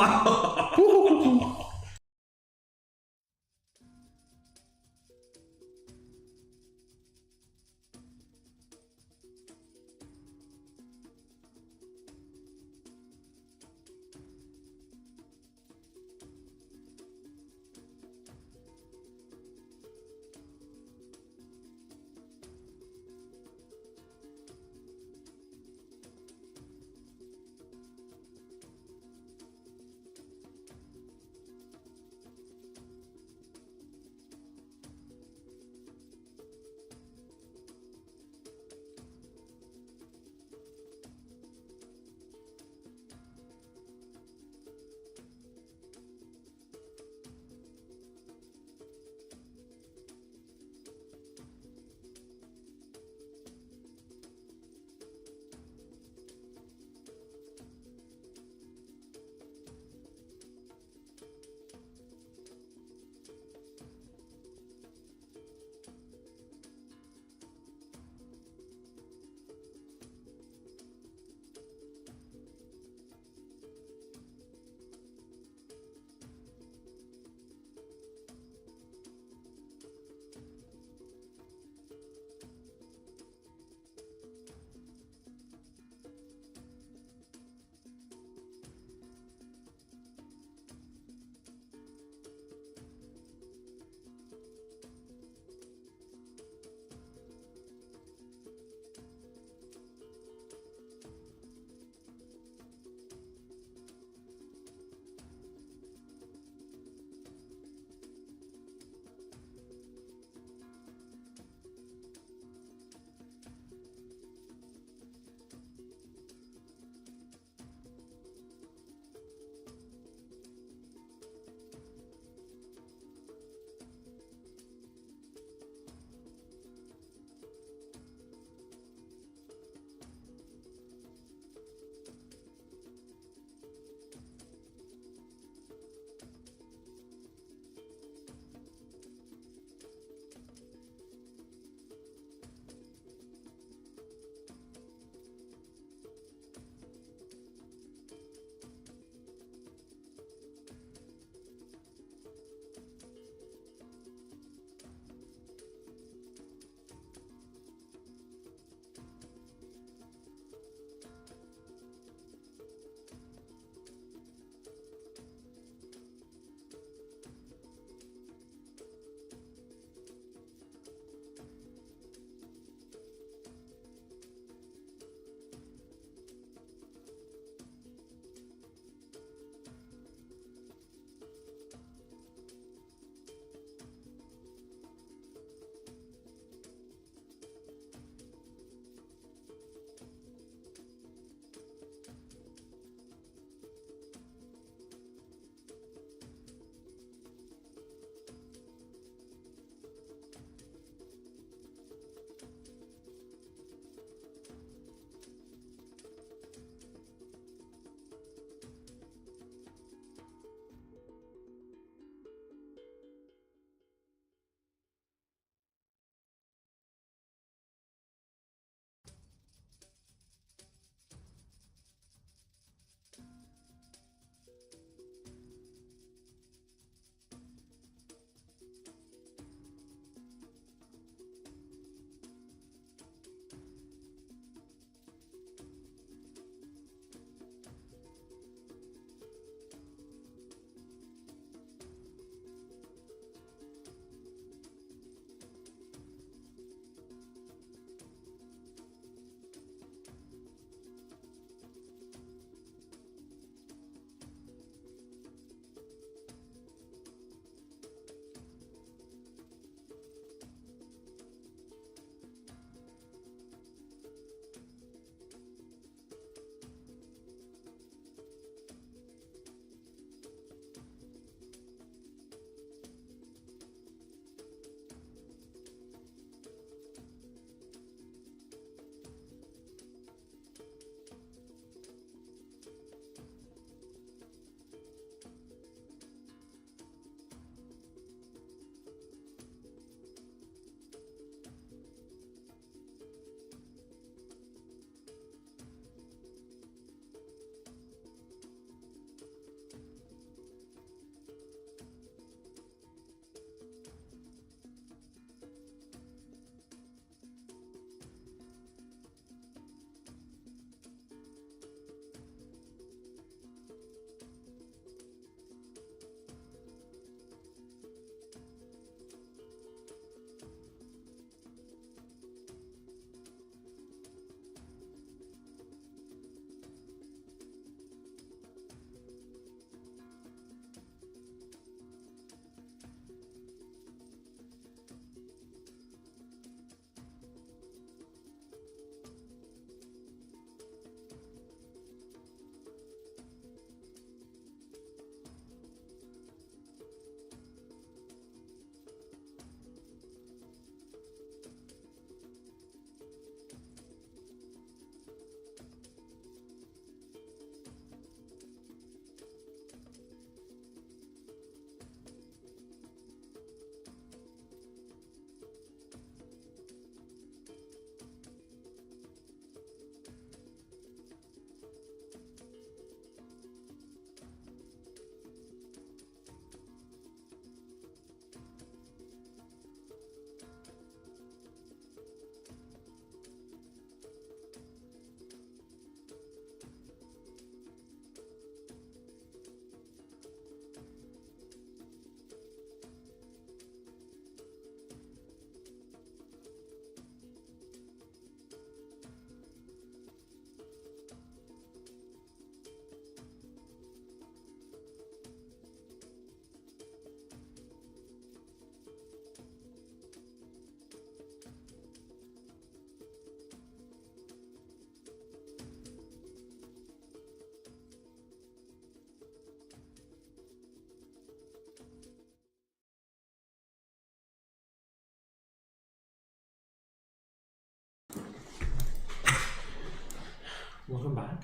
[SPEAKER 1] Welcome back.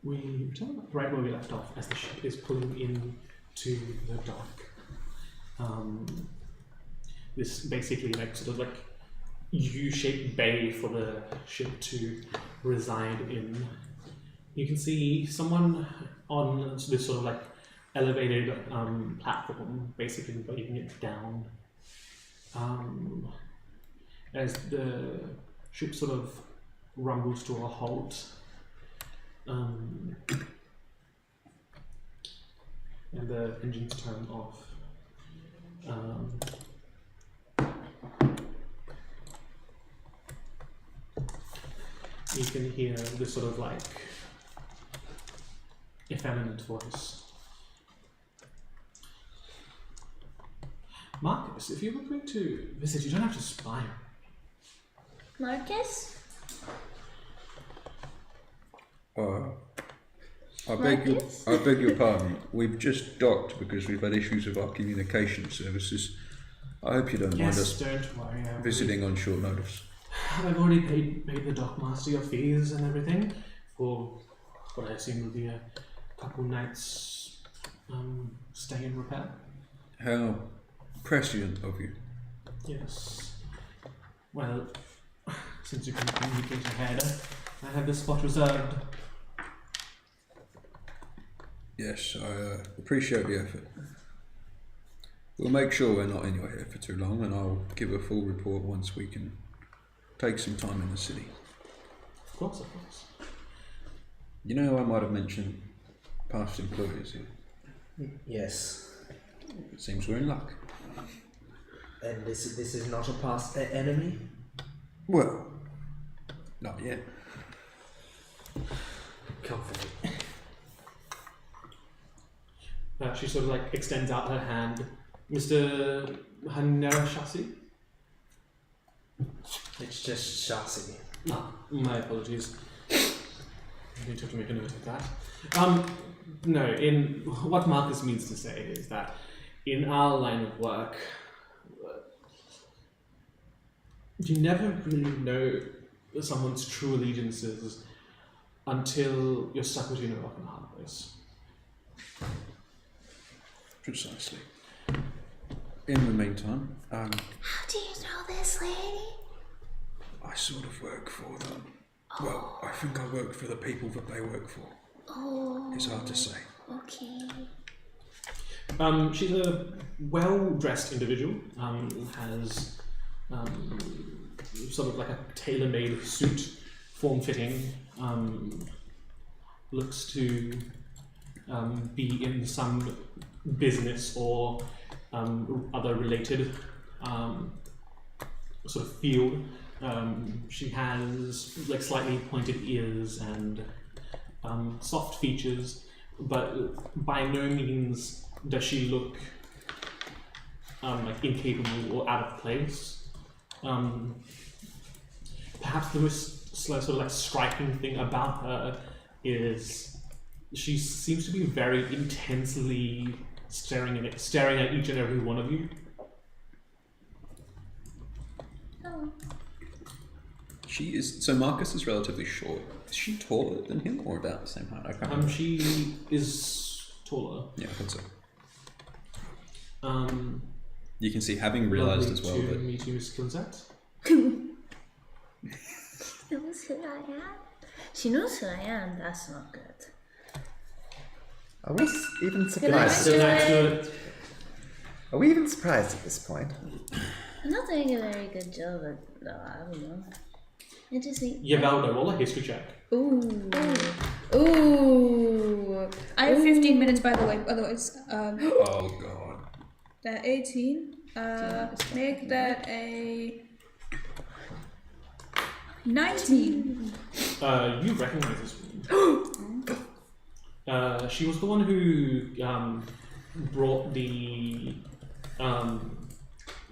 [SPEAKER 1] We return right where we left off as the ship is pulling in to the dock. This basically sort of U-shaped bay for the ship to reside in. You can see someone on this sort of elevated platform, basically weighing it down. As the ship sort of rumbles to a halt, and the engines turn off. You can hear this sort of effeminate voice. Marcus, if you were going to visit, you don't have to spy.
[SPEAKER 8] Marcus?
[SPEAKER 3] I beg your pardon. We've just docked because we've had issues with our communication services. I hope you don't mind us
[SPEAKER 1] don't worry.
[SPEAKER 3] visiting on short notice.
[SPEAKER 1] I've already paid the dockmaster your fees and everything for what I assume will be a couple nights stay and repair.
[SPEAKER 3] How prescient of you.
[SPEAKER 1] Yes. Well, since you can communicate ahead, I have this spot reserved.
[SPEAKER 3] Yes, I appreciate the effort. We'll make sure we're not in your hair for too long, and I'll give a full report once we can take some time in the city.
[SPEAKER 1] Of course.
[SPEAKER 3] You know, I might have mentioned past employers here.
[SPEAKER 9] Yes.
[SPEAKER 3] It seems we're in luck.
[SPEAKER 9] And this is not a past enemy?
[SPEAKER 3] Well, not yet.
[SPEAKER 9] Comforting.
[SPEAKER 1] She sort of extends out her hand. Mr. Hanera Shasi?
[SPEAKER 9] It's just Shasi.
[SPEAKER 1] My apologies. I need to make a note of that. No, in what Marcus means to say is that in our line of work, you never really know someone's true allegiances until you're stuck between a rock and a hard place.
[SPEAKER 3] Precisely. In the meantime,
[SPEAKER 8] How do you know this lady?
[SPEAKER 3] I sort of work for them. Well, I think I work for the people that they work for.
[SPEAKER 8] Oh.
[SPEAKER 3] It's hard to say.
[SPEAKER 8] Okay.
[SPEAKER 1] She's a well-dressed individual, has sort of a tailor-made suit, form-fitting, looks to be in some business or other related sort of field. She has slightly pointed ears and soft features, but by no means does she look incapable or out of place. Perhaps the most sort of striking thing about her is she seems to be very intensely staring at each and every one of you.
[SPEAKER 8] Oh.
[SPEAKER 3] She is. So Marcus is relatively short. Is she taller than him or about the same height? I can't remember.
[SPEAKER 1] She is taller.
[SPEAKER 3] Yeah, I think so.
[SPEAKER 1] You
[SPEAKER 3] can see, having realised as well that.
[SPEAKER 1] Meet you, Miss Kinsett.
[SPEAKER 8] She knows who I am. She knows who I am. That's not good.
[SPEAKER 4] Are we even
[SPEAKER 8] Good night,
[SPEAKER 4] surprised? Are we even surprised at this point?
[SPEAKER 8] I'm not doing a very good job at. No, I don't know.
[SPEAKER 1] Yavelda, roll a history check.
[SPEAKER 2] Ooh. Ooh. I have 15 minutes, by the way. Otherwise,
[SPEAKER 3] Oh god.
[SPEAKER 2] that 18. Make that a 19.
[SPEAKER 1] You recognize this woman. She was the one who brought the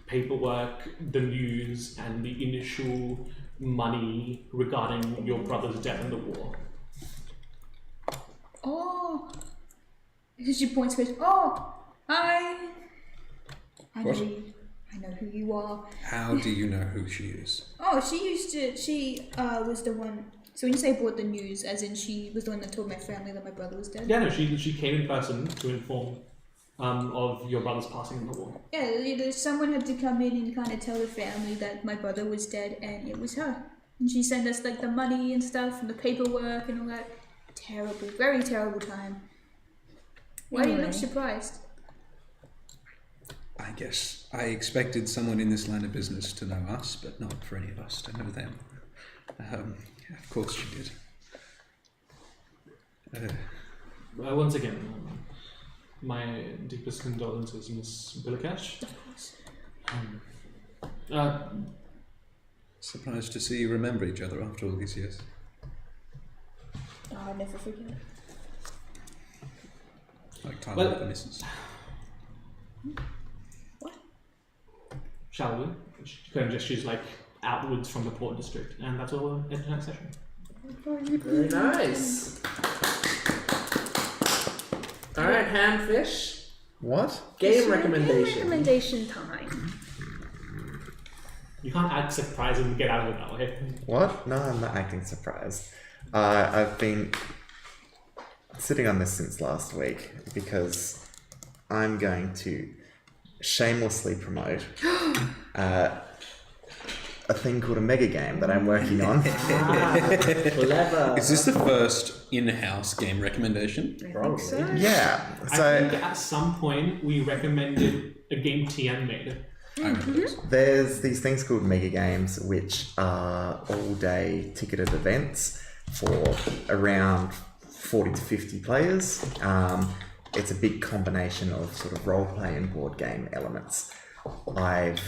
[SPEAKER 1] paperwork, the news, and the initial money regarding your brother's death in the war.
[SPEAKER 2] Oh. She points to it. Oh, I
[SPEAKER 3] What?
[SPEAKER 2] I know who you are.
[SPEAKER 3] How do you know who she is?
[SPEAKER 2] Oh, she was the one So when you say brought the news, as in she was the one that told my family that my brother was dead?
[SPEAKER 1] Yeah, no, she came in person to inform of your brother's passing in the war.
[SPEAKER 2] Yeah, someone had to come in and kind of tell the family that my brother was dead, and it was her. And she sent us like the money and stuff and the paperwork and all that. Terrible, very terrible time. Why do you look surprised?
[SPEAKER 3] I guess I expected someone in this line of business to know us, but not for any of us to know them. Of course she did.
[SPEAKER 1] Once again, my deepest condolences, Miss Billikash.
[SPEAKER 2] Of course.
[SPEAKER 3] Surprised to see you remember each other after all these years.
[SPEAKER 2] Oh, I'll never forget.
[SPEAKER 3] Like time
[SPEAKER 1] Well-
[SPEAKER 3] with the missus.
[SPEAKER 1] Shall we? She kind of gestures like outwards from the port district, and that's all in tonight's session.
[SPEAKER 9] Very nice. Alright, Handfish.
[SPEAKER 4] What?
[SPEAKER 9] Game recommendation.
[SPEAKER 7] Recommendation time.
[SPEAKER 1] You can't act surprised and get out of it that way.
[SPEAKER 4] What? No, I'm not acting surprised. I've been sitting on this since last week because I'm going to shamelessly promote a thing called a mega game that I'm working on.
[SPEAKER 9] Clever.
[SPEAKER 3] Is this the first in-house game recommendation?
[SPEAKER 7] Probably. So.
[SPEAKER 4] Yeah.
[SPEAKER 1] I
[SPEAKER 4] So
[SPEAKER 1] think at some point we recommended a game TM made.
[SPEAKER 3] I remember this.
[SPEAKER 4] there's these things called mega games, which are all-day ticketed events for around 40 to 50 players. It's a big combination of sort of role play and board game elements. I've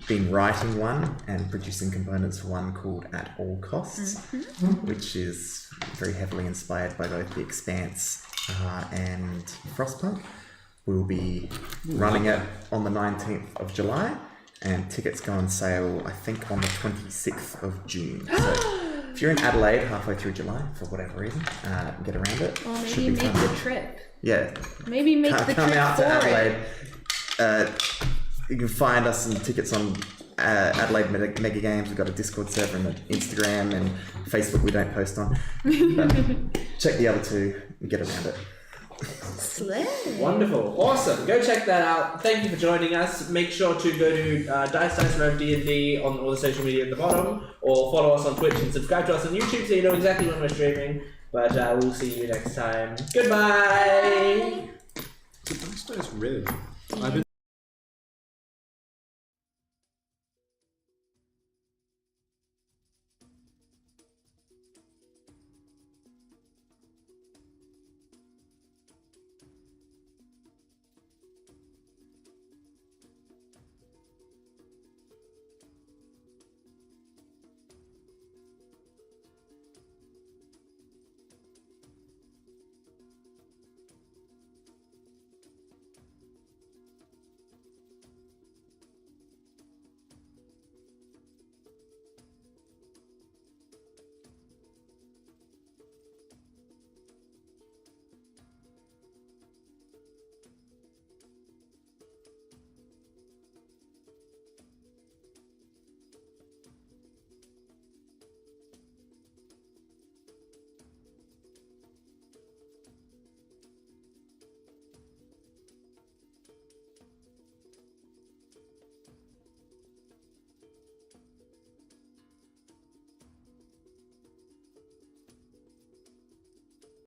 [SPEAKER 4] been writing one and producing components for one called At All Costs, which is very heavily inspired by both The Expanse and Frostpunk. We'll be running it on the 19th of July, and tickets go on sale, I think, on the 26th of June. So if you're in Adelaide halfway through July, for whatever reason, get around it.
[SPEAKER 7] Or
[SPEAKER 4] Should
[SPEAKER 7] maybe
[SPEAKER 4] be
[SPEAKER 7] make
[SPEAKER 4] fun.
[SPEAKER 7] the trip.
[SPEAKER 4] Yeah,
[SPEAKER 7] Maybe make the
[SPEAKER 4] come
[SPEAKER 7] trip
[SPEAKER 4] out
[SPEAKER 7] for
[SPEAKER 4] to
[SPEAKER 7] it.
[SPEAKER 4] Adelaide. You can find us some tickets on Adelaide Mega Games. We've got a Discord server and an Instagram and Facebook we don't post on. Check the other two and get around it.
[SPEAKER 7] Slay.
[SPEAKER 9] Wonderful, awesome. Go check that out. Thank you for joining us. Make sure to go to Dice Rev D&D on all the social media at the bottom, or follow us on Twitch and subscribe to us on YouTube so you know exactly when we're streaming. But we'll see you next time. Goodbye.
[SPEAKER 3] Dice Rev. I've been